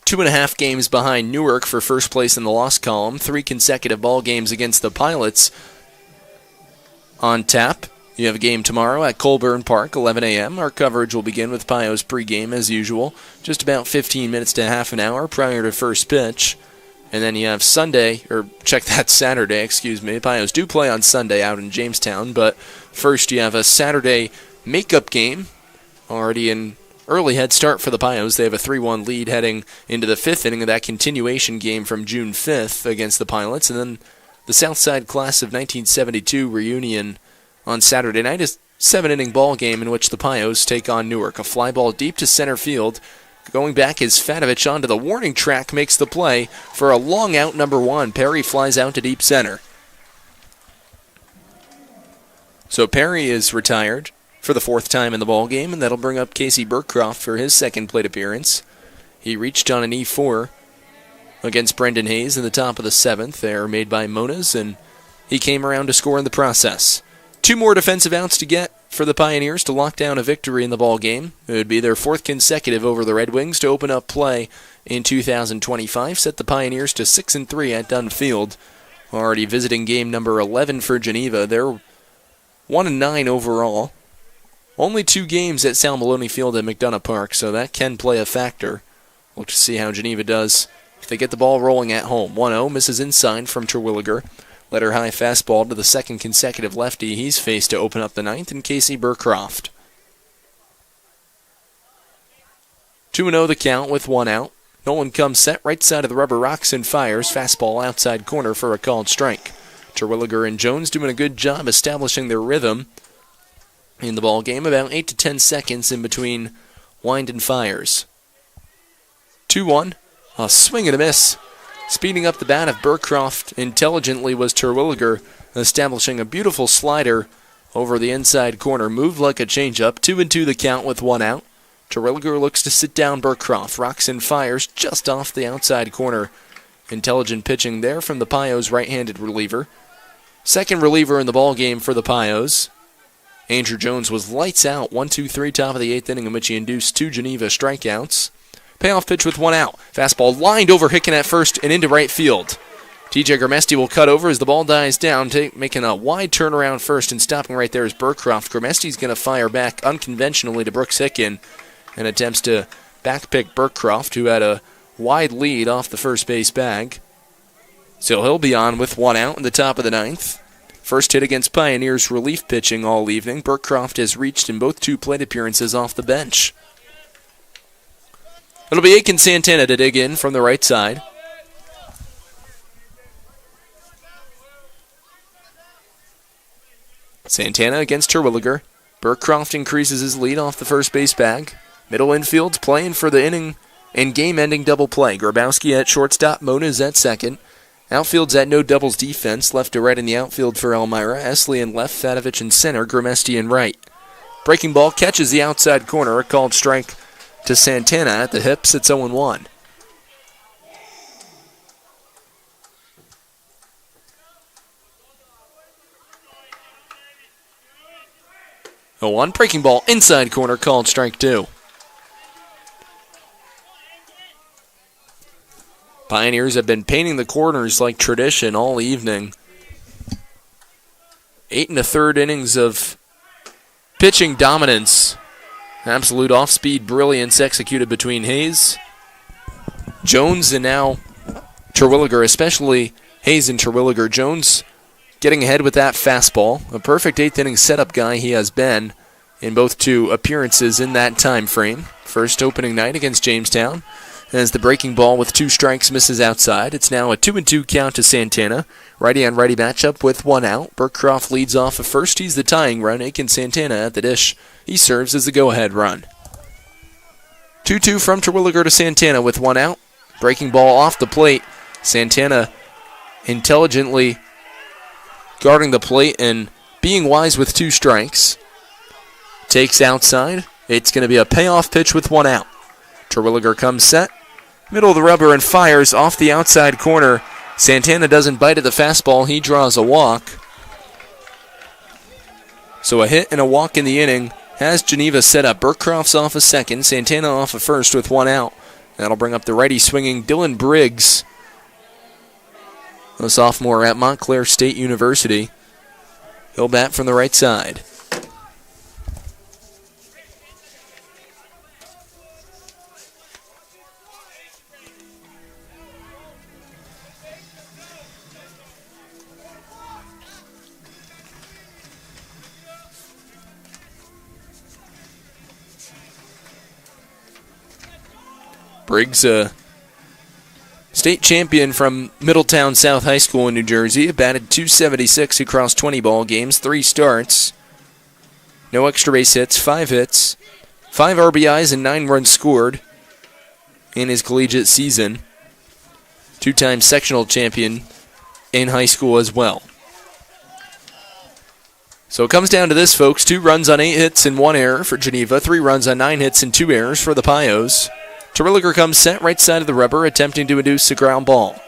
2.5 games behind Newark for first place in the loss column. 3 consecutive ball games against the Pilots on tap. You have a game tomorrow at Colburn Park, 11 a.m. Our coverage will begin with Pios pregame as usual, just about 15 minutes to half an hour prior to first pitch. And then you have Saturday. Pios do play on Sunday out in Jamestown, but first you have a Saturday makeup game, already in early head start for the Pios. They have a 3-1 lead heading into the 5th inning of that continuation game from June 5th against the Pilots, and then the Southside Class of 1972 reunion on Saturday night, a 7-inning ball game in which the Pios take on Newark. A fly ball deep to center field. Going back is Fatovich onto the warning track, makes the play for a long out number 1. Perry flies out to deep center. So Perry is retired for the 4th time in the ball game, and that'll bring up Casey Burkcroft for his second plate appearance. He reached on an E4 against Brendan Hayes in the top of the 7th. Error made by Moniz, and he came around to score in the process. 2 more defensive outs to get for the Pioneers to lock down a victory in the ball game. It would be their 4th consecutive over the Red Wings to open up play in 2025, set the Pioneers to 6-3 at Dunn Field. Already visiting game number 11 for Geneva. They're 1-9 overall. Only 2 games at Sal Maloney Field at McDonough Park, so that can play a factor. Look to see how Geneva does if they get the ball rolling at home. 1-0, misses inside from Terwilliger. Letter high fastball to the 2nd consecutive lefty he's faced to open up the 9th, and Casey Burkcroft. 2-0 the count with 1 out. Nolan comes set right side of the rubber, rocks and fires. Fastball outside corner for a called strike. Terwilliger and Jones doing a good job establishing their rhythm in the ball game. About 8 to 10 seconds in between wind and fires. 2-1. A swing and a miss. Speeding up the bat of Burkcroft intelligently was Terwilliger, establishing a beautiful slider over the inside corner. Moved like a changeup. 2-2 the count with 1 out. Terwilliger looks to sit down Burkcroft. Rocks and fires just off the outside corner. Intelligent pitching there from the Pios right-handed reliever. Second reliever in the ball game for the Pios. Andrew Jones was lights out. 1-2-3 top of the 8th inning in which he induced 2 Geneva strikeouts. Payoff pitch with 1 out. Fastball lined over Hicken at first and into right field. TJ Grimesti will cut over as the ball dies down, making a wide turnaround first, and stopping right there is Burkcroft. Grimesti's going to fire back unconventionally to Brooks Hicken and attempts to backpick Burkcroft, who had a wide lead off the first base bag. So he'll be on with 1 out in the top of the 9th. First hit against Pioneers relief pitching all evening. Burkcroft has reached in both 2 plate appearances off the bench. It'll be Aiken Santana to dig in from the right side. Santana against Terwilliger. Burkcroft increases his lead off the first base bag. Middle infield's playing for the inning and game-ending double play. Grabowski at shortstop, Moniz at second. Outfield's at no doubles defense, left to right in the outfield for Elmira. Esley in left, Fatovich in center, Grimesti in right. Breaking ball catches the outside corner, a called strike to Santana at the hips. It's 0-1. One breaking ball inside corner, called strike 2. Pioneers have been painting the corners like tradition all evening. 8 1/3 innings of pitching dominance. Absolute off-speed brilliance executed between Hayes, Jones, and now Terwilliger, especially Hayes and Terwilliger. Jones getting ahead with that fastball. A perfect 8th inning setup guy he has been in both 2 appearances in that time frame. First opening night against Jamestown, as the breaking ball with 2 strikes misses outside. It's now a 2-2 count to Santana. Righty-on-righty matchup with 1 out. Burkcroft leads off at first. He's the tying run. Aiken Santana at the dish. He serves as the go-ahead run. 2-2 from Terwilliger to Santana with 1 out. Breaking ball off the plate. Santana intelligently guarding the plate and being wise with 2 strikes. Takes outside. It's going to be a payoff pitch with 1 out. Terwilliger comes set. Middle of the rubber and fires off the outside corner. Santana doesn't bite at the fastball. He draws a walk. So a hit and a walk in the inning has Geneva set up. Burkcroft's off a second. Santana off a first with 1 out. That'll bring up the righty swinging Dylan Briggs, a sophomore at Montclair State University. He'll bat from the right side. Briggs, State champion from Middletown South High School in New Jersey, batted .276 across 20 ball games, 3 starts. No extra base hits, 5 hits, 5 RBIs, and 9 runs scored in his collegiate season. 2-time sectional champion in high school as well. So it comes down to this, folks. 2 runs on 8 hits and 1 error for Geneva. 3 runs on 9 hits and 2 errors for the Pios. Terwilliger comes set right side of the rubber, attempting to induce a ground ball.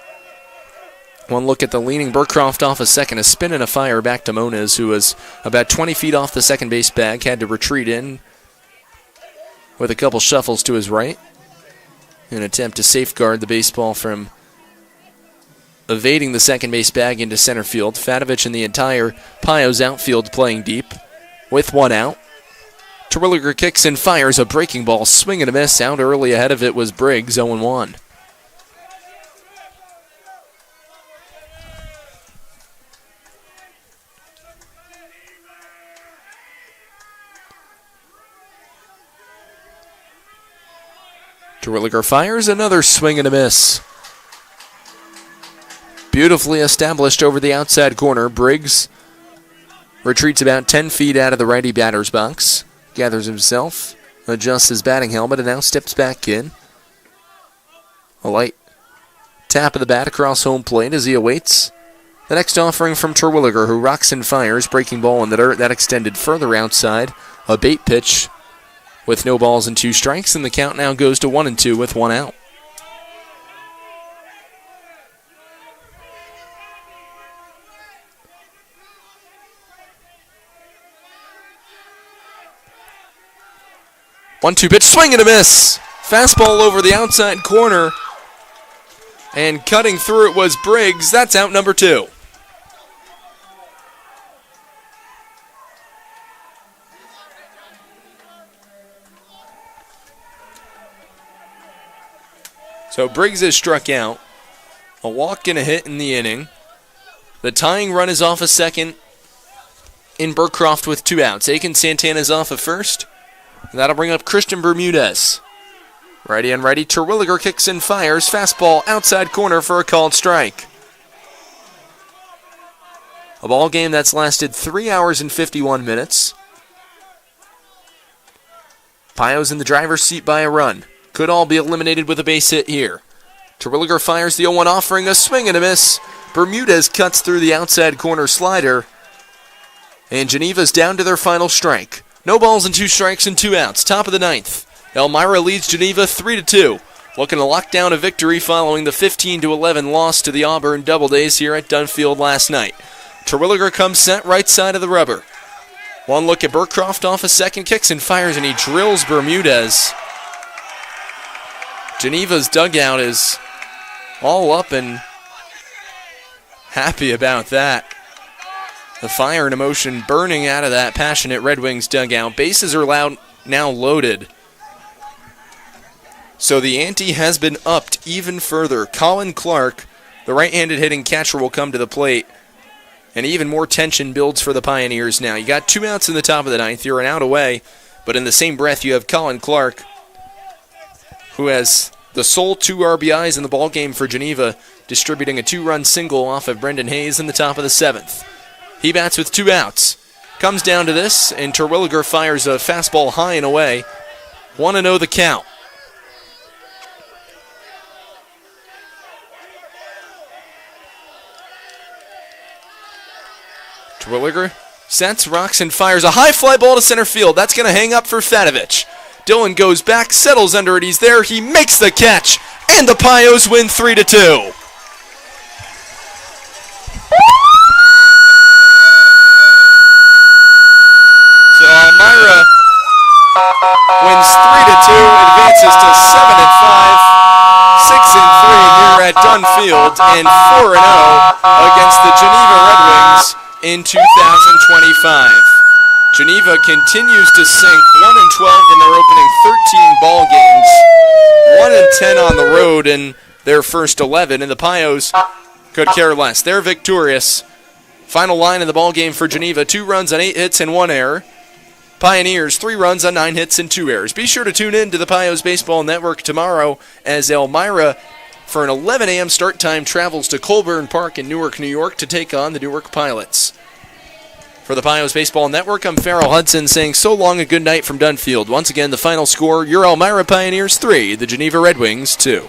One look at the leaning Burcroft off a second, a spin and a fire back to Moniz, who was about 20 feet off the second base bag, had to retreat in with a couple shuffles to his right. An attempt to safeguard the baseball from evading the second base bag into center field. Fadovich and the entire Pios outfield playing deep with 1 out. Terwilliger kicks and fires a breaking ball, swing and a miss. Out early ahead of it was Briggs, 0-1. Terwilliger fires another swing and a miss. Beautifully established over the outside corner. Briggs retreats about 10 feet out of the righty batter's box. Gathers himself, adjusts his batting helmet, and now steps back in. A light tap of the bat across home plate as he awaits the next offering from Terwilliger, who rocks and fires. Breaking ball in the dirt. That extended further outside. A bait pitch with no balls and 2 strikes, and the count now goes to 1-2 with 1 out. One-two pitch, swing and a miss. Fastball over the outside corner. And cutting through it was Briggs. That's out number 2. So Briggs is struck out. A walk and a hit in the inning. The tying run is off a second in Burcroft with 2 outs. Aiken Santana's off a first. That'll bring up Christian Bermudez. Righty on righty, Terwilliger kicks and fires. Fastball outside corner for a called strike. A ball game that's lasted 3 hours and 51 minutes. Pios in the driver's seat by a run. Could all be eliminated with a base hit here. Terwilliger fires the 0-1 offering, a swing and a miss. Bermudez cuts through the outside corner slider. And Geneva's down to their final strike. No balls and 2 strikes and 2 outs. Top of the 9th. Elmira leads Geneva 3-2. Looking to lock down a victory following the 15-11 loss to the Auburn Double Days here at Dunfield last night. Terwilliger comes set right side of the rubber. One look at Burcroft off a second, kicks and fires, and he drills Bermudez. Geneva's dugout is all up and happy about that. The fire and emotion burning out of that passionate Red Wings dugout. Bases are now loaded. So the ante has been upped even further. Colin Clark, the right-handed hitting catcher, will come to the plate. And even more tension builds for the Pioneers now. You got 2 outs in the top of the 9th. You're an out away. But in the same breath, you have Colin Clark, who has the sole 2 RBIs in the ballgame for Geneva, distributing a 2-run single off of Brendan Hayes in the top of the 7th. He bats with 2 outs. Comes down to this, and Terwilliger fires a fastball high and away. 1-0 the count. Terwilliger sets, rocks, and fires a high fly ball to center field. That's going to hang up for Fadovich. Dillon goes back, settles under it. He's there. He makes the catch, and the Pios win 3-2. So Elmira wins 3-2, advances to 7-5, 6-3 here at Dunfield, and 4-0 against the Geneva Red Wings in 2025. Geneva continues to sink 1-12 in their opening 13 ball games, 1-10 on the road in their first 11, and the Pios could care less. They're victorious. Final line in the ball game for Geneva: 2 runs on 8 hits and 1 error. Pioneers, 3 runs on 9 hits and 2 errors. Be sure to tune in to the Pios Baseball Network tomorrow as Elmira for an 11 a.m. start time, travels to Colburn Park in Newark, New York to take on the Newark Pilots. For the Pios Baseball Network, I'm Farrell Hudson saying so long and good night from Dunfield. Once again, the final score, your Elmira Pioneers 3, the Geneva Red Wings 2.